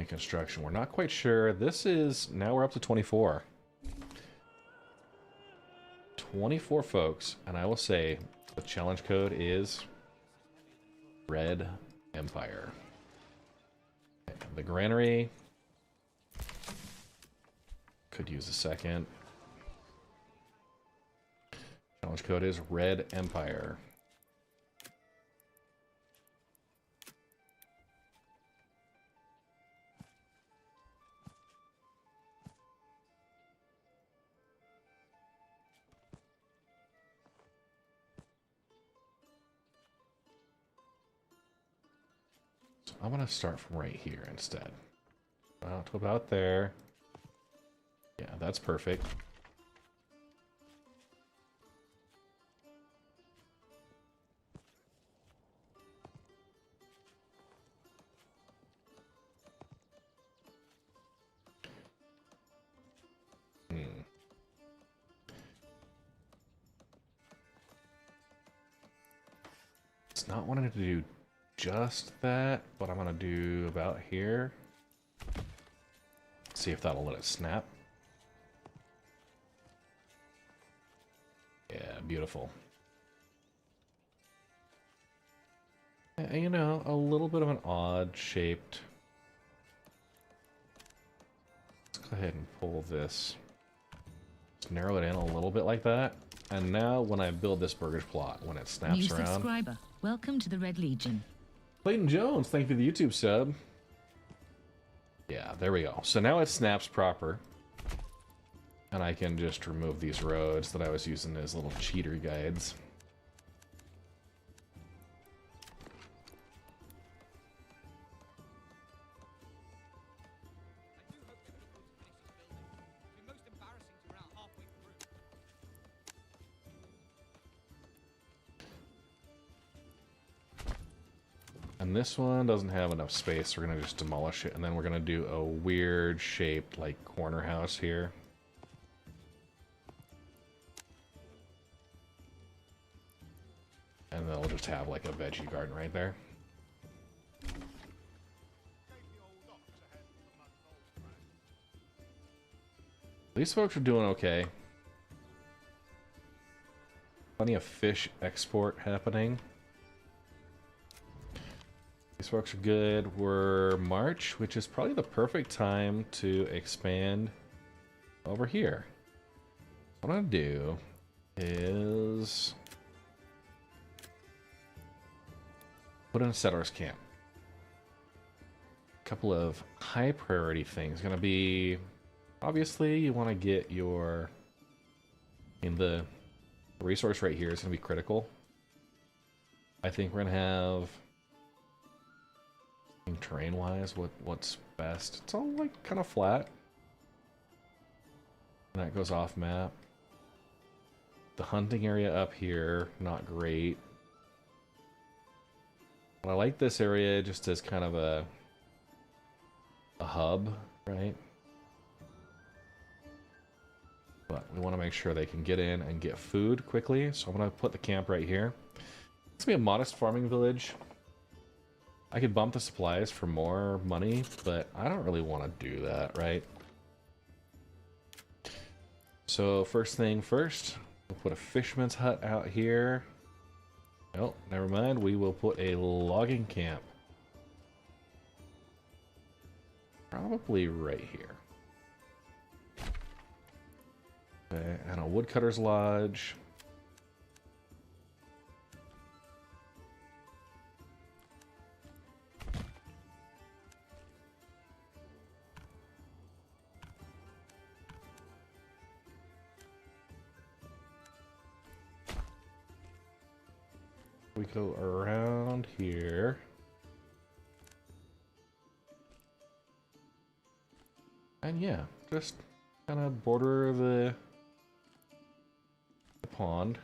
Speaker 1: Construction. We're not quite sure. This is... Now we're up to 24. 24 folks. And I will say the challenge code is Red Empire. Okay, the granary could use a second. Challenge code is Red Empire. I'm gonna start from right here instead. About to about there. Yeah, that's perfect. It's not wanting to do just that, but I'm gonna do about here. See if that'll let it snap. Yeah, beautiful. Yeah, you know, a little bit of an odd shaped. Let's go ahead and pull this. Just narrow it in a little bit like that. And now when I build this burgage plot, when it snaps
Speaker 3: New
Speaker 1: around.
Speaker 3: subscriber. Welcome to the Red Legion.
Speaker 1: Clayton Jones, thank you for the YouTube sub. Yeah, there we go. So now it snaps proper. And I can just remove these roads that I was using as little cheater guides. And this one doesn't have enough space, so we're gonna just demolish it, and then we're gonna do a weird shaped like corner house here. And then we'll just have like a veggie garden right there. These folks are doing okay. Plenty of fish export happening. These folks are good. We're March, which is probably the perfect time to expand over here. What I'm gonna do is put in a settlers camp. A couple of high priority things. Gonna be, obviously, you want to get your, the resource right here is gonna be critical. I think we're gonna have, terrain wise, what's best. It's all like kind of flat. And that goes off map. The hunting area up here, not great. But I like this area just as kind of a hub, right? But we want to make sure they can get in and get food quickly. So I'm going to put the camp right here. It's going to be a modest farming village. I could bump the supplies for more money, but I don't really want to do that, right? So first thing first, we'll put a fisherman's hut out here. Oh, never mind. We will put a logging camp. Probably right here. Okay, and a woodcutter's lodge. We go around here. And yeah, just kind of border the pond.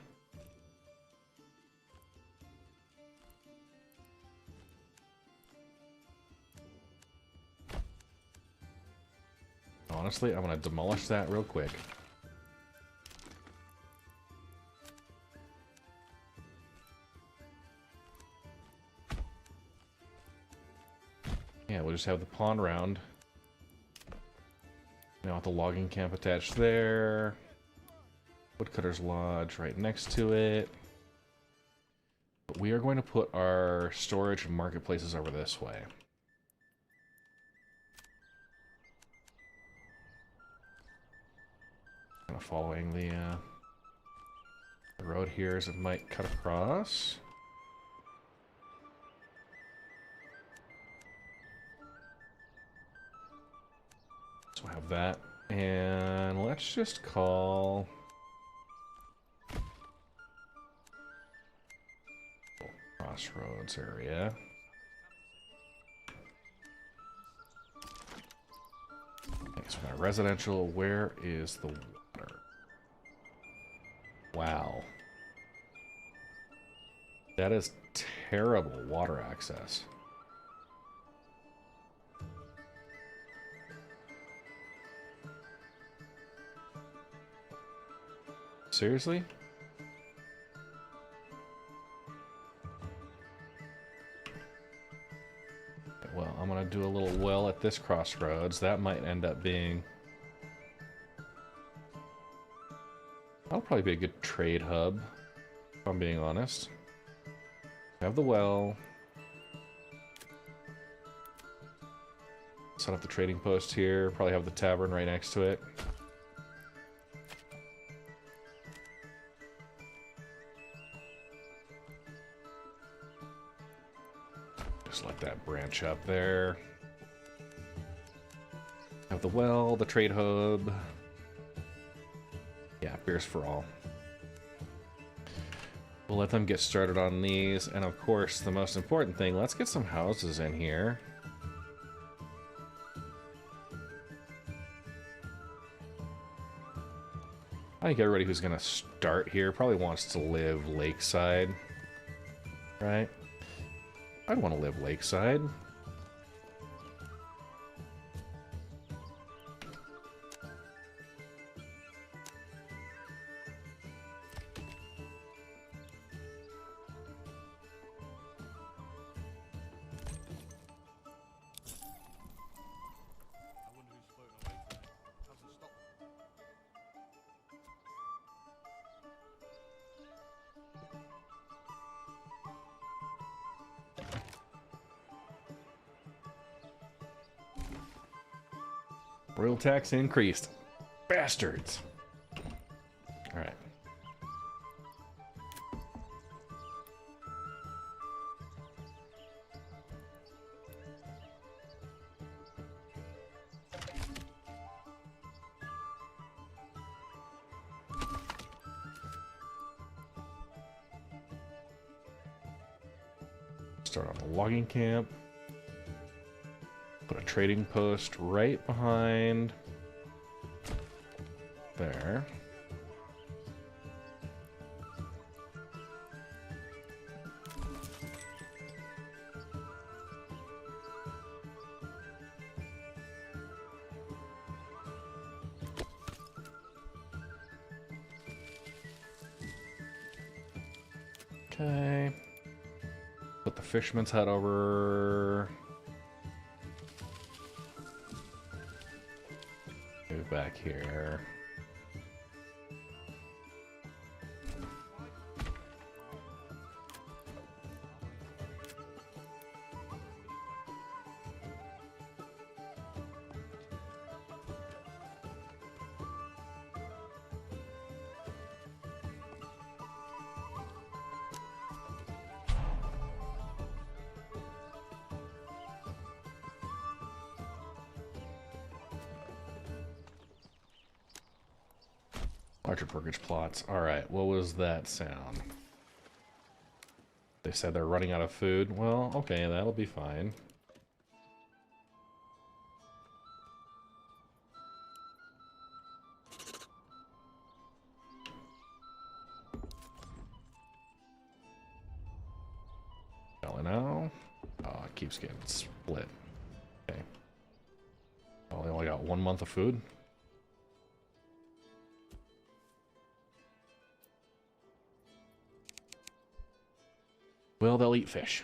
Speaker 1: Honestly, I'm going to demolish that real quick. Yeah, we'll just have the pond round. Now with the logging camp attached there. Woodcutter's lodge right next to it. But we are going to put our storage and marketplaces over this way. Kind of following the road here as it might cut across. So we'll have that, and let's just call crossroads area. Residential, where is the water? Wow. That is terrible water access. Seriously? Well, I'm gonna do a little well at this crossroads. That might end up being... That'll probably be a good trade hub, if I'm being honest. Have the well. Set up the trading post here. Probably have the tavern right next to it. Just let that branch up there. Have the well, the trade hub. Yeah, beers for all. We'll let them get started on these. And of course, the most important thing, let's get some houses in here. I think everybody who's going to start here probably wants to live lakeside. Right? I'd want to live lakeside. Royal tax increased. Bastards. Alright. Start on the logging camp. Put a trading post right behind there. Okay. Put the fisherman's hut over. Move back here. Larger brokerage plots. Alright, what was that sound? They said they're running out of food. Well, okay, that'll be fine. Now? Oh, it keeps getting split. Okay. Oh, they only got 1 month of food? Well, they'll eat fish.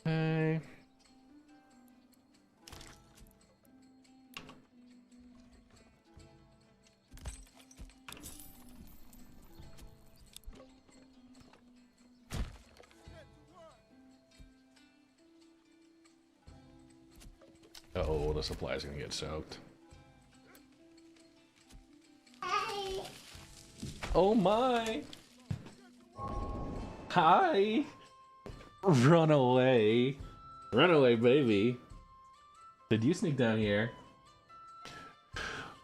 Speaker 1: Okay. Uh-oh, the supply is gonna get soaked. Oh my! Hi! Run away! Run away, baby! Did you sneak down here?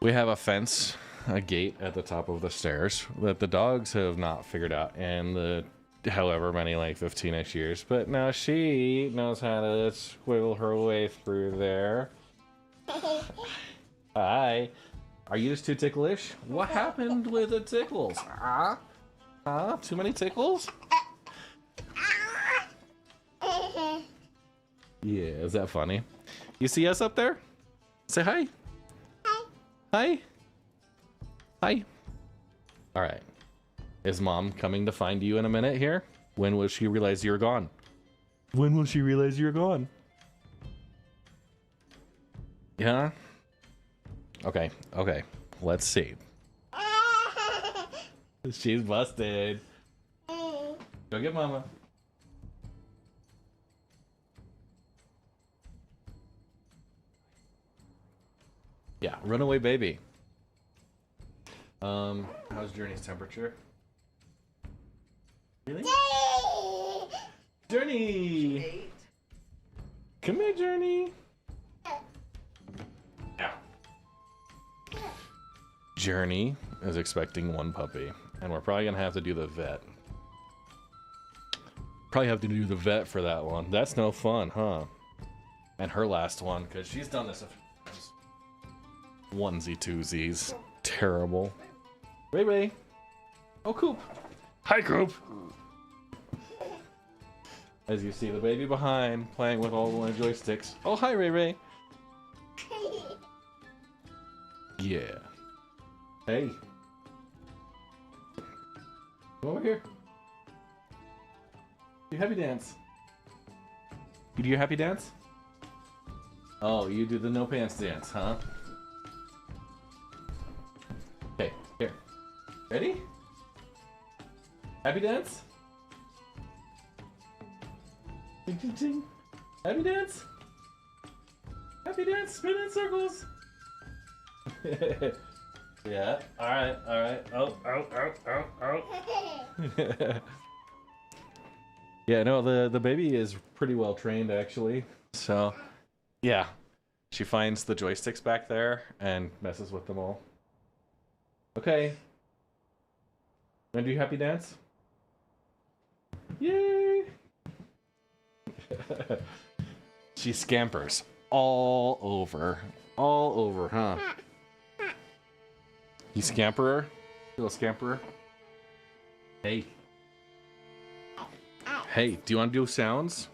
Speaker 1: We have a fence, a gate at the top of the stairs that the dogs have not figured out in the however many, like 15-ish years. But now she knows how to squiggle her way through there. Hi. Are you just too ticklish? What happened with the tickles? Huh? Huh? Too many tickles? Yeah, is that funny? You see us up there? Say hi. Hi. Hi. All right. Is mom coming to find you in a minute here? When will she realize you're gone? When will she realize you're gone? Yeah? Okay, okay. Let's see. She's busted. Go get mama. Yeah, runaway baby. How's Journey's temperature? Really? Journey! Come here, Journey. Yeah. Journey is expecting one puppy, and we're probably gonna have to do the vet. Probably have to do the vet for that one. That's no fun, huh? And her last one, because she's done this a few times. Onesie twosies. Terrible. Ray Ray. Oh, Coop. Hi, Coop. As you see the baby behind, playing with all the joysticks. Oh, hi, Ray Ray. Yeah. Hey. Come over here. Do happy dance. You do your happy dance? Oh, you do the no pants dance, huh? Okay, here. Ready? Happy dance? Ding, ding, ding. Happy dance? Happy dance, spin in circles. Yeah, alright, alright. Oh, oh, oh, oh, oh. Yeah, no, the baby is pretty well trained actually. So, yeah. She finds the joysticks back there and messes with them all. Okay. Wanna do happy dance? Yay! She scampers all over, huh? You scamperer? Little scamperer? Hey. Hey, do you want to do sounds?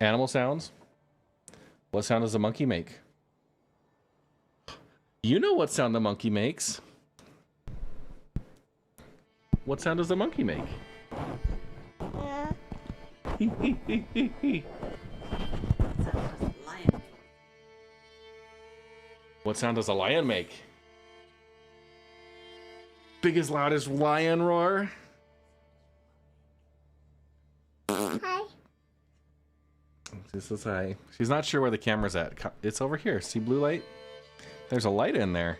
Speaker 1: Animal sounds? What sound does a monkey make? You know what sound the monkey makes. What sound does the monkey make? What sound does a lion make? Biggest, loudest lion roar?
Speaker 6: Hi.
Speaker 1: This is hi. She's not sure where the camera's at. It's over here. See blue light? There's a light in there.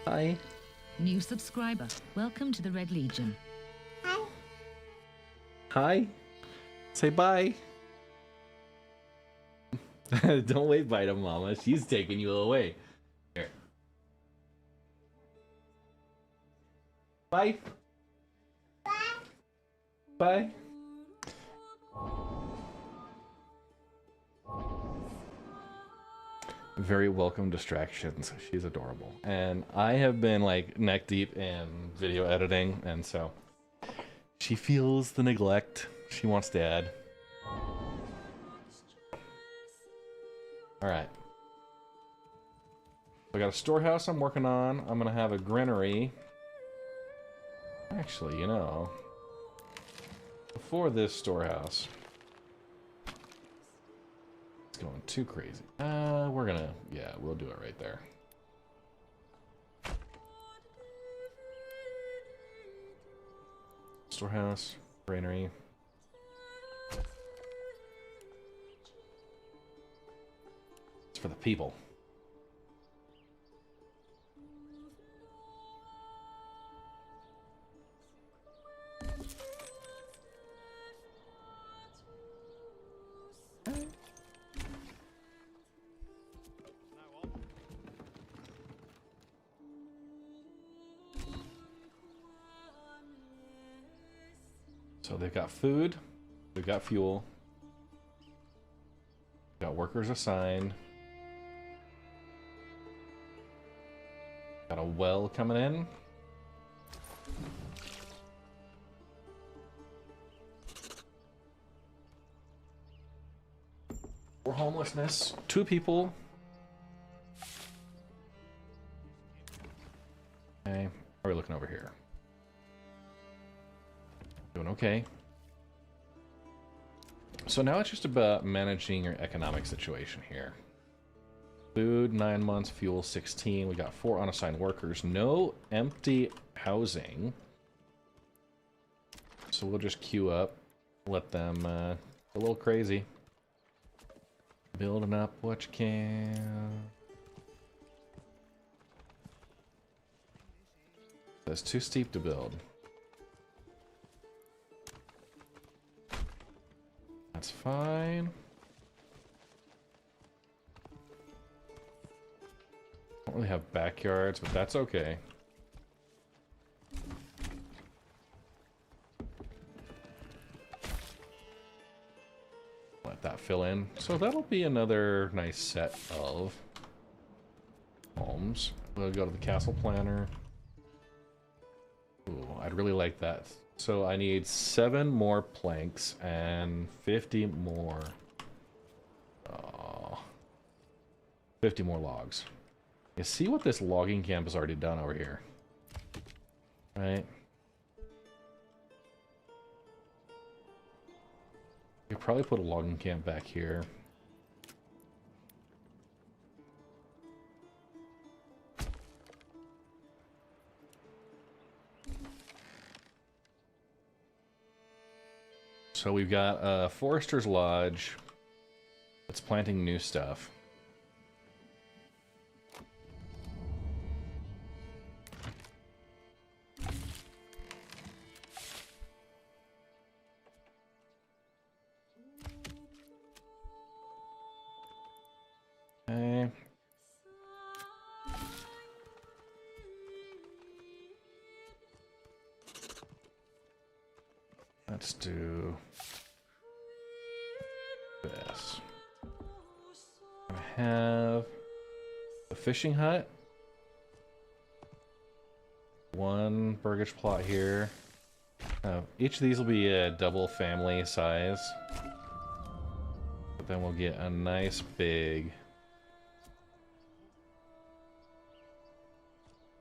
Speaker 1: Hi.
Speaker 3: New subscriber. Welcome to the Red Legion.
Speaker 6: Hi.
Speaker 1: Hi. Say bye. Don't wave bite him, Mama. She's taking you away. Here. Bye.
Speaker 6: Bye.
Speaker 1: Bye. Very welcome distractions. She's adorable. And I have been like neck deep in video editing, and so she feels the neglect. She wants dad. Alright. I got a storehouse I'm working on. I'm gonna have a granary. Actually, you know, before this storehouse, it's going too crazy. We're gonna, yeah, we'll do it right there. Storehouse, granary. It's for the people. So they've got food, they've got fuel, got workers assigned, got a well coming in. For homelessness, 2 people. Okay, how are we looking over here? Doing okay. So now it's just about managing your economic situation here. Food, 9 months, fuel, 16. We got 4 unassigned workers. No empty housing. So we'll just queue up, let them go a little crazy. Building up what you can. That's too steep to build. That's fine. Don't really have backyards, but that's okay. Let that fill in. So that'll be another nice set of homes. We'll go to the castle planner. Ooh, I'd really like that. So I need 7 more planks and 50 more. 50 more logs. You see what this logging camp has already done over here, right? You could probably put a logging camp back here. So we've got a Forester's Lodge that's planting new stuff. Okay. Let's do this. I have a fishing hut, 1 burgage plot here. Each of these will be a double family size, but then we'll get a nice big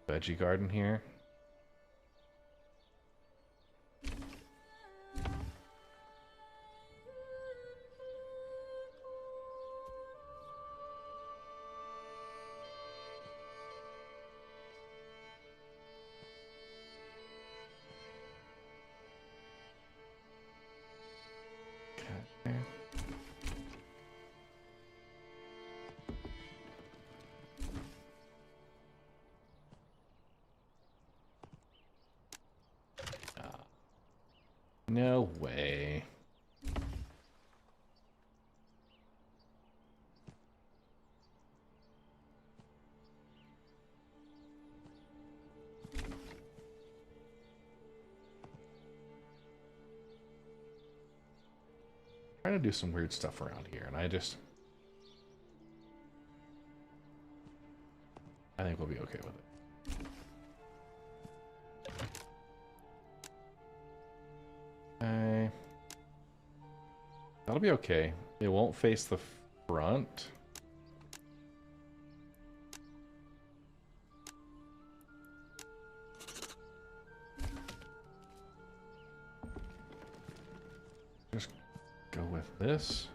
Speaker 1: veggie garden here. Okay. No way. Trying to do some weird stuff around here, and I think we'll be okay with it. Okay. That'll be okay. It won't face the front. Just go with this.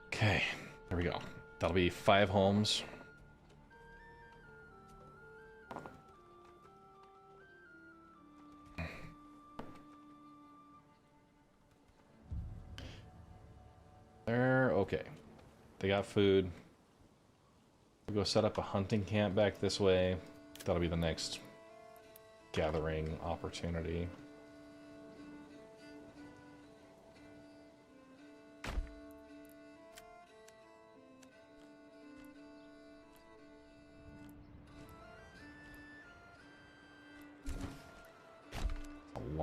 Speaker 1: Okay, there we go. That'll be 5 homes. They're okay. They got food. We'll go set up a hunting camp back this way. That'll be the next gathering opportunity.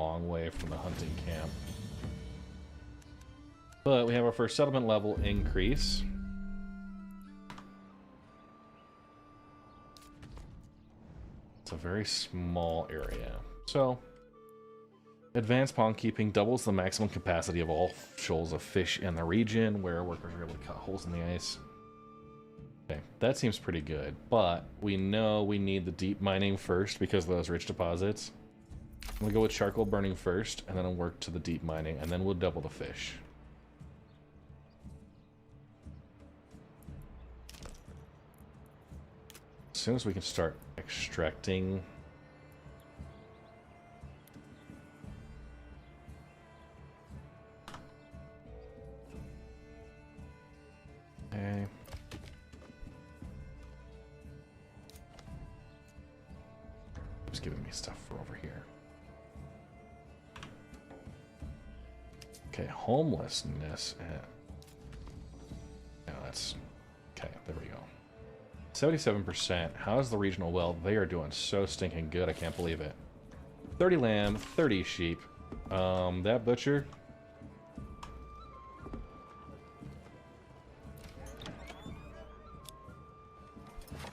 Speaker 1: long way from the hunting camp. But we have our first settlement level increase. It's a very small area. So, advanced pond keeping doubles the maximum capacity of all shoals of fish in the region, where workers are able to cut holes in the ice. Okay, that seems pretty good, but we know we need the deep mining first because of those rich deposits. I'm gonna go with charcoal burning first, and then I'll work to the deep mining, and then we'll double the fish. As soon as we can start extracting. Okay. Just giving me stuff for over here. Okay, homelessness. No, that's okay. There we go. 77%. How's the regional well? They are doing so stinking good. I can't believe it. 30 lamb, 30 sheep. That butcher.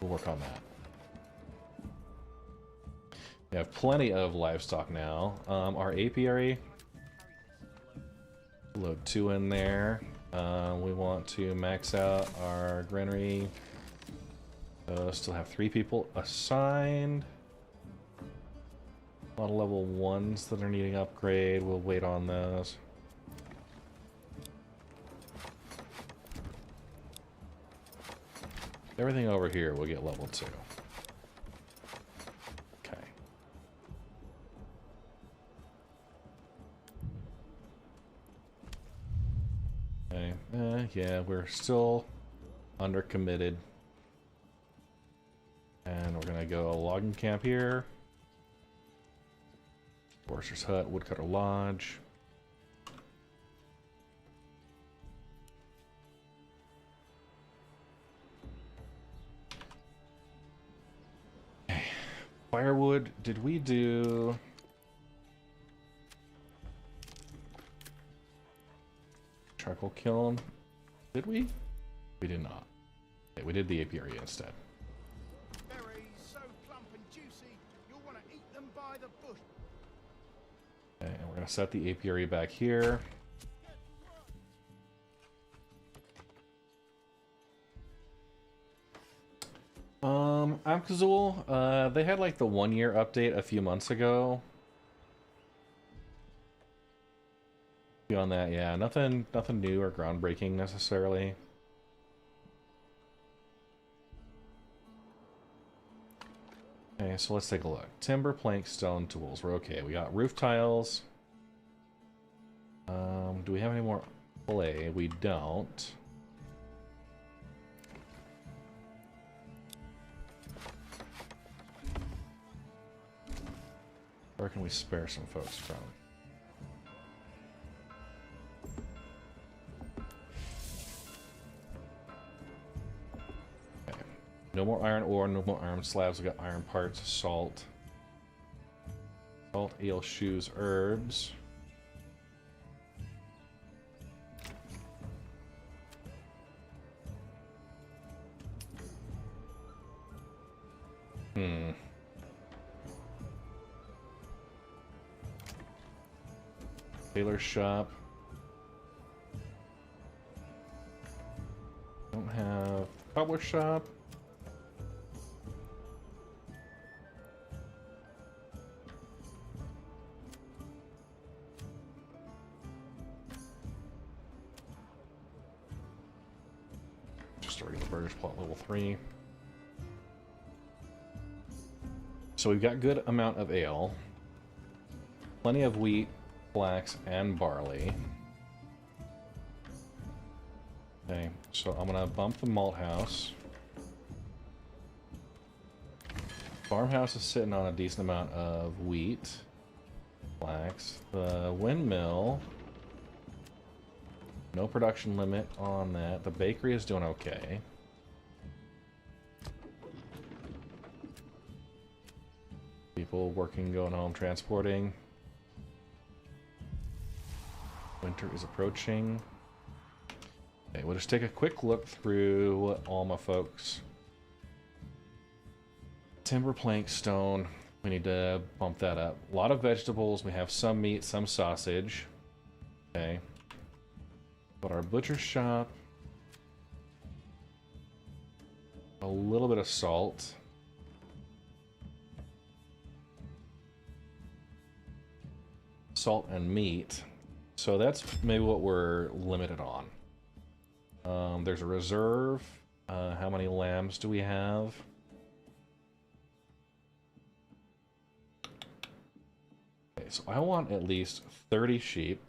Speaker 1: We'll work on that. We have plenty of livestock now. Our apiary. Load 2 in there. We want to max out our granary. Still have 3 people assigned. A lot of level 1s that are needing upgrade. We'll wait on those. Everything over here will get level 2. Okay. Okay. Yeah, we're still under committed. And we're gonna go logging camp here. Forester's Hut, Woodcutter Lodge. Okay. Firewood, did we do... Charcoal kiln? Did we? We did not. Okay, we did the apiary instead.
Speaker 4: Berries so plump and juicy, you'll want to eat them by the bush.
Speaker 1: Okay, and we're gonna set the apiary back here. Amkazul, they had like the 1-year update a few months ago. Beyond that, yeah, nothing new or groundbreaking necessarily. Okay, so let's take a look. Timber, plank, stone, tools. We're okay. We got roof tiles. Do we have any more clay? We don't. Where can we spare some folks from? Okay. No more iron ore, no more iron slabs. We got iron parts, salt. Salt, ale, shoes, herbs. Tailor shop. Don't have cobbler shop. Just a regular burgers plot level 3. So we've got good amount of ale, plenty of wheat, flax, and barley. Okay, so I'm gonna bump the malt house. Farmhouse is sitting on a decent amount of wheat, flax. The windmill, no production limit on that. The bakery is doing okay. People working, going home, transporting. Winter is approaching. Okay, we'll just take a quick look through what all my folks. Timber, plank, stone. We need to bump that up. A lot of vegetables. We have some meat, some sausage. Okay. But our butcher shop. A little bit of salt. Salt and meat. So that's maybe what we're limited on. There's a reserve. How many lambs do we have? Okay, so I want at least 30 sheep.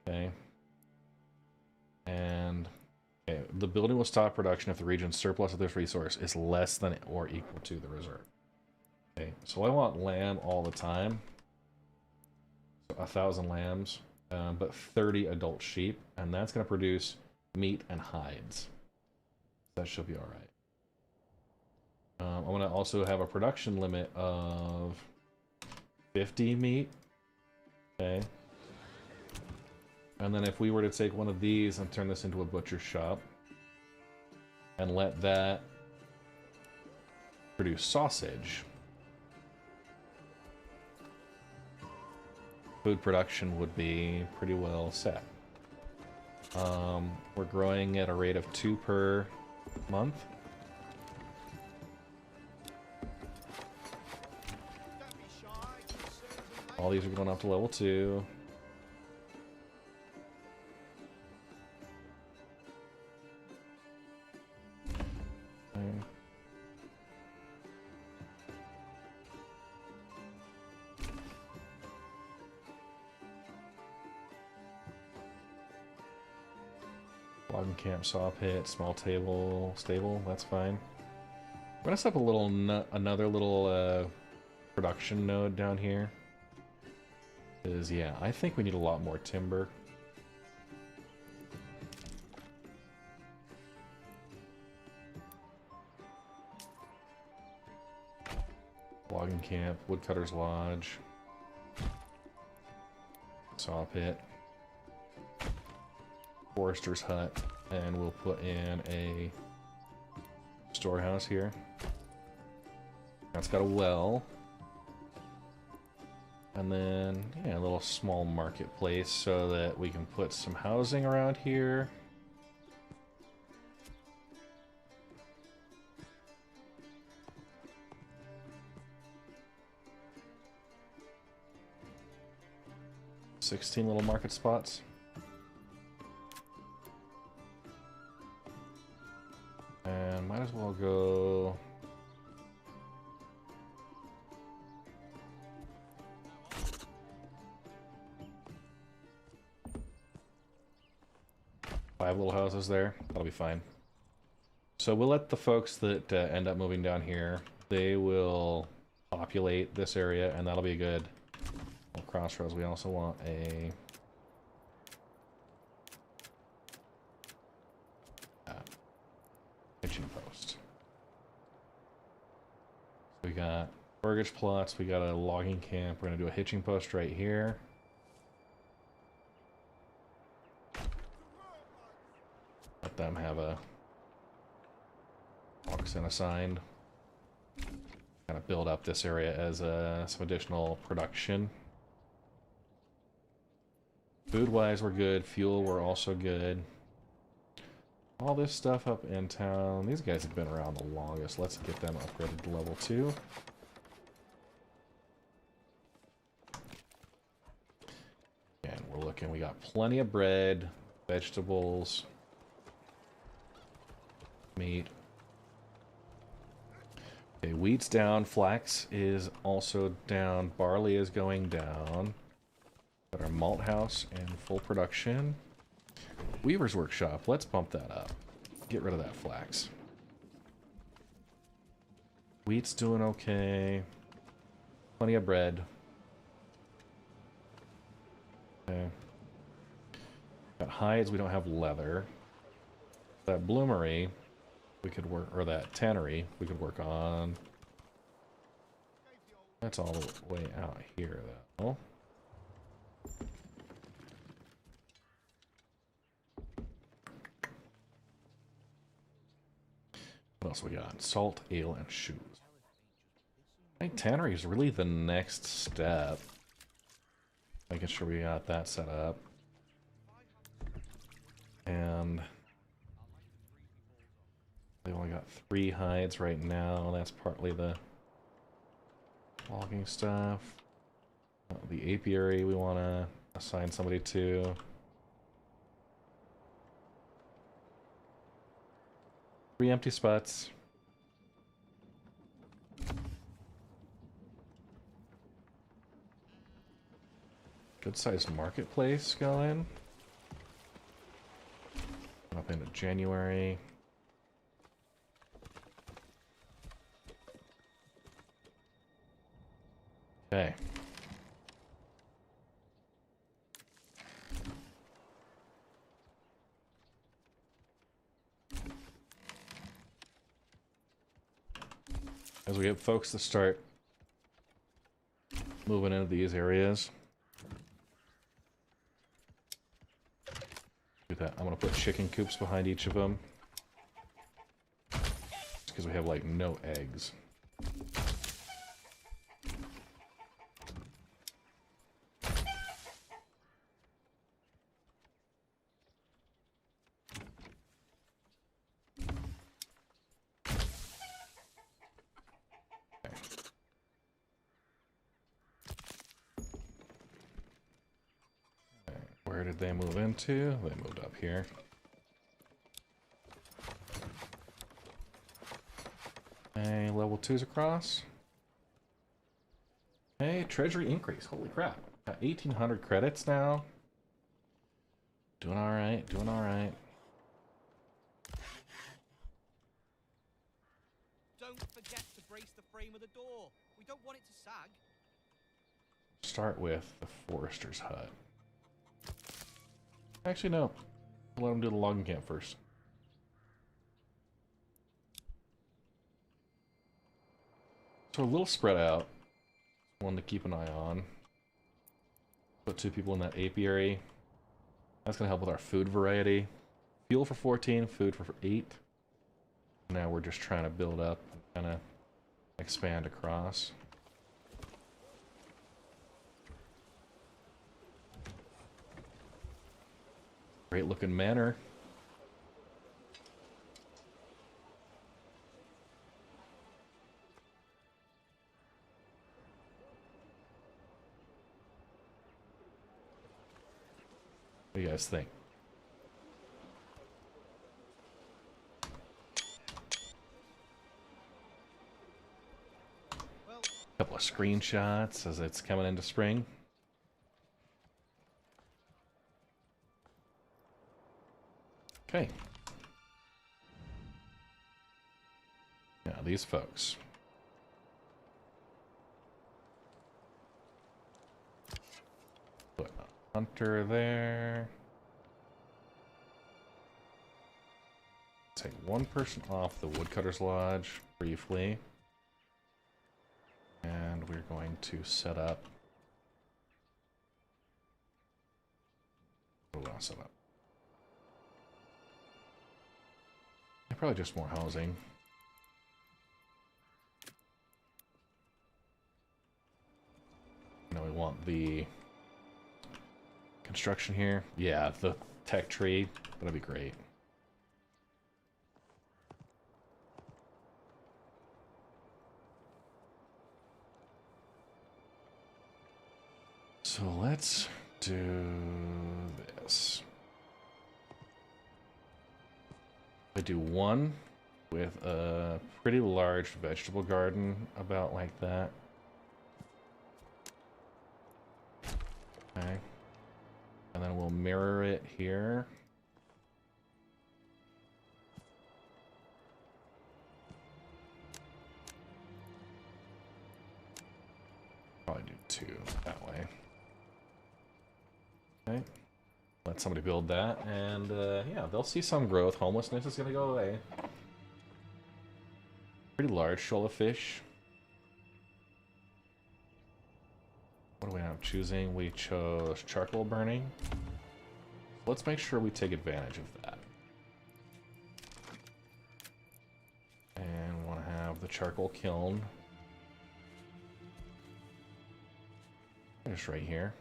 Speaker 1: Okay. And okay, the building will stop production if the region's surplus of this resource is less than or equal to the reserve. Okay, so I want lamb all the time. So 1,000 lambs. But 30 adult sheep, and that's going to produce meat and hides. That should be all right. I'm going to also have a production limit of 50 meat. Okay. And then if we were to take one of these and turn this into a butcher shop, and let that produce sausage, food production would be pretty well set. We're growing at a rate of 2 per month. All these are going up to level 2. Okay. Logging camp, saw pit, small table, stable, that's fine. I'm gonna set up a little, another little production node down here. Because, yeah, I think we need a lot more timber. Logging camp, woodcutter's lodge, saw pit. Forester's hut, and we'll put in a storehouse here. That's got a well. And then, yeah, a little small marketplace so that we can put some housing around here. $16 little market spots. And might as well go... five little houses there. That'll be fine. So we'll let the folks that end up moving down here, they will populate this area, and that'll be a good crossroads. We also want a... hitching post. We got burgage plots, we got a logging camp, we're gonna do a hitching post right here. Let them have a oxen assigned. Kind of build up this area as some additional production. Food-wise, we're good. Fuel, we're also good. All this stuff up in town. These guys have been around the longest. Let's get them upgraded to level 2. And we're looking, we got plenty of bread, vegetables, meat. Okay, wheat's down, flax is also down, barley is going down. Got our malt house in full production. Weaver's workshop, let's bump that up. Get rid of that flax. Wheat's doing okay. Plenty of bread. Okay. Got hides, we don't have leather. That bloomery, we could work, or that tannery, we could work on. That's all the way out here, though. What else we got? Salt, ale, and shoes. I think tannery is really the next step. Making sure we got that set up. And they only got 3 hides right now. That's partly the logging stuff. The apiary we want to assign somebody to. Three empty spots. Good sized marketplace going. Up into January. Okay. As we get folks to start moving into these areas. Do that. I'm gonna put chicken coops behind each of them. Just because we have like no eggs. Where did they move into? They moved up here. Okay, level 2's across. Hey, treasury increase. Holy crap. Got 1,800 credits now. Doing alright, doing alright.
Speaker 4: Don't forget to brace the frame of the door. We don't want it to sag.
Speaker 1: Start with the forester's hut. Actually, no. Let them do the logging camp first. So a little spread out. One to keep an eye on. Put 2 people in that apiary. That's going to help with our food variety. Fuel for 14, food for 8. Now we're just trying to build up and kind of expand across. Great looking manor. What do you guys think?
Speaker 4: Well,
Speaker 1: Couple of screenshots as it's coming into spring. Okay. Now these folks. Put a hunter there. Take one person off the woodcutter's lodge briefly. And we're going to set up. What do I set up? Probably just more housing. Now we want the construction here. Yeah, the tech tree. That'd be great. So let's do this. I do one with a pretty large vegetable garden, about like that. Okay. And then we'll mirror it here. Probably do 2 that way. Okay. Let somebody build that, and yeah, they'll see some growth. Homelessness is going to go away. Pretty large shoal of fish. What do we end up choosing? We chose charcoal burning. Let's make sure we take advantage of that. the charcoal kiln. Just right here.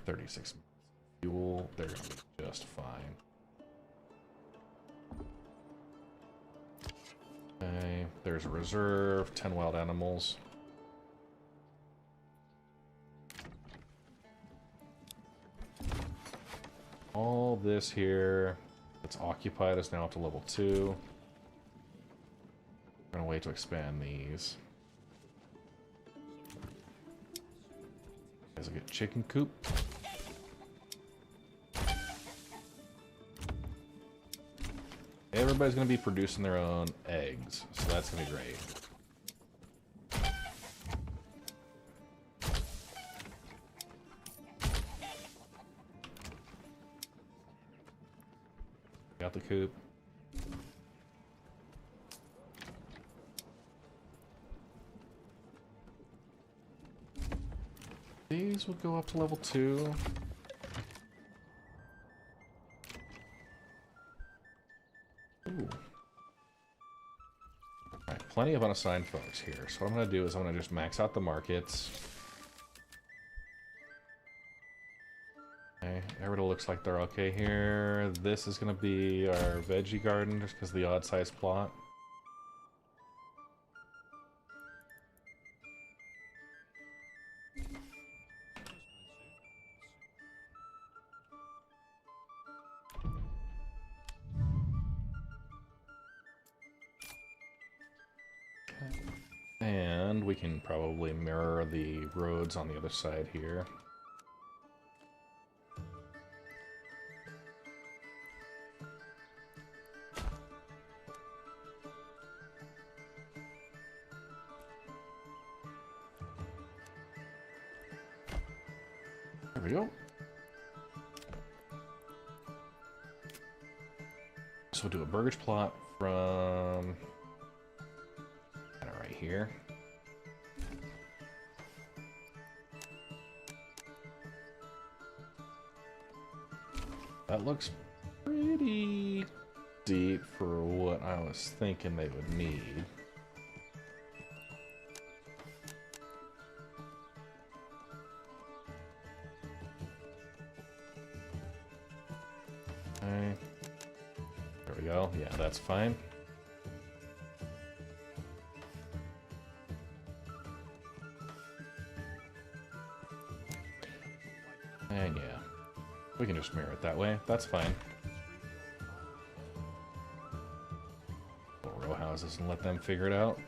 Speaker 1: $36 fuel. They're gonna be just fine. Okay, there's a reserve, 10 wild animals. All this here that's occupied is now up to level 2. I'm gonna wait to expand these. There's a good chicken coop. Everybody's gonna be producing their own eggs, so that's gonna be great. Got the coop. These will go up to level 2. Ooh. Alright, plenty of unassigned folks here. So what I'm going to do is I'm going to just max out the markets. Okay, everybody looks like they're okay here. This is going to be our veggie garden just because of the odd size plot. And we can probably mirror the roads on the other side here. There we go. So we'll do a burgage plot from right here. That looks pretty deep for what I was thinking they would need. Okay. There we go. Yeah, that's fine. And yeah, we can just mirror it that way. That's fine. We'll row houses and let them figure it out.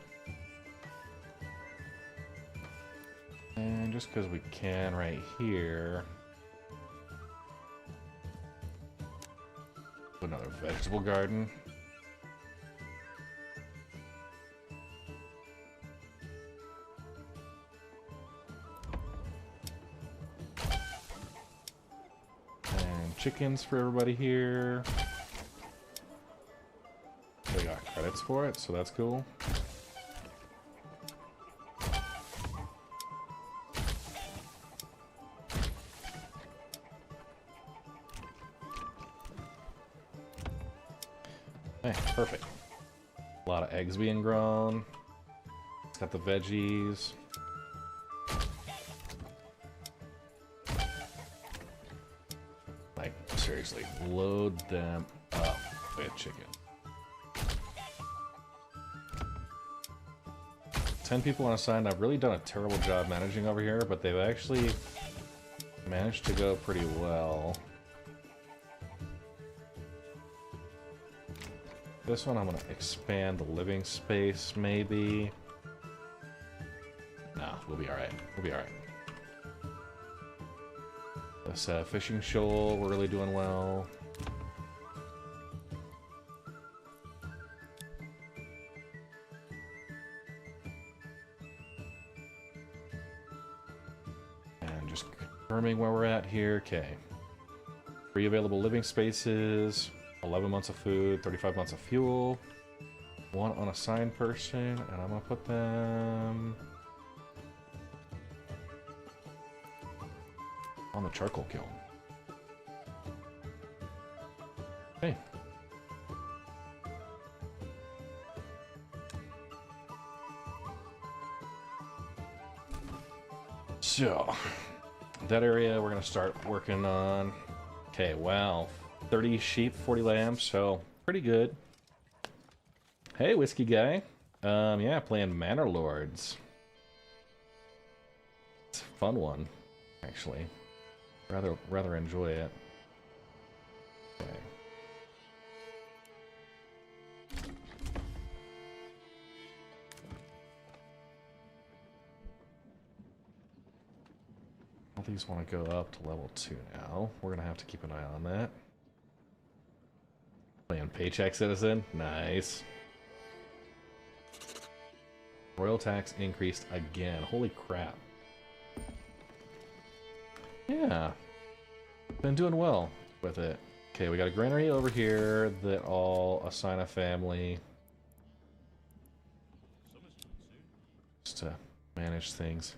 Speaker 1: And just because we can right here, another vegetable garden. Chickens for everybody here. They got credits for it, so that's cool. Hey, perfect. A lot of eggs being grown. It's got the veggies. Seriously, load them up with chicken. 10 people on assigned. I've really done a terrible job managing over here, but they've actually managed to go pretty well. This one I'm going to expand the living space, maybe. Nah, we'll be alright. We'll be alright. This fishing shoal, we're really doing well. And just confirming where we're at here. Okay. 3 available living spaces, 11 months of food, 35 months of fuel. One unassigned person, and I'm gonna put them on the charcoal kiln. Okay. So, that area we're gonna start working on. Okay, wow. 30 sheep, 40 lambs, so pretty good. Hey, whiskey guy. Yeah, playing Manor Lords. It's a fun one, actually. Rather enjoy it. Okay. All these want to go up to level 2 now. We're gonna have to keep an eye on that. Playing Paycheck Citizen, nice. Royal tax increased again. Holy crap. Yeah. Been doing well with it. Okay, we got a granary over here that I'll assign a family. Just to manage things.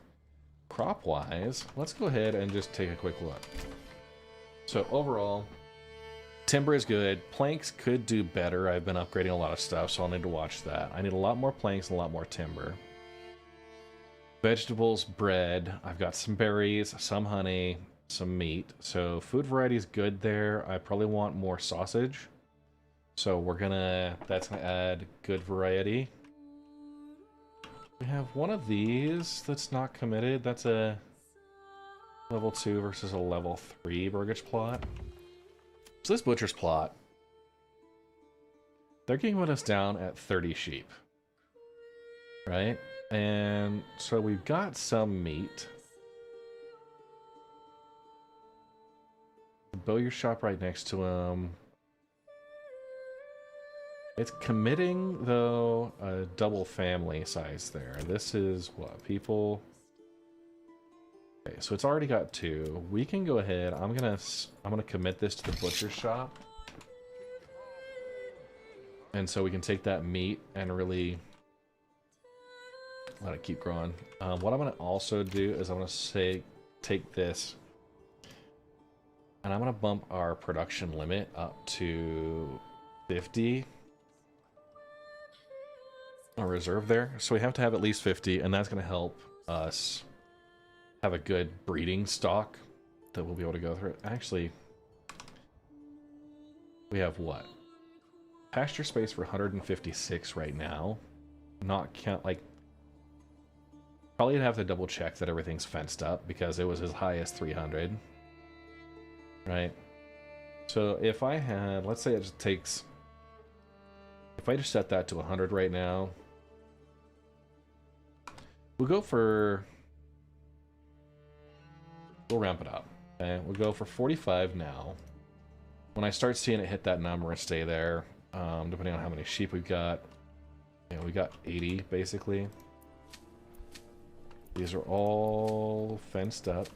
Speaker 1: Crop-wise, let's go ahead and just take a quick look. So overall, timber is good. Planks could do better. I've been upgrading a lot of stuff, so I'll need to watch that. I need a lot more planks and a lot more timber. Vegetables, bread. I've got some berries, some honey, some meat. So food variety is good there. I probably want more sausage. So that's gonna add good variety. We have one of these that's not committed. That's a level 2 versus a level 3 burgage plot. So this butcher's plot, they're keeping us down at 30 sheep, right? And so we've got some meat. The bowyer shop right next to him. It's committing, though, a double family size there. This is what, people? Okay, so it's already got 2. We can go ahead. I'm gonna commit this to the butcher shop, and so we can take that meat and really let it keep growing. What I'm gonna also do is I'm gonna take this, and I'm gonna bump our production limit up to 50. A reserve there, so we have to have at least 50, and that's gonna help us have a good breeding stock that we'll be able to go through. Actually, we have what? Pasture space for 156 right now. Not count, like, probably have to double check that everything's fenced up because it was as high as 300. Right? So if I had, let's say it just takes, if I just set that to 100 right now, we'll go for, we'll ramp it up. Okay, we'll go for 45 now. When I start seeing it hit that number and stay there, depending on how many sheep we've got, you know, we got 80 basically. These are all fenced up.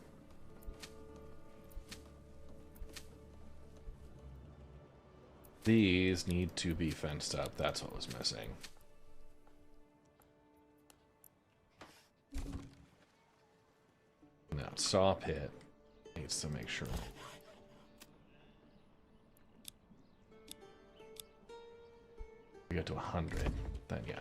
Speaker 1: These need to be fenced up. That's what was missing. Now, saw pit needs to make sure. We get to 100, then yeah.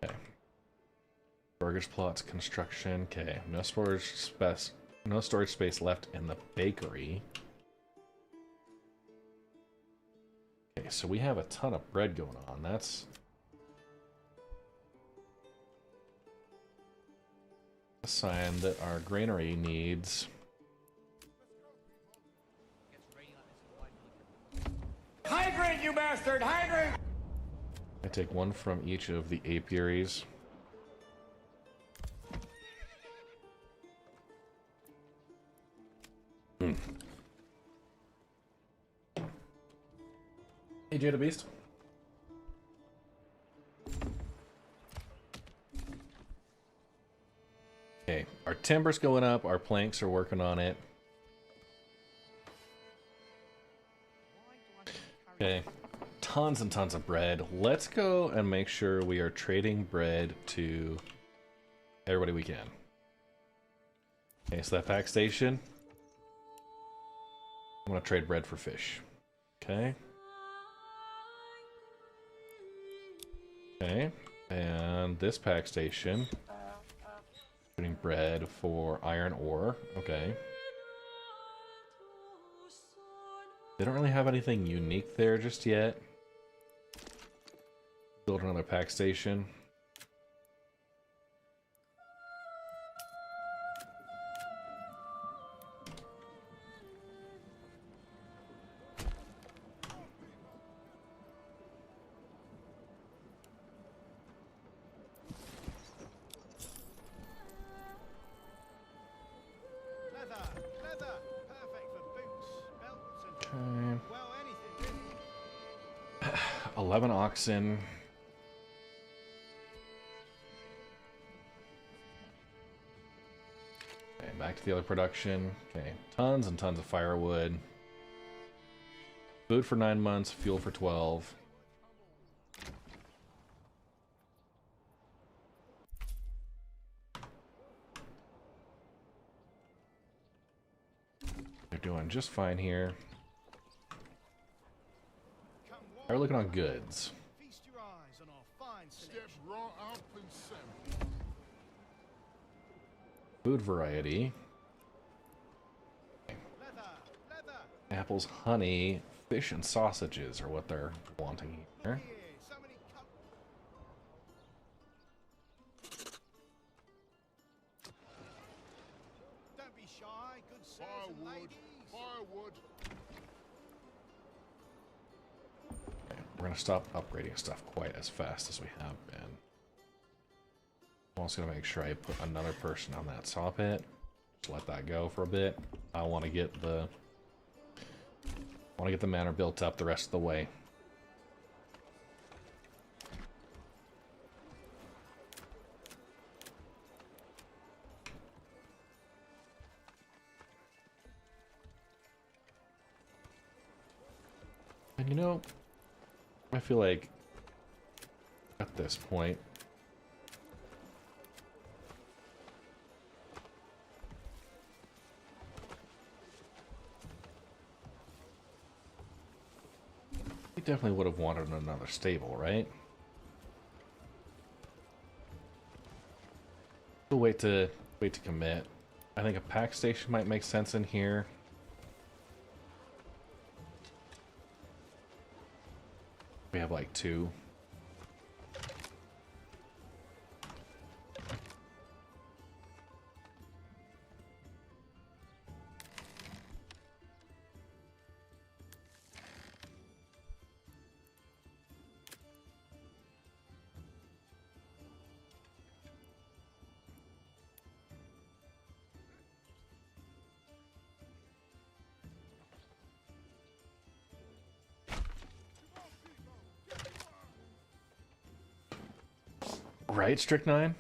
Speaker 1: Okay. Burgers plots, construction. Okay, no storage space left in the bakery. Okay, so we have a ton of bread going on. That's a sign that our granary needs.
Speaker 4: Hydrate, you bastard! Hydrate!
Speaker 1: I take one from each of the apiaries. Hey, Jada Beast. Okay, our timber's going up, our planks are working on it. Okay, tons and tons of bread. Let's go and make sure we are trading bread to everybody we can. Okay, so that pack station. I'm gonna trade bread for fish. Okay. Okay, and this pack station. Trading bread for iron ore. Okay. They don't really have anything unique there just yet. Build another pack station.
Speaker 4: Leather, perfect for boots, belts, and
Speaker 1: Okay.
Speaker 4: well, anything really.
Speaker 1: 11 oxen. Okay, back to the other production. Okay, tons and tons of firewood. Food for 9 months, fuel for 12. They're doing just fine here. How are we looking on goods?
Speaker 4: Feast your eyes on our fine
Speaker 7: Step
Speaker 4: selection.
Speaker 7: right up and sample.
Speaker 1: Food variety.
Speaker 4: Leather,
Speaker 1: Apples, honey, fish, and sausages are what they're wanting here.
Speaker 4: here, so many Don't be shy, good sirs and
Speaker 7: Firewood,
Speaker 4: ladies.
Speaker 7: firewood.
Speaker 1: Okay, we're gonna stop upgrading stuff quite as fast as we have been. I'm also gonna make sure I put another person on that saw pit. Just let that go for a bit. I want to get the manor built up the rest of the way. And you know, I feel like at this point, we definitely would have wanted another stable, right? We'll wait to commit. I think a pack station might make sense in here. We have like 2. Right, Strychnine?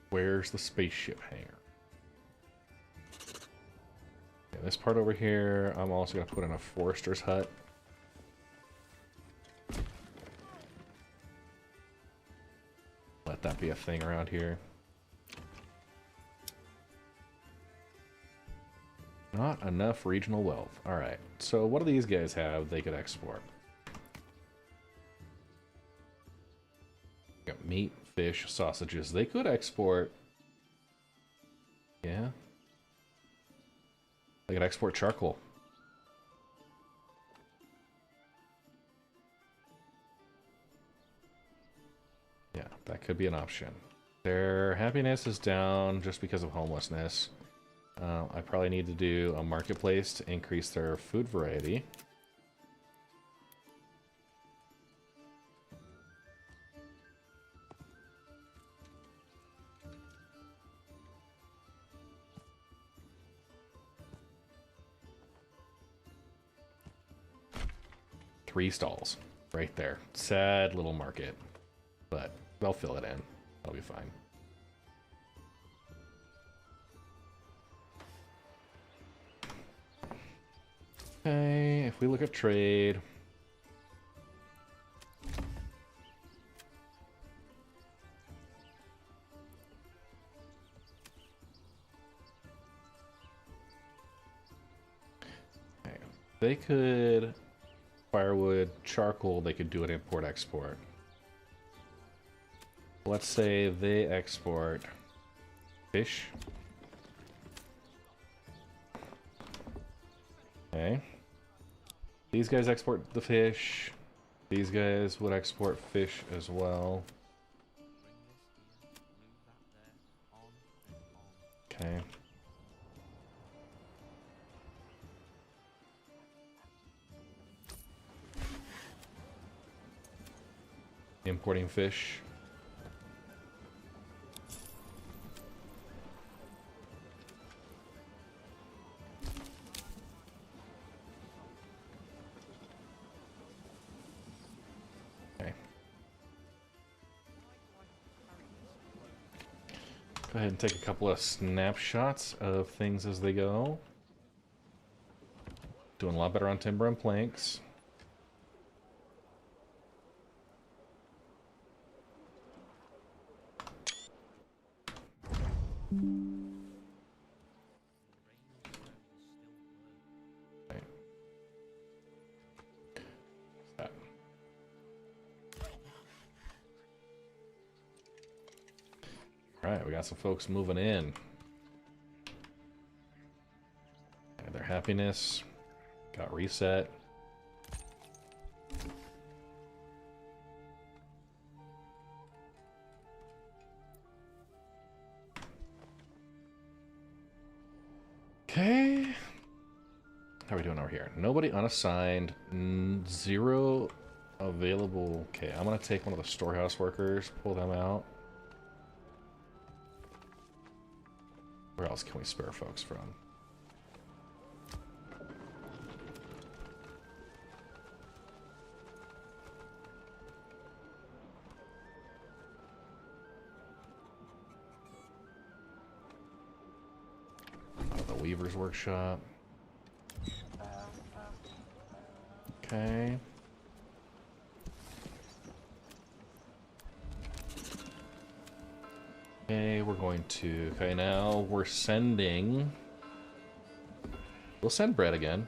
Speaker 1: Where's the spaceship hangar? Okay, this part over here, I'm also going to put in a forester's hut. Let that be a thing around here. Not enough regional wealth. Alright, so what do these guys have they could export? Got meat, fish, sausages. They could export... Yeah. They could export charcoal. Yeah, that could be an option. Their happiness is down just because of homelessness. I probably need to do a marketplace to increase their food variety. 3 stalls right there. Sad little market, but they'll fill it in. That'll be fine. Okay, if we look at trade. Okay, they could firewood, charcoal, they could do an import-export. Let's say they export fish. Okay. These guys export the fish. These guys would export fish as well. Okay. Importing fish. Go ahead and take a couple of snapshots of things as they go. Doing a lot better on timber and planks. Okay. That. Alright, we got some folks moving in. And their happiness got reset. Okay. How are we doing over here? Nobody unassigned. 0 available. Okay, I'm gonna take one of the storehouse workers, pull them out. Where else can we spare folks from? The Weaver's Workshop. Okay. Okay, we're going to... Okay, now we're sending... We'll send bread again.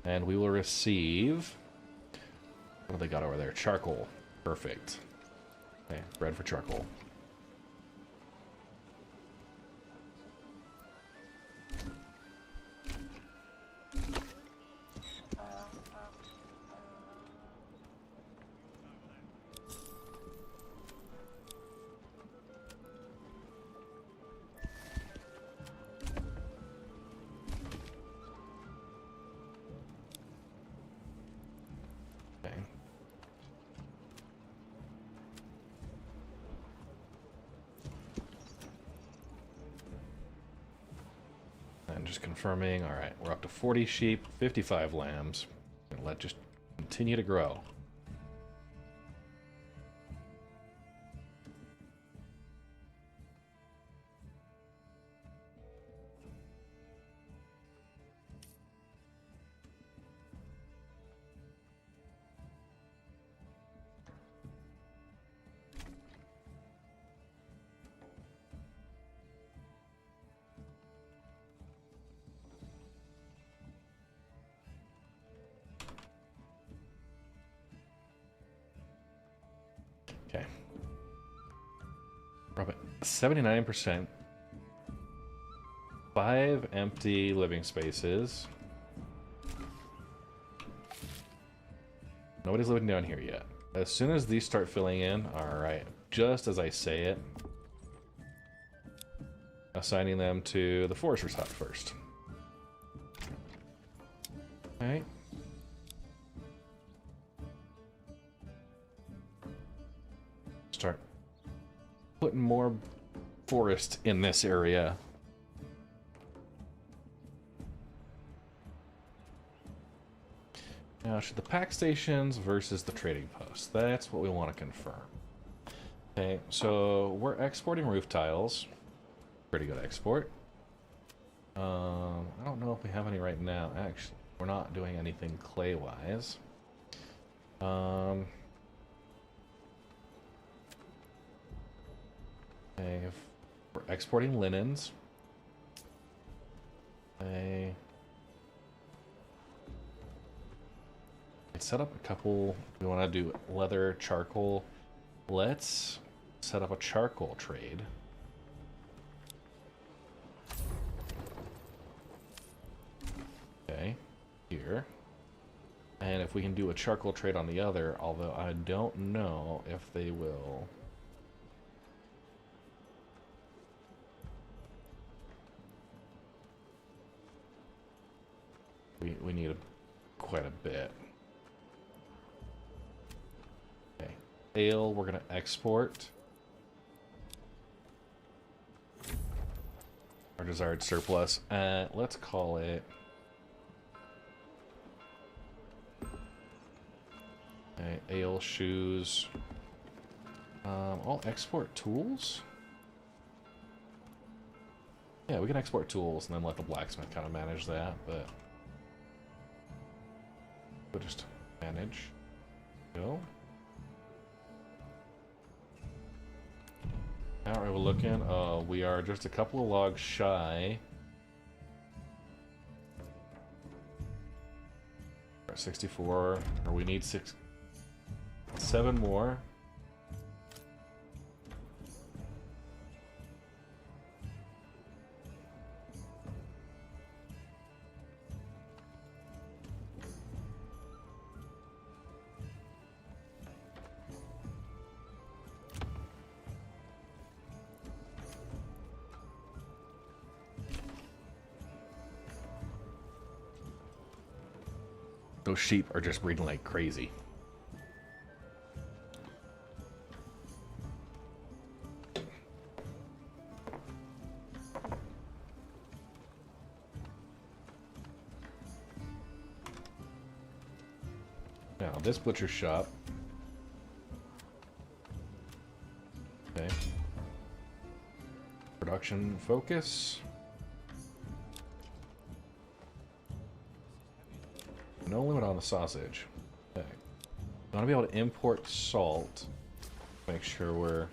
Speaker 1: And we will receive... What do they got over there? Charcoal. Perfect. Okay, bread for charcoal. Just confirming. All right, we're up to 40 sheep, 55 lambs, and let just continue to grow. Okay. We're up at 79%. 5 empty living spaces. Nobody's living down here yet. As soon as these start filling in, alright, just as I say it, assigning them to the forester's hut first. Okay. Start putting more forest in this area. Now, should the pack stations versus the trading post? That's what we want to confirm. Okay, so we're exporting roof tiles. Pretty good export. I don't know if we have any right now. Actually, we're not doing anything clay-wise. Okay, if we're exporting linens. Okay. Set up a couple. We want to do leather, charcoal. Let's set up a charcoal trade. Okay, here. And if we can do a charcoal trade on the other, although I don't know if they will. We need quite a bit. Okay, ale we're gonna export. Our desired surplus. Let's call it. Okay, ale, shoes. I'll export tools. Yeah, we can export tools and then let the blacksmith kind of manage that, but we'll just manage. Go. How are we looking? We are just a couple of logs shy. We're at 64, or we need 7 more. Those sheep are just breeding like crazy. Now, this butcher shop. Okay. Production focus. No limit on the sausage. Okay. I want to be able to import salt. Make sure we're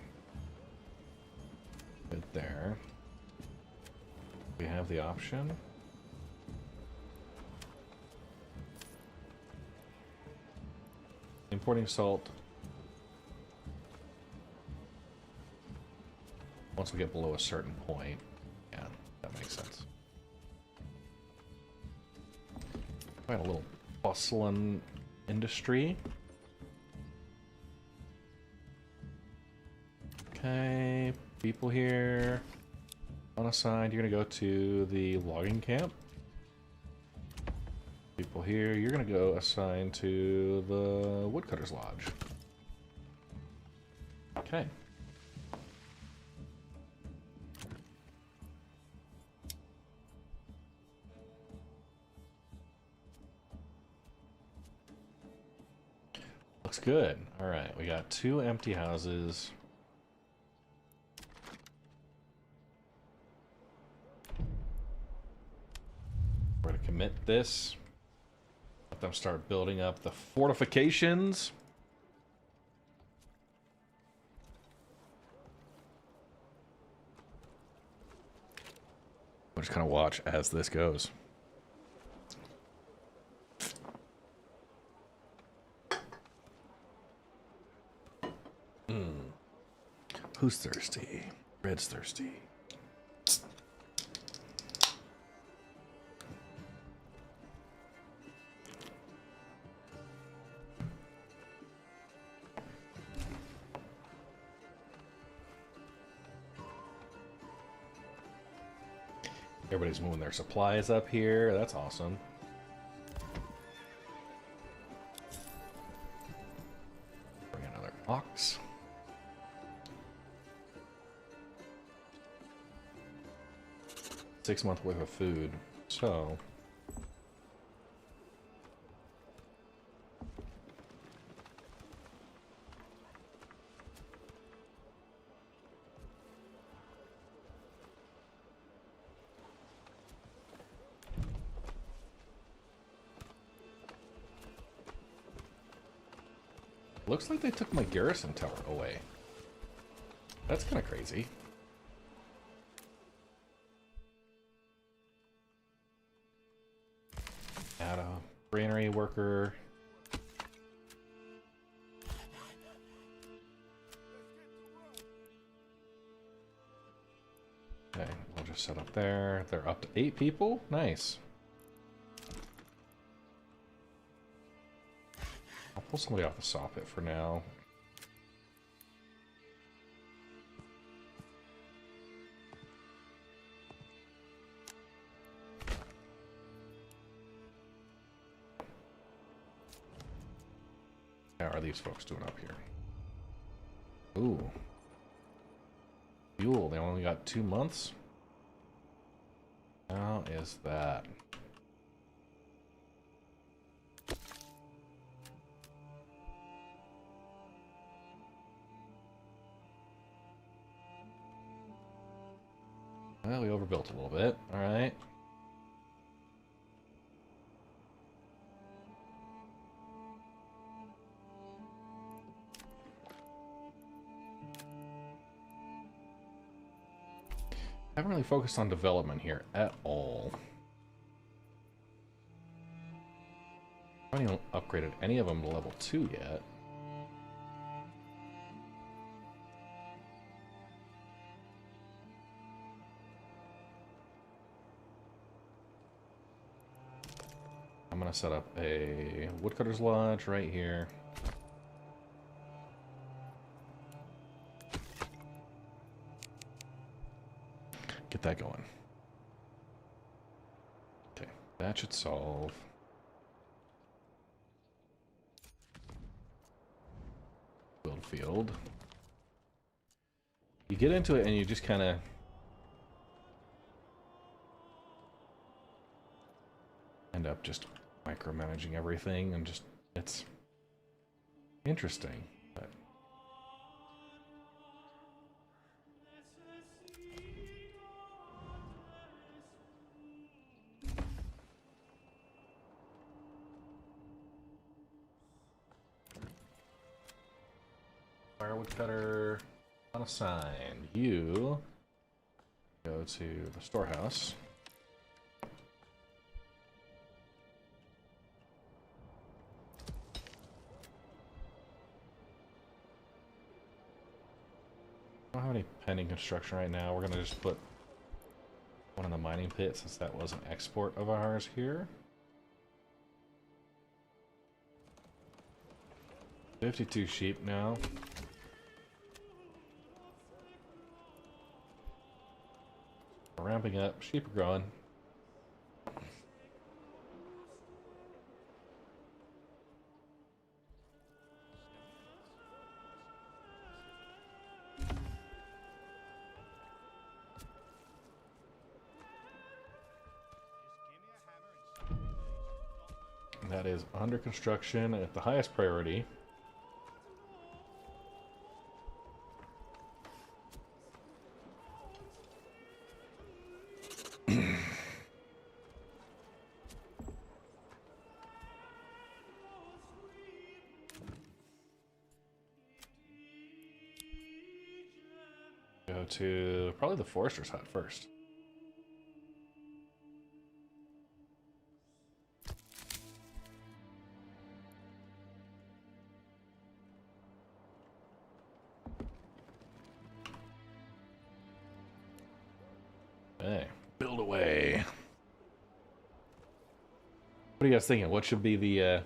Speaker 1: good there. We have the option. Importing salt. Once we get below a certain point. Yeah, that makes sense. Quite a little bustling industry. Okay, people here. Unassigned, you're gonna go to the logging camp. People here, you're gonna go assigned to the woodcutter's lodge. Okay. Looks good. All right, we got 2 empty houses. We're gonna commit this. Let them start building up the fortifications. We'll just kind of watch as this goes. Who's thirsty? Red's thirsty. Everybody's moving their supplies up here. That's awesome. Bring another ox. Six-month worth of food. So Looks like they took my garrison tower away. That's kind of crazy. Add a granary worker. Okay, we'll just set up there. They're up to 8 people. Nice. I'll pull somebody off the saw pit for now. How are these folks doing up here? Ooh. Fuel, they only got 2 months? How is that? Well, we overbuilt a little bit. Alright. Haven't really focused on development here at all. I haven't even upgraded any of them to level 2 yet. I'm gonna set up a woodcutter's lodge right here. Get that going. Okay, that should solve. Build field. You get into it and you just kind of end up just micromanaging everything, and just it's interesting. But firewood cutter unassigned. You go to the storehouse. I don't have any pending construction right now. We're gonna just put one in the mining pit since that was an export of ours here. 52 sheep now. We're ramping up. Sheep are growing. That is under construction at the highest priority. Go to probably the forester's hut first. Hey, build away. What are you guys thinking? What should be the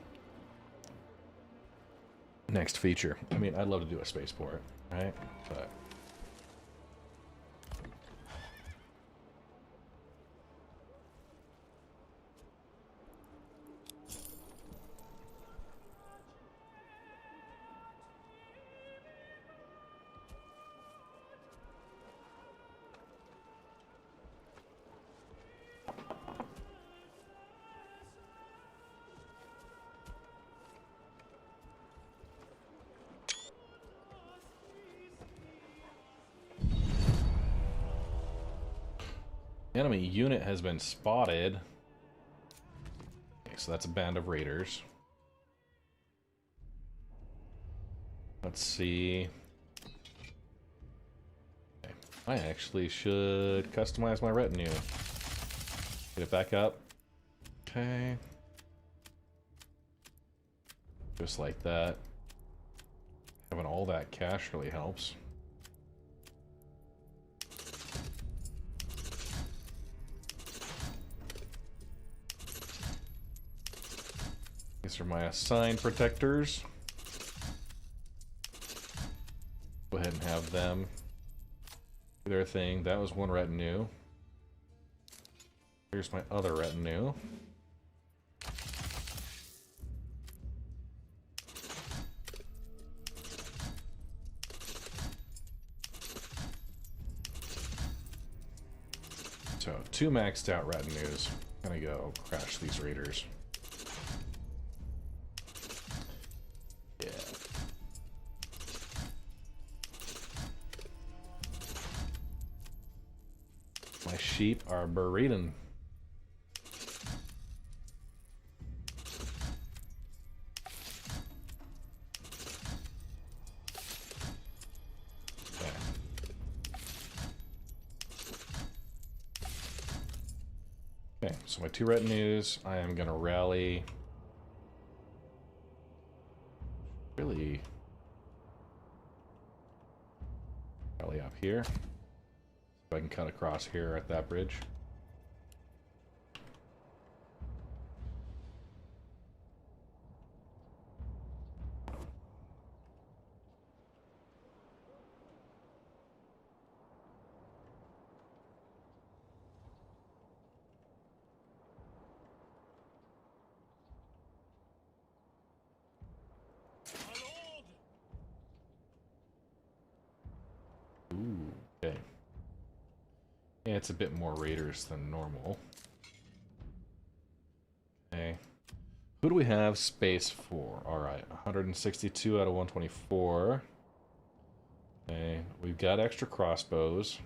Speaker 1: next feature? I mean, I'd love to do a spaceport, right? But enemy unit has been spotted. Okay, so that's a band of raiders. Let's see. Okay. I actually should customize my retinue. Get it back up. Okay. Just like that. Having all that cash really helps. These are my assigned protectors. Go ahead and have them do their thing. That was one retinue. Here's my other retinue. So, 2 maxed out retinues. I'm gonna go crash these raiders. Yeah. My sheep are breeding. Okay, so my 2 retinues, I am gonna rally. Really rally up here. So I can cut across here at that bridge. Ooh, okay. Yeah, it's a bit more raiders than normal. Okay. Who do we have space for? Alright, 162 out of 124. Okay, we've got extra crossbows.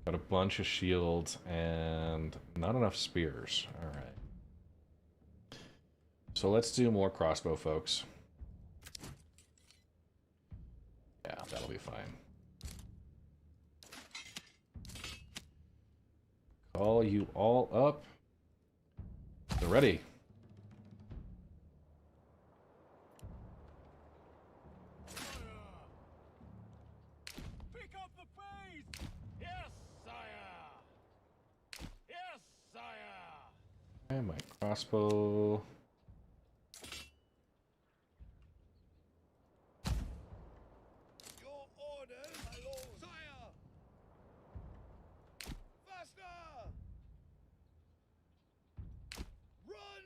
Speaker 1: Got a bunch of shields and not enough spears. Alright. So let's do more crossbow, folks. Yeah, that'll be fine. Call you all up. They're ready.
Speaker 4: Pick up the pace! Yes, sire! Yes, sire!
Speaker 1: And my crossbow.
Speaker 4: Your orders, my lord! Sire! Faster! Run!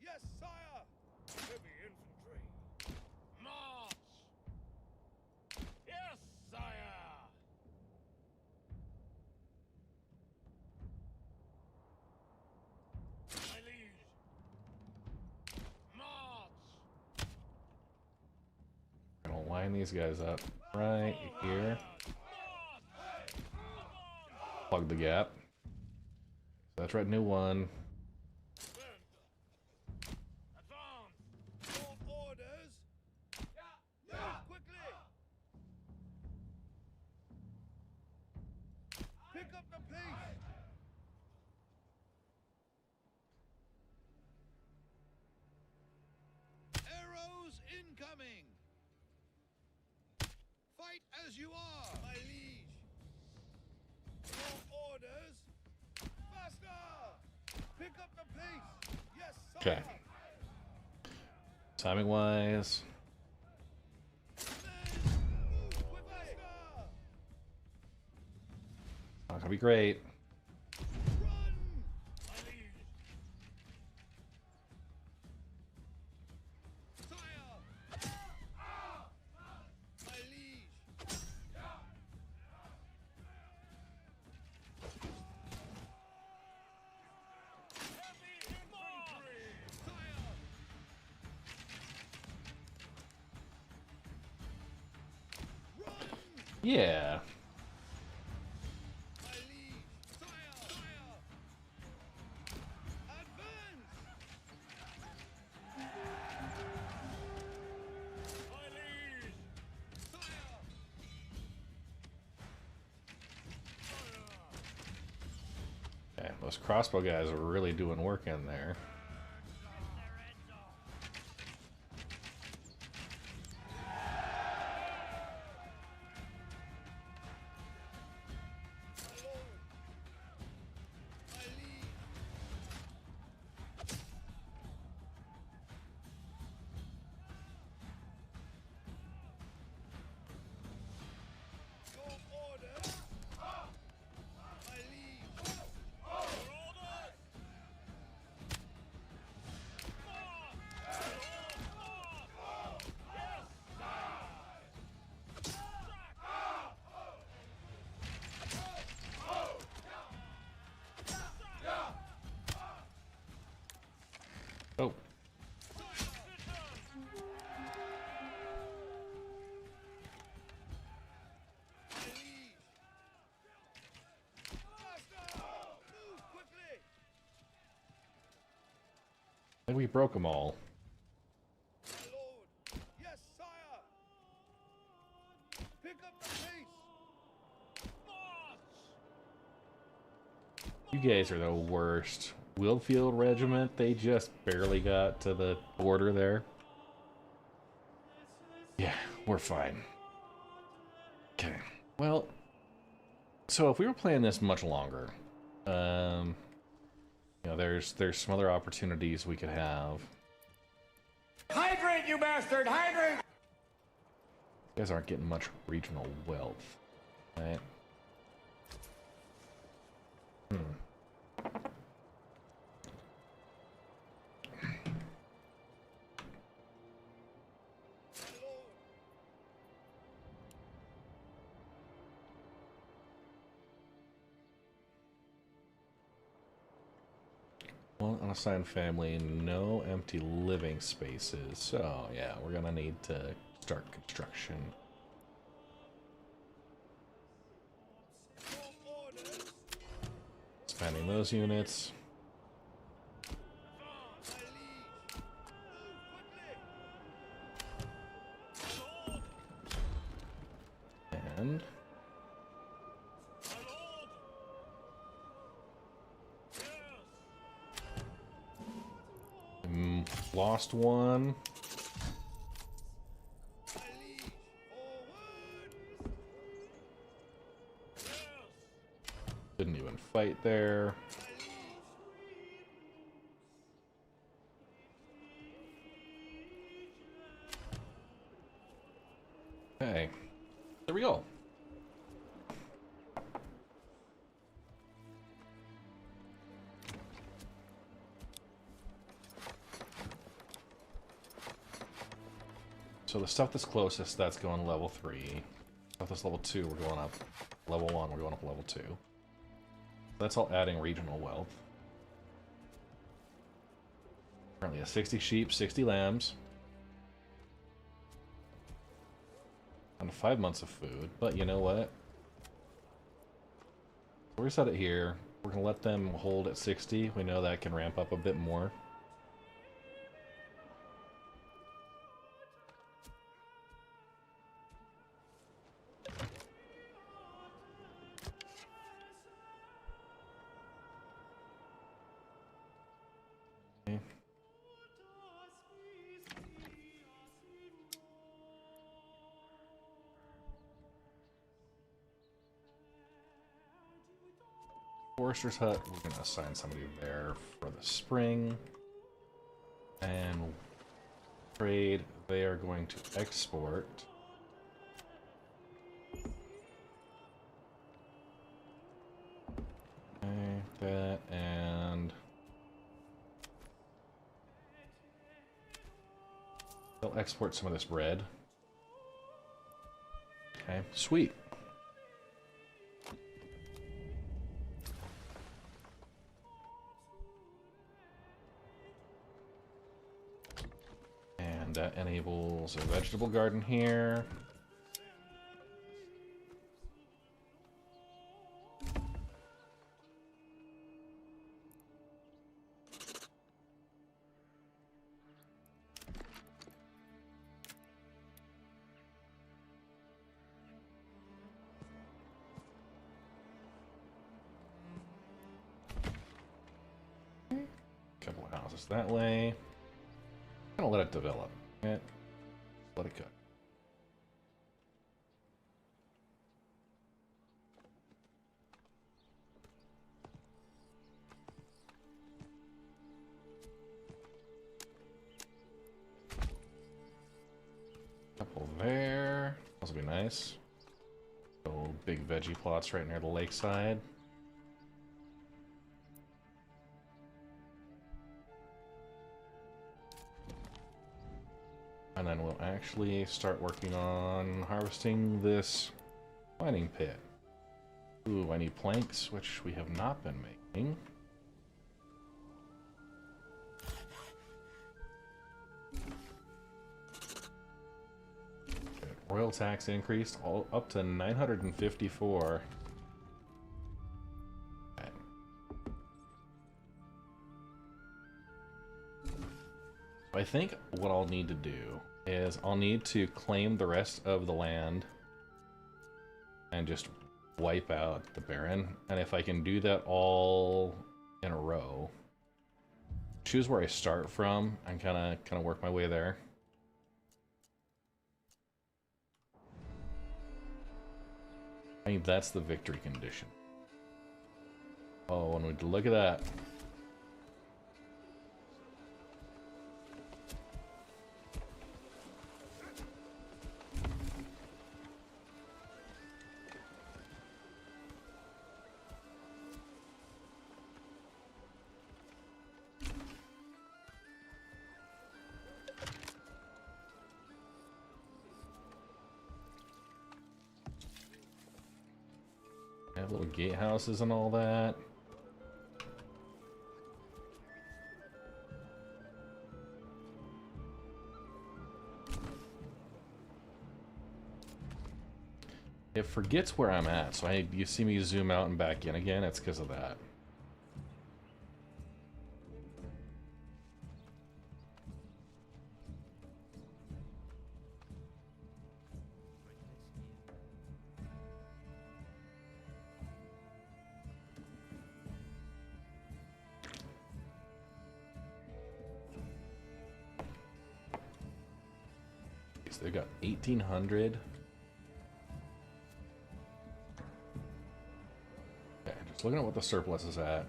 Speaker 4: Yes, sire! Heavy infantry! March! Yes, sire! My liege! March!
Speaker 1: Gonna line these guys up right here. Plug the gap. So that's retinue 1.
Speaker 4: Advance! Your orders! Move quickly! Pick up the pace! Arrows incoming! Fight as you are, my liege! Your orders! Faster! Pick up the pace! Yes, sire!
Speaker 1: Okay. Timing wise.
Speaker 4: Men, move quickly!
Speaker 1: Not gonna be great.
Speaker 4: Run! My liege! Sire! My liege! Heavy infantry! Sire! Run!
Speaker 1: Yeah.
Speaker 4: My liege! Sire! Sire! Advance!
Speaker 1: those crossbow guys are really doing work in there. Oh. And we broke them all.
Speaker 4: My lord. Yes, sire. Pick up the pace. March.
Speaker 1: You guys are the worst. Wheelfield Regiment, they just barely got to the border there. Yeah, we're fine. Okay. Well, so if we were playing this much longer, you know, there's some other opportunities we could have.
Speaker 2: Hydrate, you bastard! Hydrate!
Speaker 1: You guys aren't getting much regional wealth, right? One unassigned family, no empty living spaces. So, yeah, we're gonna need to start construction. Expanding those units. And lost one. Didn't even fight there. Okay, there we go. So the stuff that's closest, that's going level 3. Stuff that's level 2, we're going up. Level 1, we're going up level 2. That's all adding regional wealth. Currently a 60 sheep, 60 lambs. And 5 months of food, but you know what? We're gonna set it here. We're gonna let them hold at 60. We know that can ramp up a bit more. Forester's Hut, we're going to assign somebody there for the spring. And trade, they are going to export. Okay, that, and they'll export some of this bread. Okay, sweet. And that enables a vegetable garden here. houses that way. I'm gonna let it develop. Yeah. Let it go. Couple there. This will be nice. Little big veggie plots right near the lakeside. And then we'll actually start working on harvesting this mining pit. Ooh, I need planks, which we have not been making. Royal tax increased all up to 954. Okay. I think what I'll need to do is I'll need to claim the rest of the land and just wipe out the Baron. And if I can do that all in a row, choose where I start from and kind of work my way there. I think that's the victory condition. Oh, and we look at that. Have little gatehouses and all that. It forgets where I'm at, so you see me zoom out and back in again, it's because of that. So they've got 1,800. Okay, just looking at what the surplus is at.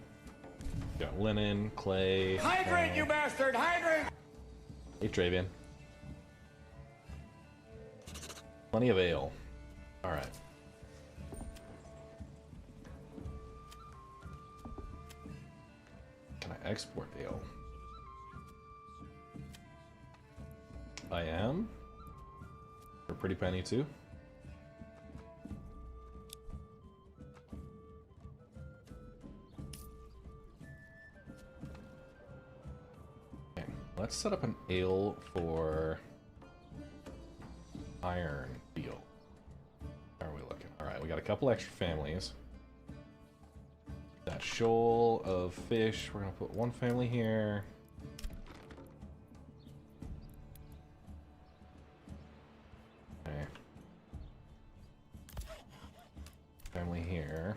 Speaker 1: Got linen, clay.
Speaker 2: Hydrate, you bastard! Hydrate!
Speaker 1: Hey, Travian. Plenty of ale. Alright. Can I export ale? I am. For a pretty penny, too. Okay, let's set up an ale for iron field. How are we looking? Alright, we got a couple extra families. That shoal of fish, we're gonna put one family here. Okay. Family here.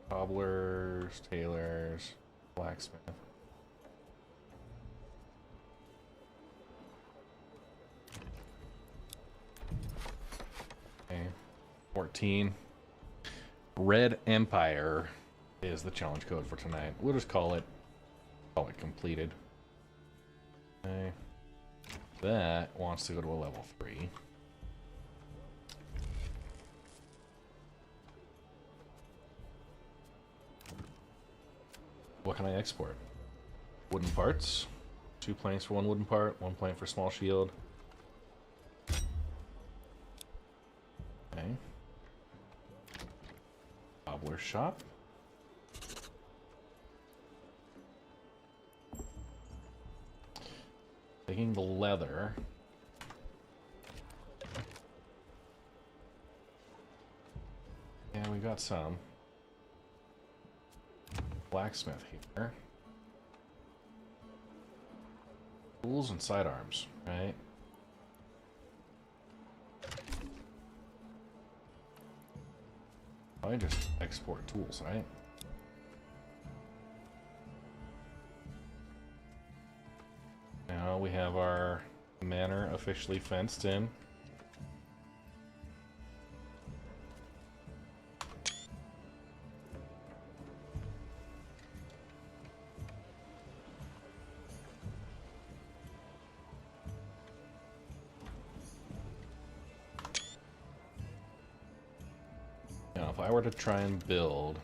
Speaker 1: Cobblers, tailors, blacksmith. Okay, 14. Red Empire is the challenge code for tonight. We'll just call it completed. Okay. That wants to go to a level 3. What can I export? Wooden parts. 2 planks for 1 wooden part, 1 plank for small shield. Okay. Cobbler shop. Taking the leather. Yeah, we got some. Blacksmith here. Tools and sidearms, right? I just export tools, right? Now we have our manor officially fenced in. Now, if I were to try and build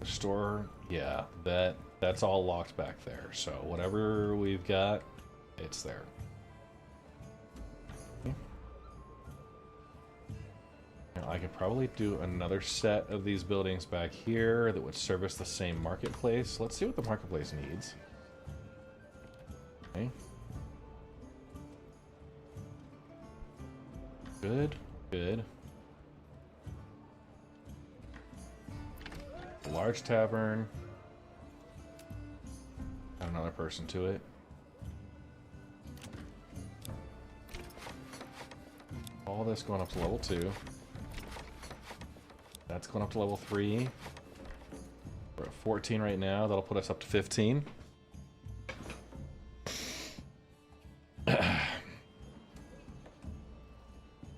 Speaker 1: a store, yeah, that's all locked back there. So whatever we've got, it's there. Okay. Now, I could probably do another set of these buildings back here that would service the same marketplace. Let's see what the marketplace needs. Okay. Good, good. Large tavern. Add another person to it. All this going up to level 2. That's going up to level 3. We're at 14 right now. That'll put us up to 15.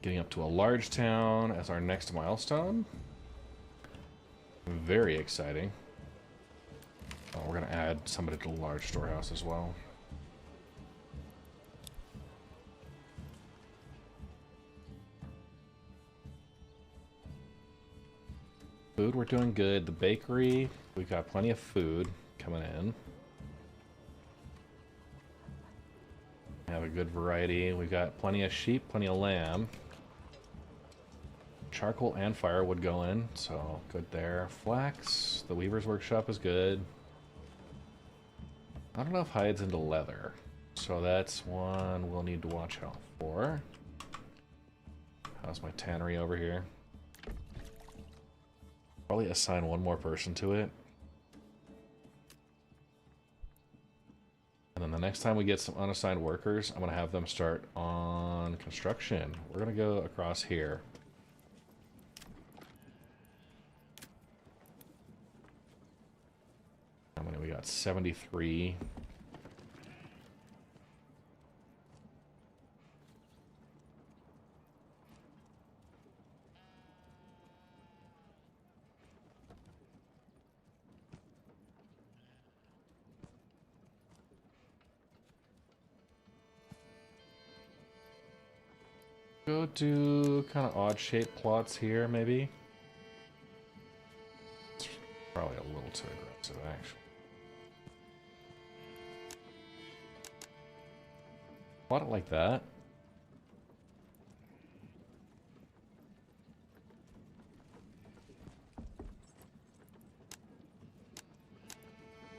Speaker 1: Getting up to a large town as our next milestone. Very exciting. Oh, we're going to add somebody to the large storehouse as well. Food, we're doing good. The bakery, we've got plenty of food coming in. Have a good variety. We've got plenty of sheep, plenty of lamb. Charcoal and firewood go in, so good there. Flax, the weaver's workshop is good. Not enough hides into leather, so that's one we'll need to watch out for. How's my tannery over here? Probably assign one more person to it. And then the next time we get some unassigned workers, I'm gonna have them start on construction. We're gonna go across here. How many we got? 73. Go do kind of odd shaped plots here, maybe. It's probably a little too aggressive, actually. Plot it like that.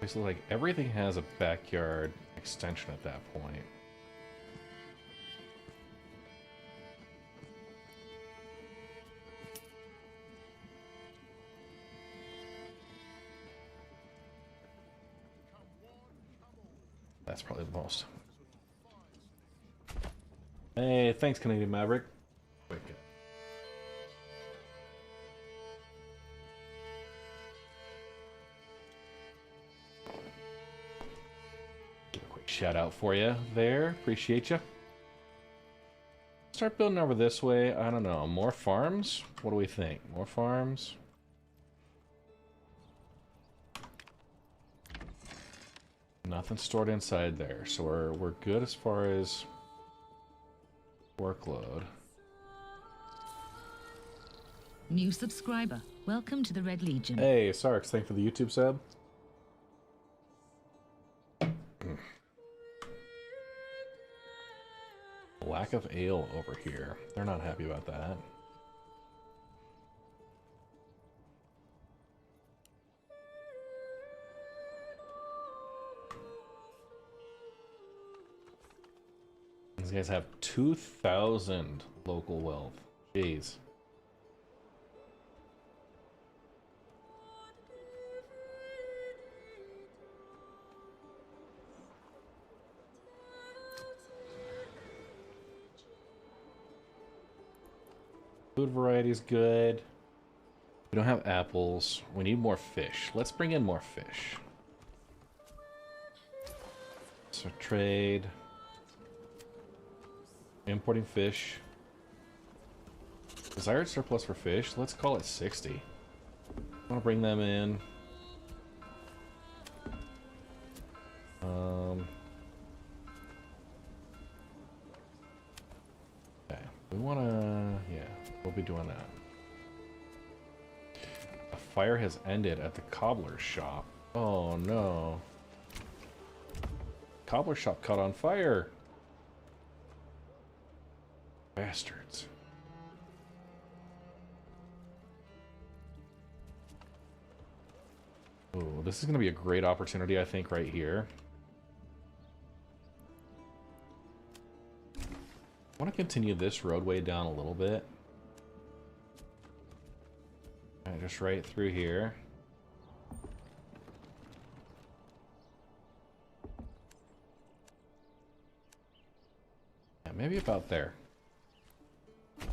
Speaker 1: Basically, like, everything has a backyard extension at that point. That's probably the most. Hey, thanks, Canadian Maverick. Quick. Give a quick shout out for you there. Appreciate you. Start building over this way. I don't know. More farms? What do we think? More farms? Nothing stored inside there, so we're good as far as workload.
Speaker 3: New subscriber. Welcome to the Red Legion.
Speaker 1: Hey, Sarks, thanks for the YouTube sub. Lack of ale over here. They're not happy about that. These guys have 2,000 local wealth. Jeez. Food variety is good. We don't have apples. We need more fish. Let's bring in more fish. So trade. Importing fish. Desired surplus for fish. Let's call it 60. I want to bring them in. Okay. We want to... Yeah, we'll be doing that. A fire has ended at the cobbler's shop. Oh no. Cobbler shop caught on fire. Bastards. Oh, this is going to be a great opportunity, I think, right here. I want to continue this roadway down a little bit. And just right through here. Yeah, maybe about there. Okay,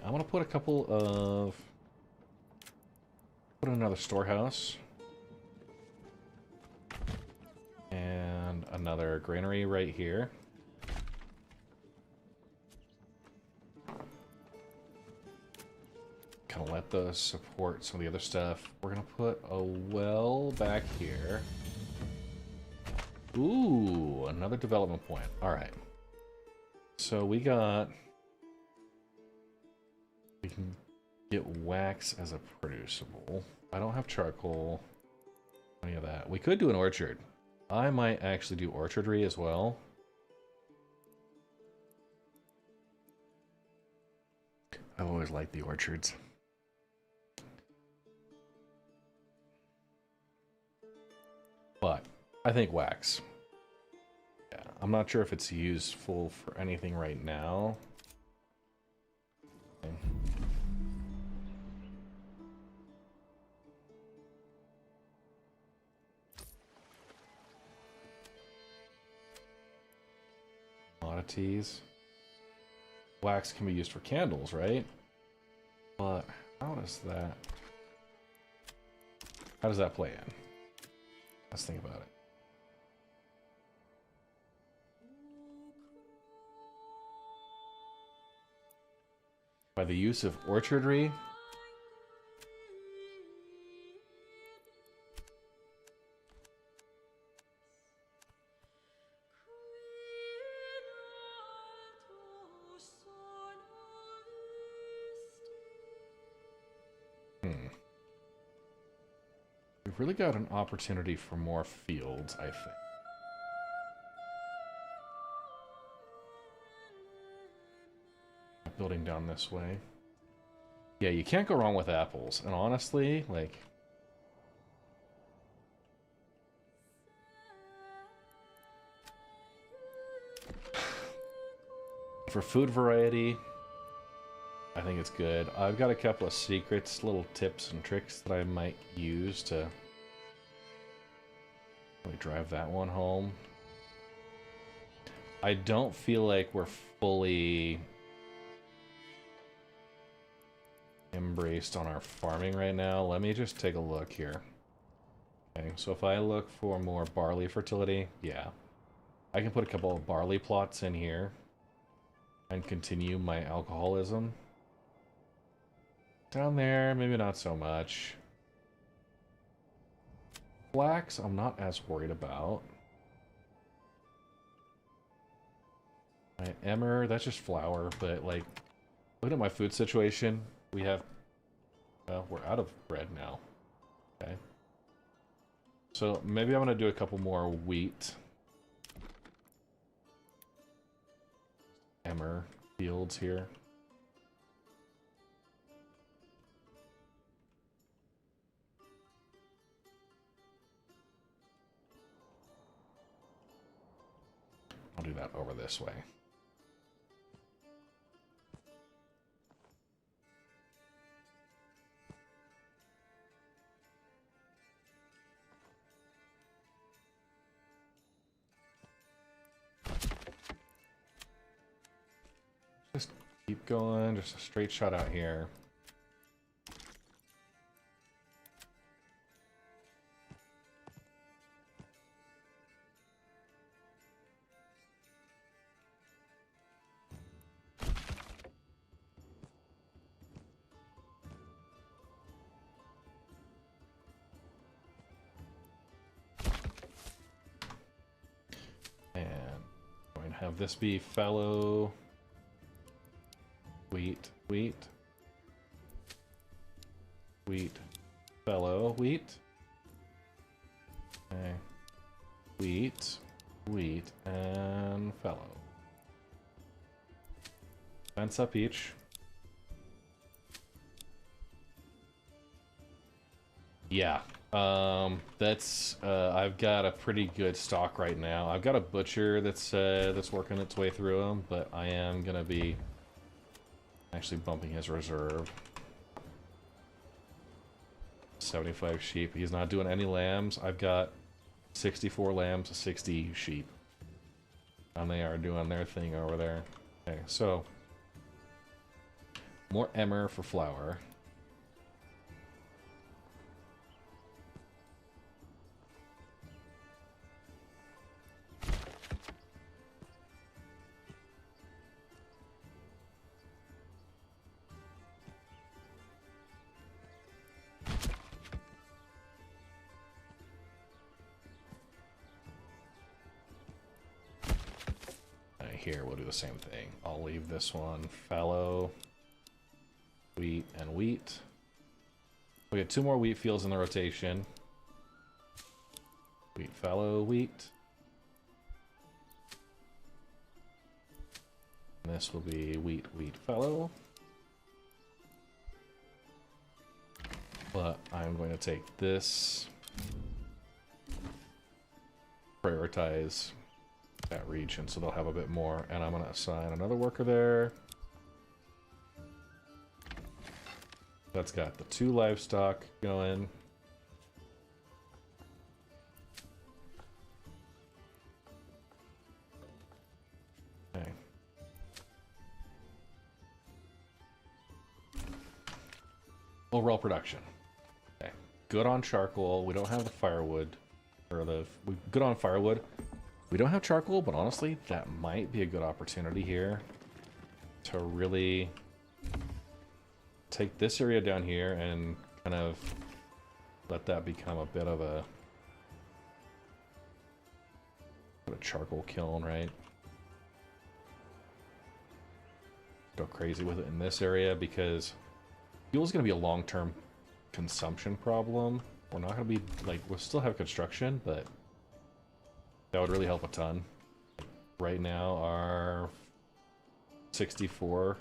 Speaker 1: I'm going to put a couple of... Put another storehouse. And another granary right here. Kind of let those support some of the other stuff. We're going to put a well back here. Ooh, another development point. All right. So we got... We can get wax as a producible. I don't have charcoal. Any of that. We could do an orchard. I might actually do orchardry as well. I've always liked the orchards. But I think wax. Yeah, I'm not sure if it's useful for anything right now. Okay. Commodities. Wax can be used for candles, right? But how does that play in? Let's think about it. By the use of orchardry, we've really got an opportunity for more fields, I think. Building down this way. Yeah, you can't go wrong with apples. And honestly, like... For food variety, I think it's good. I've got a couple of secrets, little tips and tricks that I might use to really drive that one home. I don't feel like we're fully embraced on our farming right now. Let me just take a look here. Okay, so if I look for more barley fertility, yeah. I can put a couple of barley plots in here and continue my alcoholism. Down there, maybe not so much. Flax, I'm not as worried about. My emmer, that's just flour, but like, look at my food situation. We have, well, we're out of bread now. Okay. So maybe I'm going to do a couple more wheat. Emmer fields here. I'll do that over this way. Just keep going. Just a straight shot out here. And I'm going to have this be fallow. Wheat, wheat. Wheat, fallow, wheat. Okay. Wheat, wheat, and fallow. Fence up each. Yeah. That's I've got a pretty good stock right now. I've got a butcher that's working its way through them, but I am gonna be actually bumping his reserve. 75 sheep. He's not doing any lambs. I've got 64 lambs, 60 sheep. And they are doing their thing over there. Okay, so more emmer for flour. Here, we'll do the same thing. I'll leave this one fallow, wheat, and wheat. We get 2 more wheat fields in the rotation. Wheat, fallow, wheat. And this will be wheat, wheat, fallow. But I'm going to take this, prioritize that region, so they'll have a bit more, and I'm going to assign another worker there. That's got the 2 livestock going. Okay. Overall production. Okay. Good on charcoal. We don't have the firewood, or good on firewood. We don't have charcoal, but honestly, that might be a good opportunity here to really take this area down here and kind of let that become a bit of a charcoal kiln, right? Go crazy with it in this area because fuel is going to be a long-term consumption problem. We're not going to be, like, we'll still have construction, but that would really help a ton. Right now, our 64.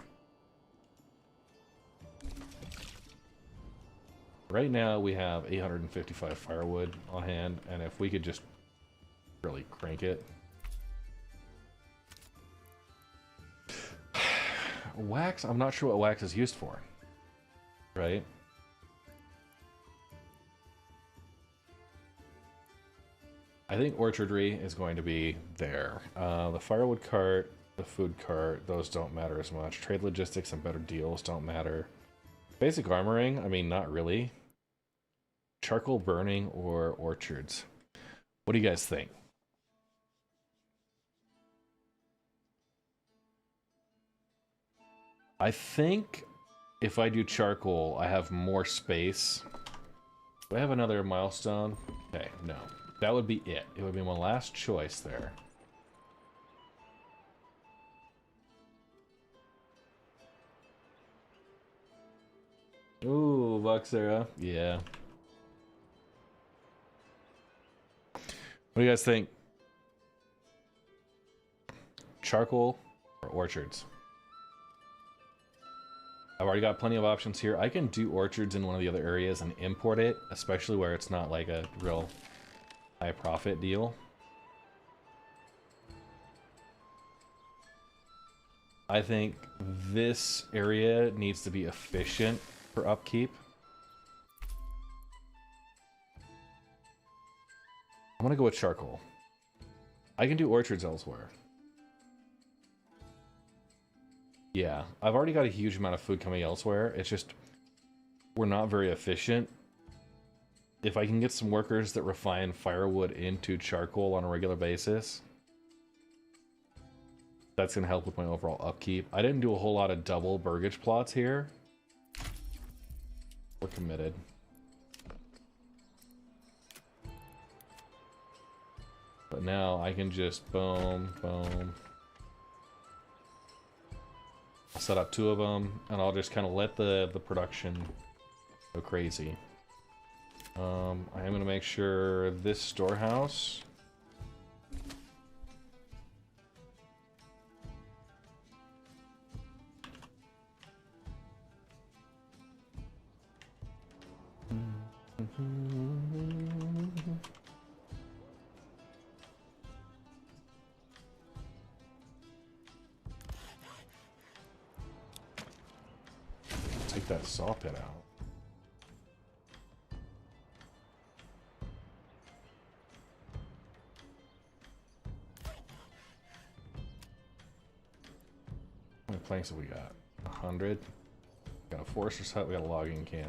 Speaker 1: Right now, we have 855 firewood on hand, and if we could just really crank it. Wax? I'm not sure what wax is used for. Right? I think orchardry is going to be there. The firewood cart, the food cart, those don't matter as much. Trade logistics and better deals don't matter. Basic armoring, I mean, not really. Charcoal burning or orchards. What do you guys think? I think if I do charcoal, I have more space. Do I have another milestone? Okay, no. That would be it. It would be my last choice there. Ooh, Voxera. Yeah. What do you guys think? Charcoal or orchards? I've already got plenty of options here. I can do orchards in one of the other areas and import it, especially where it's not like a real high profit deal. I think this area needs to be efficient for upkeep. I'm gonna go with charcoal. I can do orchards elsewhere. Yeah, I've already got a huge amount of food coming elsewhere. It's just, we're not very efficient. If I can get some workers that refine firewood into charcoal on a regular basis, that's going to help with my overall upkeep. I didn't do a whole lot of double burgage plots here. We're committed. But now I can just boom, boom. I'll set up 2 of them, and I'll just kind of let the production go crazy. I am going to make sure this storehouse... Take that saw pit out. How many planks have we got? 100. Got a forester's hut, we got a logging camp.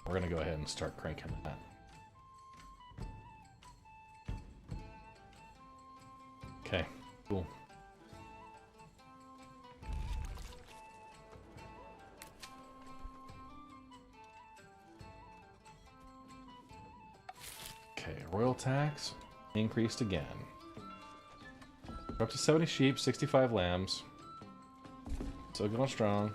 Speaker 1: We're gonna go ahead and start cranking that. Okay, cool. Okay, royal tax increased again. We're up to 70 sheep, 65 lambs. Still going strong.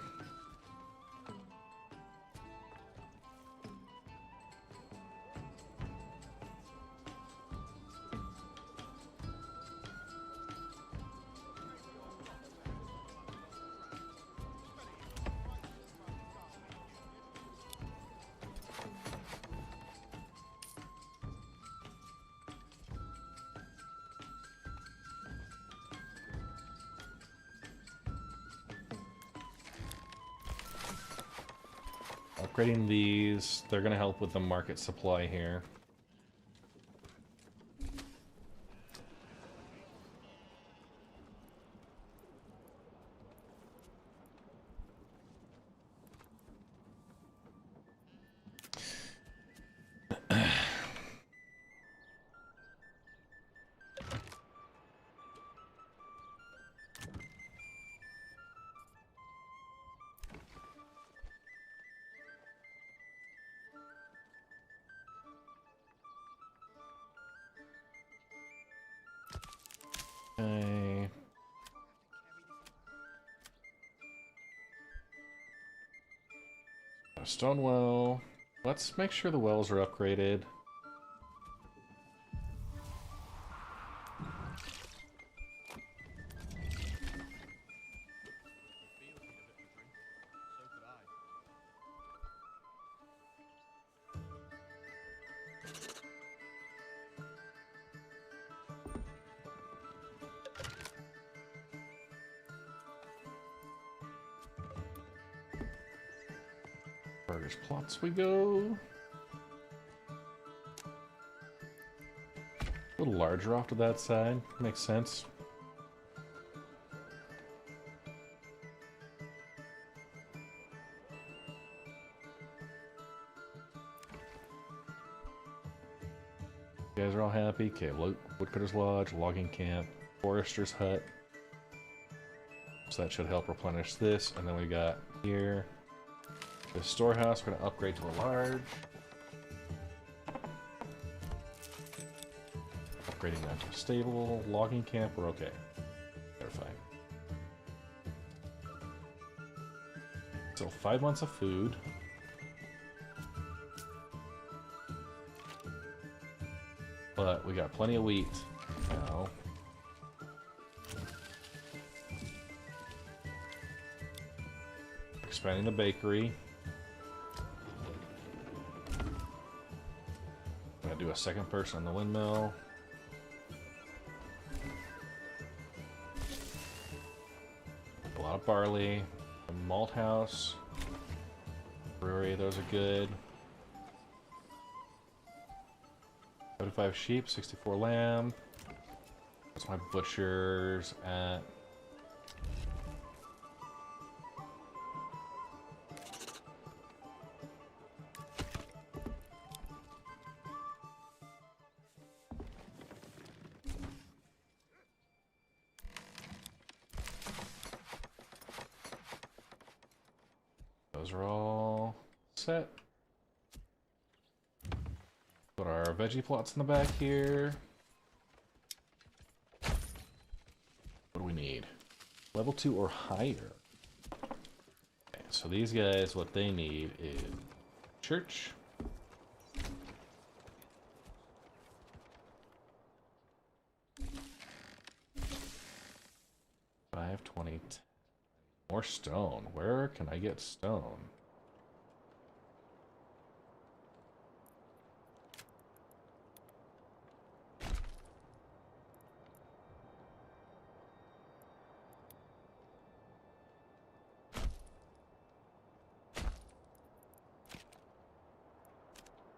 Speaker 1: Upgrading these, they're going to help with the market supply here. Okay. A stone well. Let's make sure the wells are upgraded. Burgers plots we go. A little larger off to that side. Makes sense. You guys are all happy? Okay, Woodcutter's Lodge, Logging Camp, Forester's Hut. So that should help replenish this. And then we got here the storehouse. We're going to upgrade to a large. Upgrading that to a stable. Logging camp, we're okay. They're fine. So 5 months of food. But we got plenty of wheat now. expanding the bakery. I'm gonna do a second person on the windmill. A lot of barley. A malt house. Brewery, those are good. 75 sheep, 64 lamb. That's my butchers at. Those are all set. Put our veggie plots in the back here. What do we need? Level 2 or higher. Okay, so these guys, what they need is church. Five, 20, 10. More stone. Where can I get stone?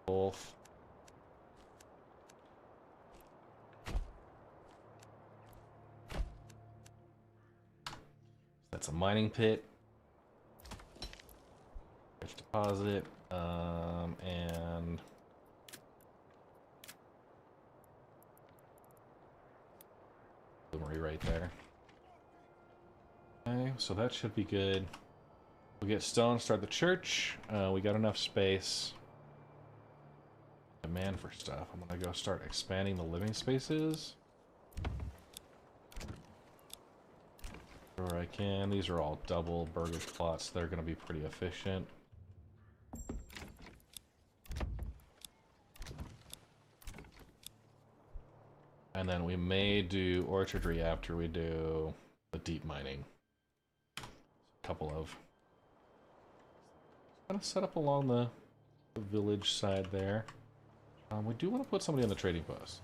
Speaker 1: Both. That's a mining pit. Rich deposit. And bloomery right there. Okay, so that should be good. We'll get stone, start the church. We got enough space. Demand for stuff. I'm gonna go start expanding the living spaces. Where I can. These are all double burgage plots. They're gonna be pretty efficient. And then we may do orchardry after we do the deep mining. A couple of kind of set up along the village side there. We do want to put somebody on the trading post.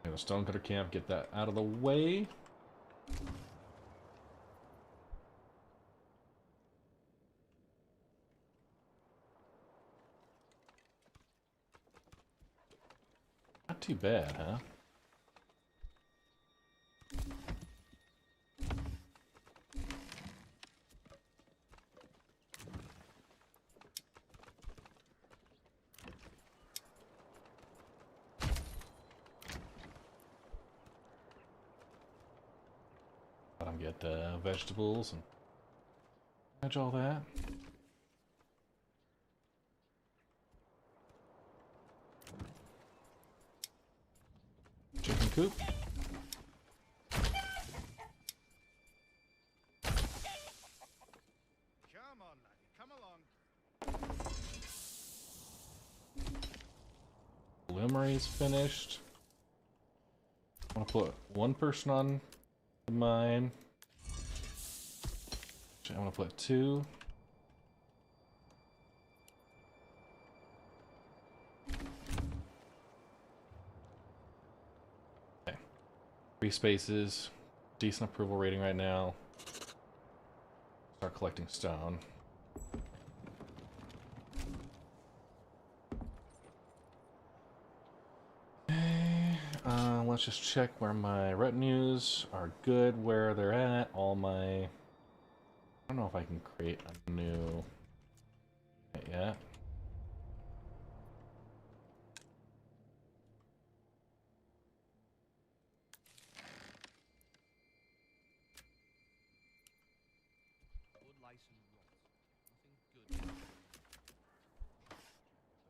Speaker 1: The stonecutter camp, get that out of the way. Not too bad, huh? Let them get vegetables and manage all that. Chicken coop.
Speaker 4: Come on, laddie, come along.
Speaker 1: Bloomery's finished. I want to put one person on the mine. I want to put 2. Okay. 3 spaces. Decent approval rating right now. Start collecting stone. Let's just check where my retinues are good, where they're at. All my... I don't know if I can create a new... yet.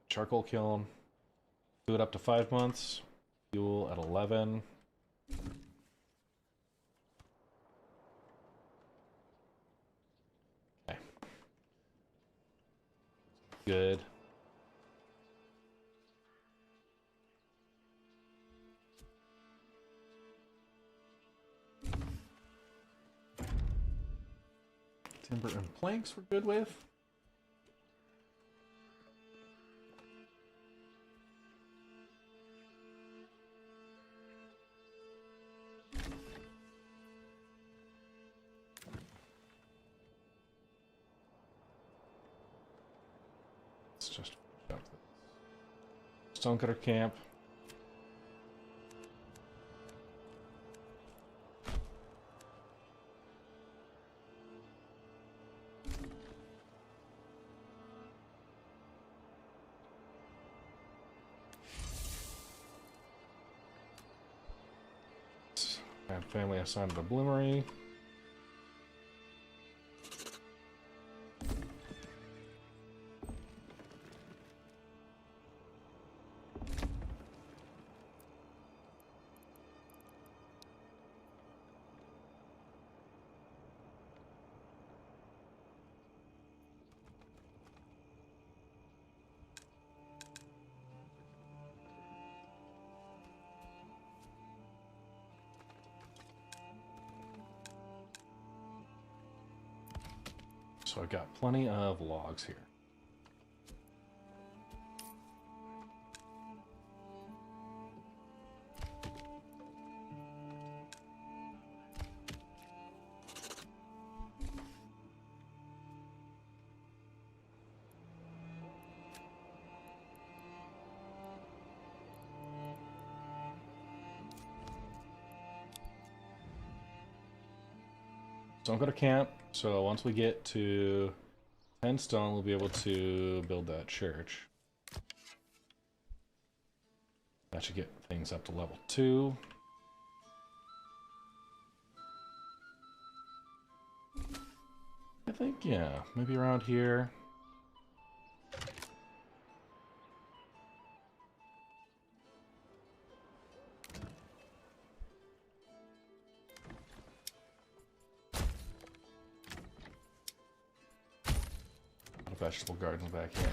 Speaker 1: Charcoal kiln. Do it up to 5 months. Fuel at 11. good. Timber and planks we're good with. Let's just finish up this. Stonecutter camp. And family assigned to the bloomery. So I've got plenty of logs here. Don't go to camp. So once we get to 10 stone, we'll be able to build that church. That should get things up to level 2. I think, yeah, maybe around here. Vegetable gardens back here.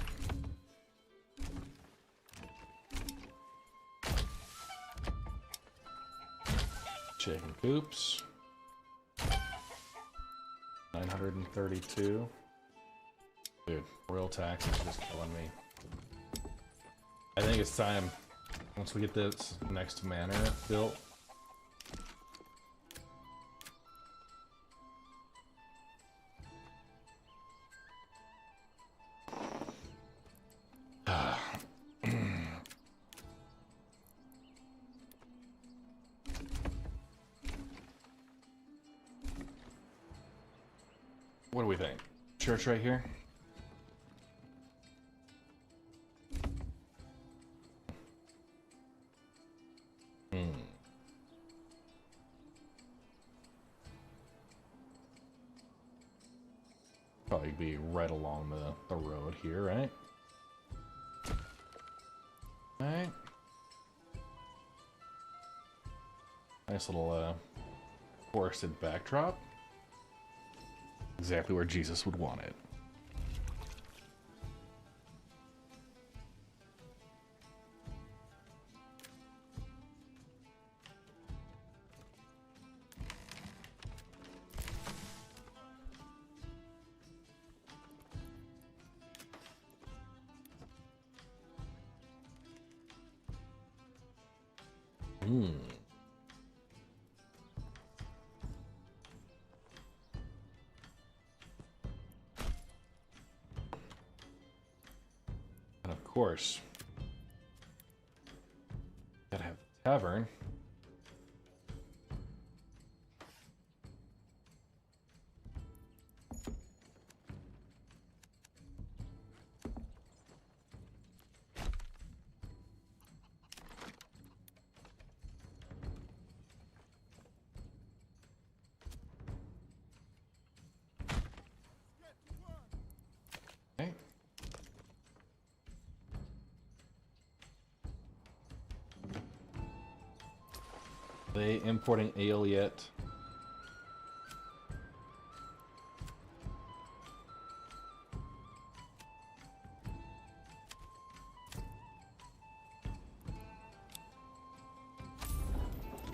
Speaker 1: Chicken coops. 932. Dude, royal tax is just killing me. I think it's time, once we get this next manor built, what do we think? Church right here? Probably be right along the road here, right? Alright. Nice little forested backdrop. Exactly where Jesus would want it. And of course, gotta have the tavern. Okay. They importing ale yet?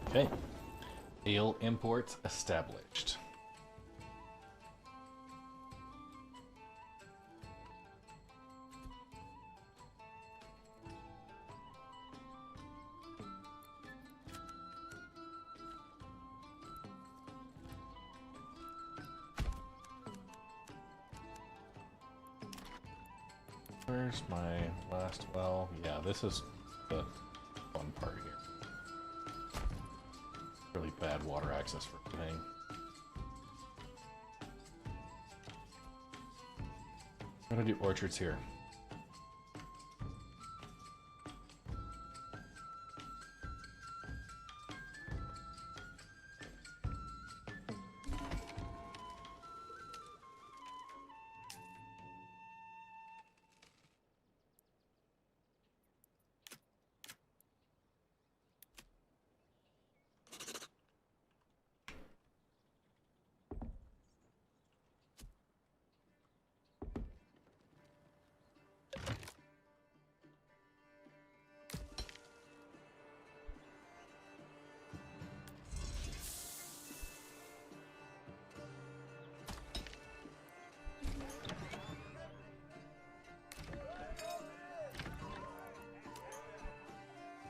Speaker 1: Okay. Ale imports established. Where's my last well? Yeah, this is the fun part here. Really bad water access for everything. I'm gonna do orchards here.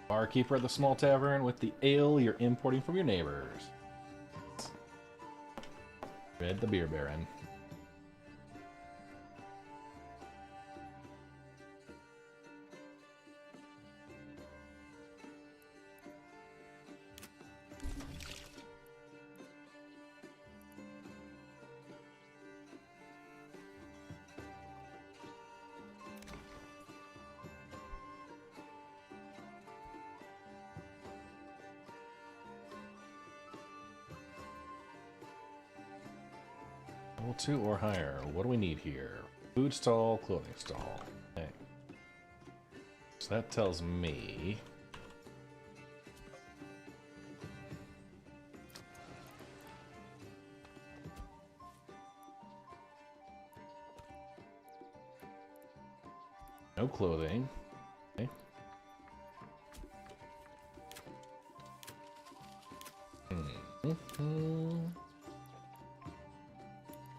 Speaker 1: Barkeeper at the small tavern with the ale you're importing from your neighbors. Red the beer baron. Level 2 or higher. What do we need here? Food stall, clothing stall. Okay. So that tells me... no clothing. Okay.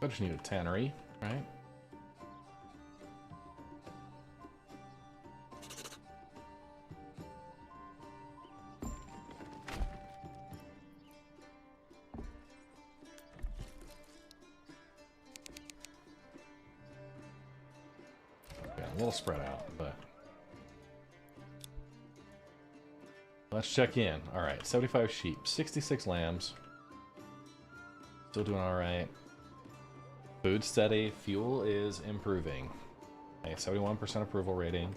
Speaker 1: I just need a tannery, right? Yeah, a little spread out, but let's check in. All right, 75 sheep, 66 lambs. Still doing all right. Food steady. Fuel is improving. Okay, 71% approval rating.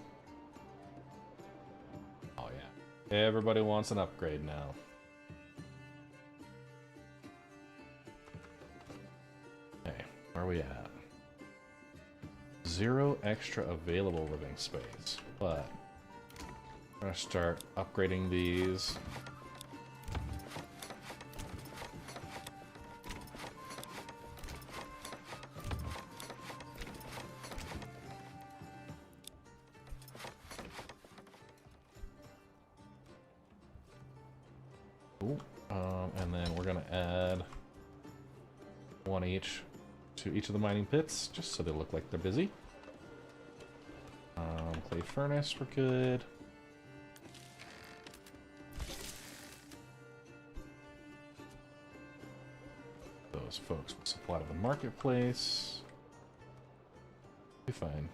Speaker 1: Oh yeah. Everybody wants an upgrade now. Okay, where are we at? 0 extra available living space, but I'm gonna start upgrading these. And then we're gonna add 1 each to each of the mining pits, just so they look like they're busy. Clay furnace, we're good. Those folks will supply to the marketplace. Be fine.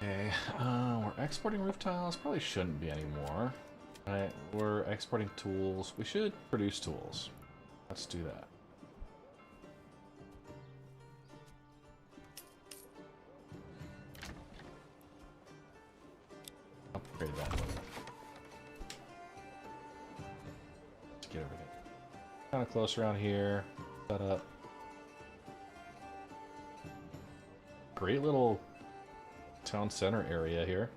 Speaker 1: Okay, we're exporting roof tiles. Probably shouldn't be anymore. Right, we're exporting tools. We should produce tools. Let's do that. Upgrade that. Let's get everything kind of close around here. Set up. Great little town center area here.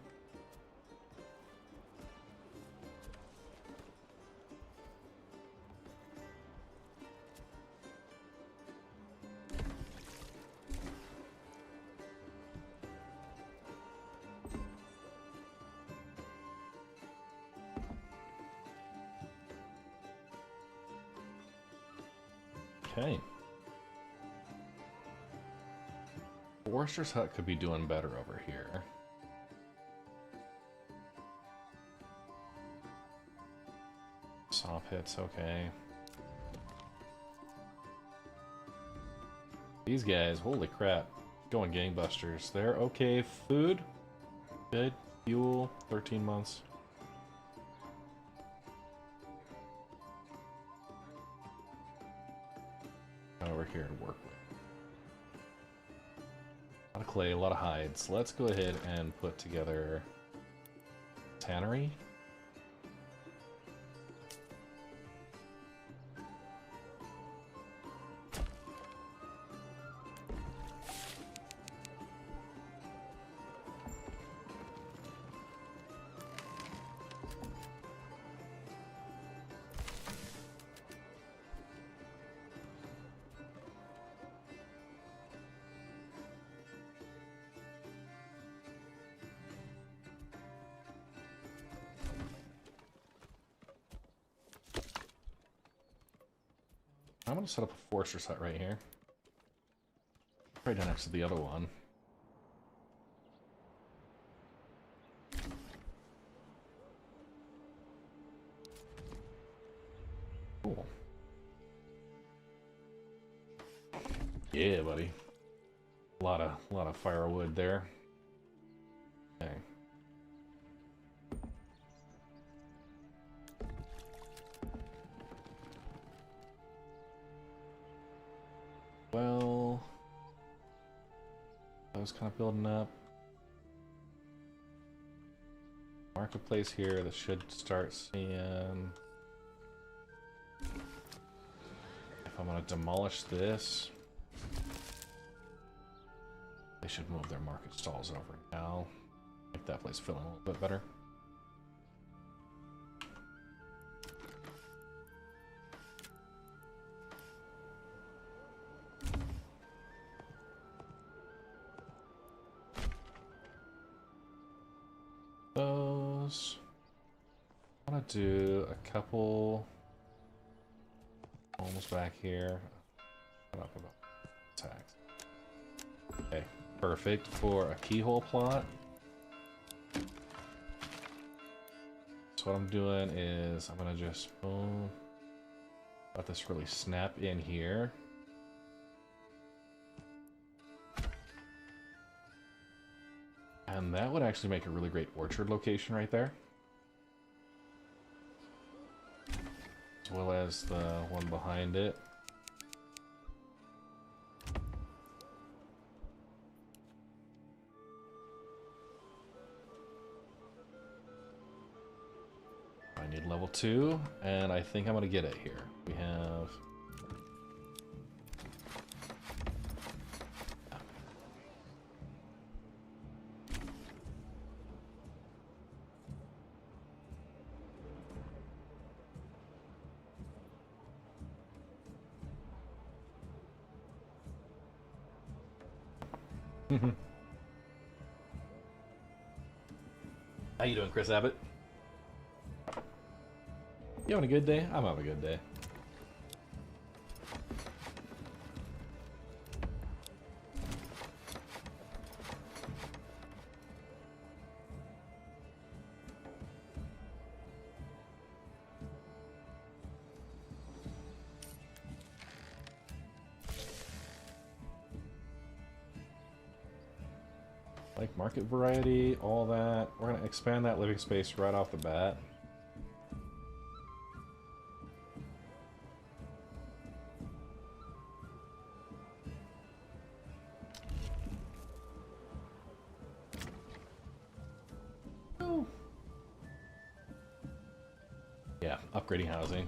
Speaker 1: Okay. Forester's Hut could be doing better over here. Saw pits, okay. These guys, holy crap. Going gangbusters. They're okay. Food, good. Fuel, 13 months. Over here to work with. A lot of clay, a lot of hides. Let's go ahead and put together tannery. I'm gonna set up a Forester's Hut right here. Right down next to the other one. Cool. Yeah, buddy. A lot of firewood there. Okay. Well, I was kind of building up. Marketplace here that should start seeing. If I'm gonna demolish this, they should move their market stalls over now. Make that place feel a little bit better. Those. I want to do a couple homes back here. Shut up about tax. Okay, perfect for a keyhole plot. So what I'm doing is I'm gonna just boom, let this really snap in here. And that would actually make a really great orchard location right there. As well as the one behind it. I need level 2, and I think I'm gonna get it here. We have... How you doing, Chris Abbott? You having a good day? I'm having a good day. Like market variety, all that. We're gonna expand that living space right off the bat. Oh. Yeah, upgrading housing.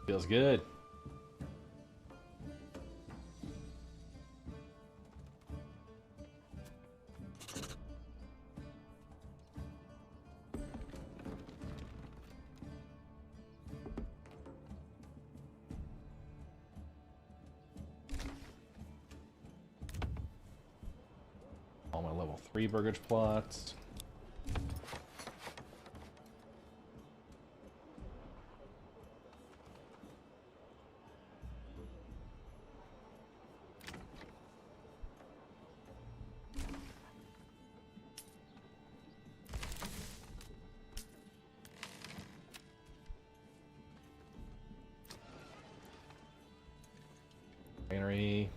Speaker 1: Feels good. All my level 3 burgage plots. Sorry.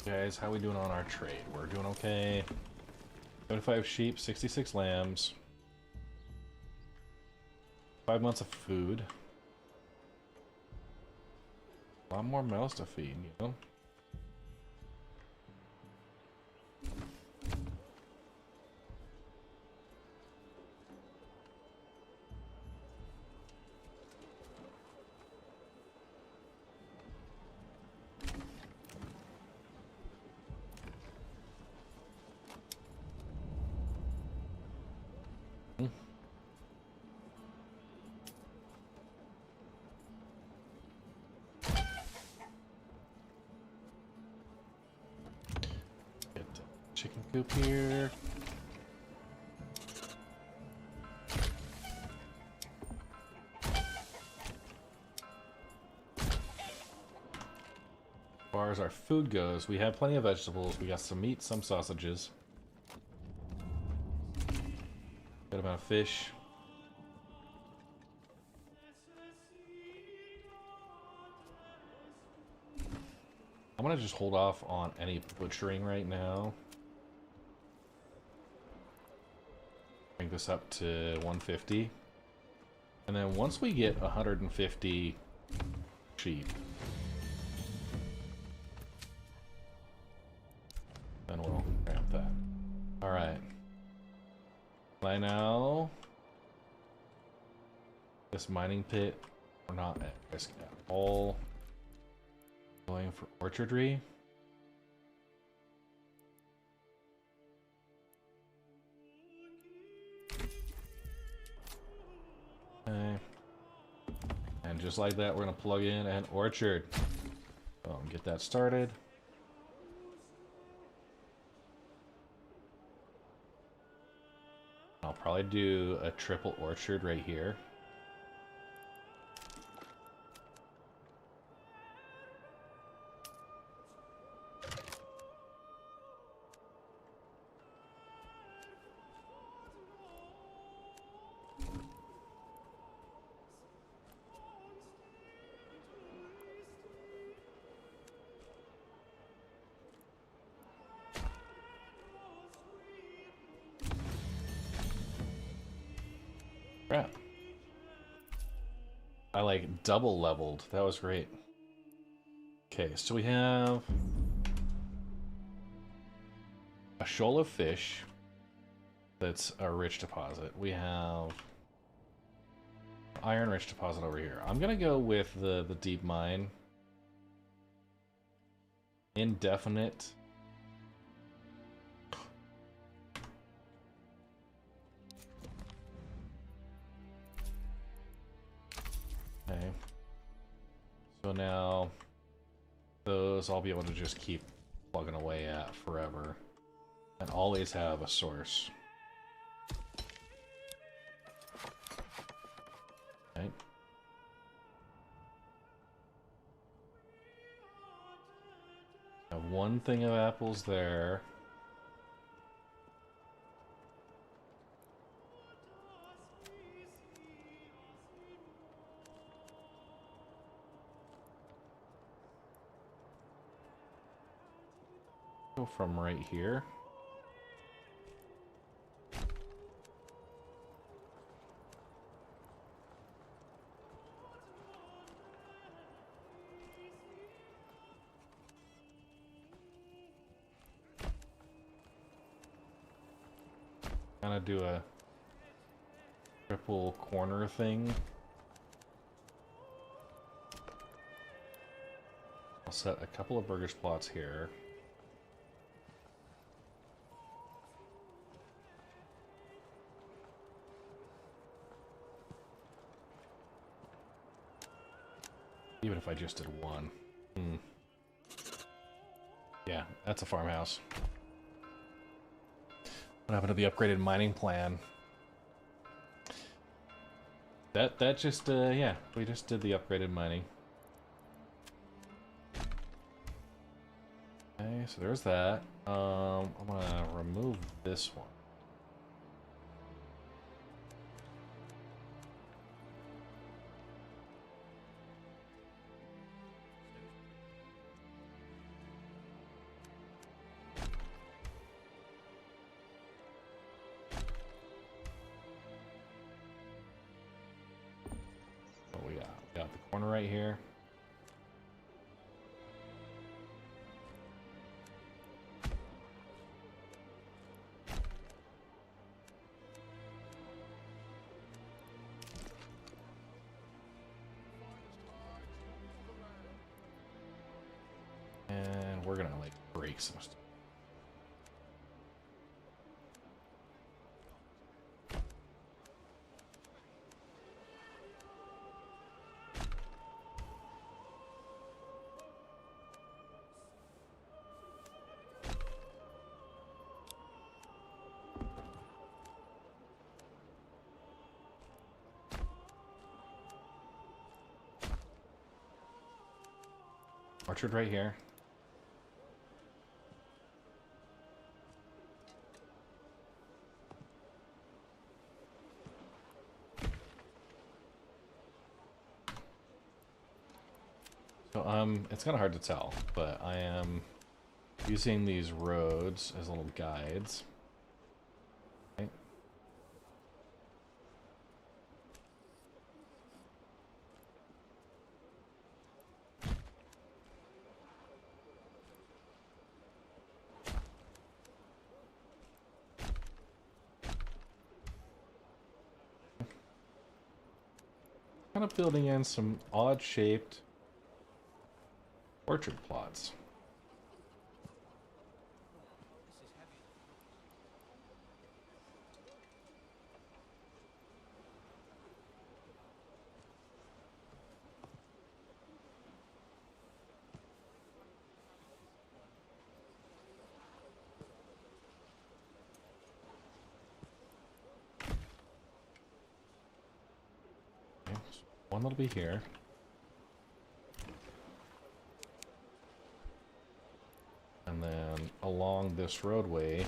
Speaker 1: Guys, how we doing on our trade? We're doing okay. 75 sheep, 66 lambs. 5 months of food. A lot more mouths to feed, you know? Get the chicken coop here. As far as our food goes, we have plenty of vegetables. We got some meat, some sausages. Good amount of fish. I'm gonna just hold off on any butchering right now. Bring this up to 150. And then once we get 150 sheep, then we'll ramp that. Alright. By now, this mining pit, we're not at risk at all. Going for orchardry. Okay. And just like that, we're gonna plug in an orchard. Get that started. I'll probably do a triple orchard right here. Crap. I like double leveled. That was great. Okay, so we have a shoal of fish that's a rich deposit. We have iron rich deposit over here. I'm gonna go with the deep mine. Indefinite. Okay. So now those I'll be able to just keep plugging away at forever and always have a source. Okay. Have one thing of apples there. Go from right here. Kind of do a triple corner thing. I'll set a couple of burgers plots here. Even if I just did one. Yeah, that's a farmhouse. What happened to the upgraded mining plan? That just yeah, we just did the upgraded mining. Okay, so there's that. I'm gonna remove this one. got the corner right here. And we're gonna like break some stuff. Orchard right here. So it's kind of hard to tell, but I am using these roads as little guides. Okay. Kind of building in some odd-shaped orchard plots. Okay, so one that'll be here. And then along this roadway, you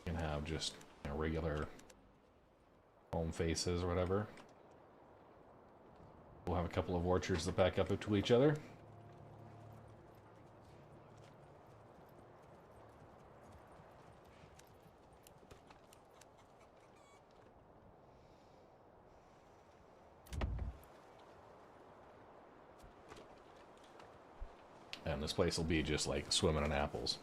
Speaker 1: can have just regular home faces or whatever. We'll have a couple of orchards that back up to each other. And this place will be just like swimming in apples.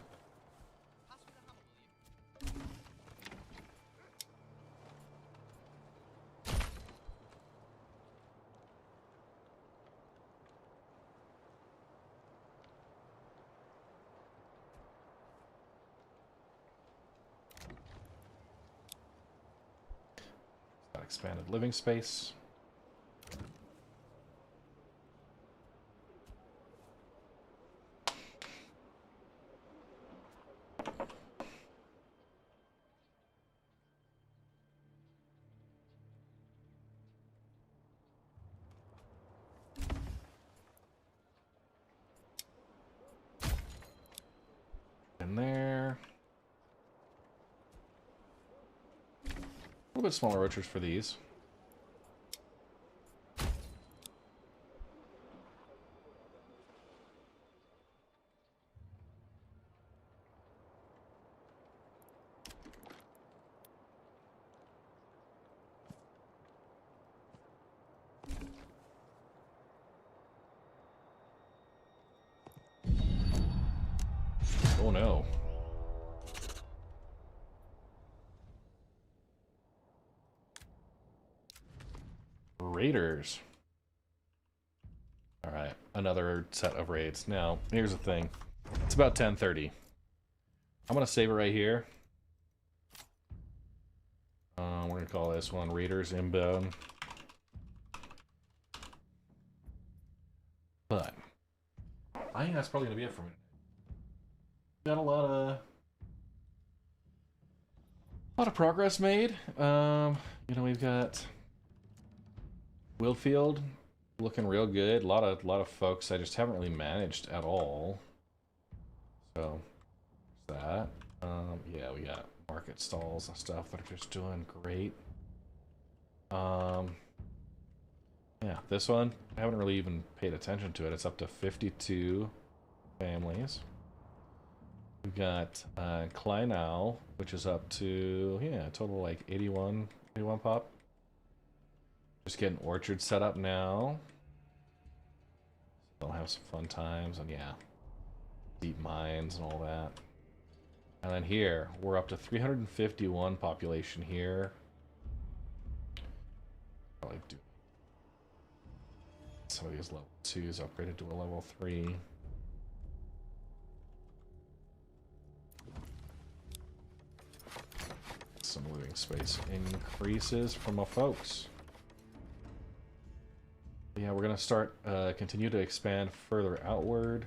Speaker 1: Got expanded living space. In there. A little bit smaller orchards for these. Oh no. Raiders. Alright, another set of raids. Now, here's the thing. It's about 10:30. I'm gonna save it right here. We're gonna call this one Raiders Inbound. But I think that's probably gonna be it for me. Got a lot of progress made. You know, we've got Wildfield looking real good. A lot of folks I just haven't really managed at all. So that. Yeah, we got market stalls and stuff that are just doing great. Yeah, this one I haven't really even paid attention to it. It's up to 52 families. We've got Kleinau, which is up to, yeah, total like 81 pop. Just getting orchard set up now. They'll have some fun times, and yeah, deep mines and all that. And then here, we're up to 351 population here. Probably do some of these level 2s upgraded to a level 3. Some living space increases from my folks. Yeah, we're gonna start continue to expand further outward.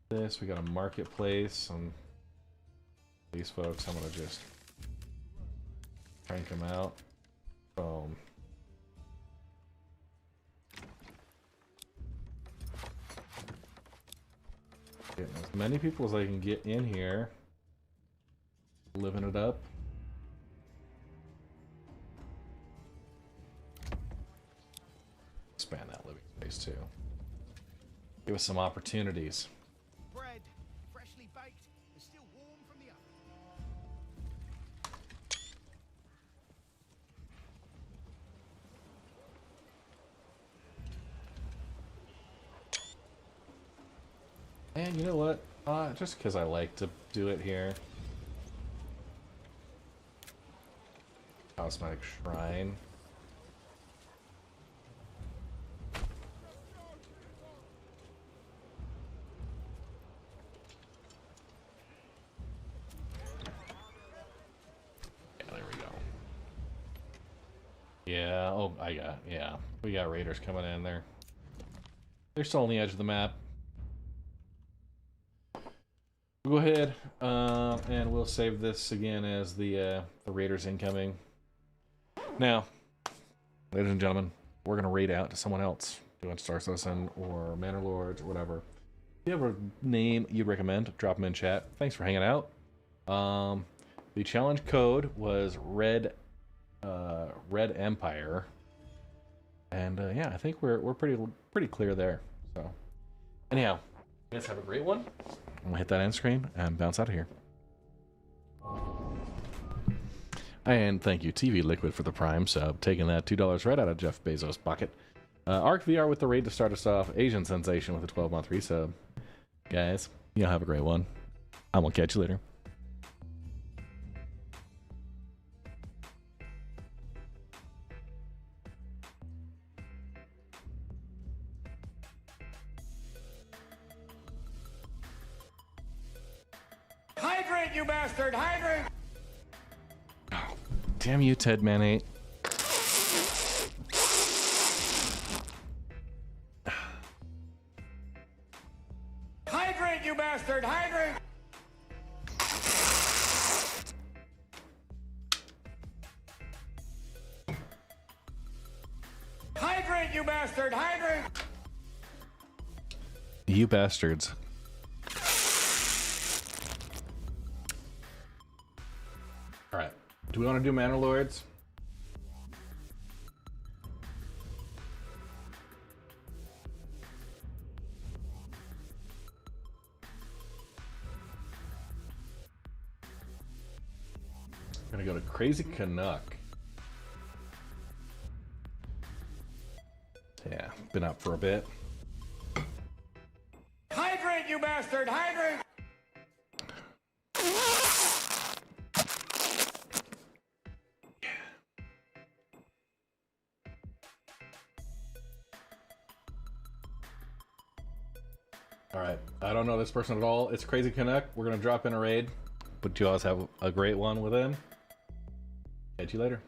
Speaker 1: This we got a marketplace and these folks. I'm gonna just crank them out. Boom. Getting as many people as I can get in here, living it up. Expand that living space too. Give us some opportunities.
Speaker 4: Bread, freshly baked, and still warm from the oven.
Speaker 1: And you know what? Just because I like to do it here. Cosmetic Shrine. Yeah, there we go. Yeah, oh, yeah. We got raiders coming in there. They're still on the edge of the map. We'll go ahead and we'll save this again as the raiders incoming. Now, ladies and gentlemen, we're gonna raid out to someone else doing Star Citizen or Manor Lords or whatever. If you have a name you'd recommend, drop them in chat. Thanks for hanging out. The challenge code was Red Empire, and yeah, I think we're pretty clear there. So, anyhow, you guys have a great one. I'm gonna hit that end screen and bounce out of here. And thank you, TV Liquid, for the Prime sub, taking that $2 right out of Jeff Bezos' pocket. Arc VR with the raid to start us off. Asian Sensation with a 12-month resub. Guys, y'all have a great one. I'm gonna catch you later.
Speaker 2: Hydrate, you bastard! Hydrate!
Speaker 1: Oh, damn you, Ted Man8.
Speaker 2: Hydrate, you bastard! Hydrate! Hydrate, you bastard! Hydrate!
Speaker 1: You bastards. Alright. Do we want to do Manor Lords? I'm gonna go to Crazy Canuck. Yeah, been up for a bit.
Speaker 2: Hydrate, you bastard! Hydrate! Alright, I don't know this person at all. It's Crazy Canuck. We're gonna drop in a raid. But you guys have a great one with him. Catch you later.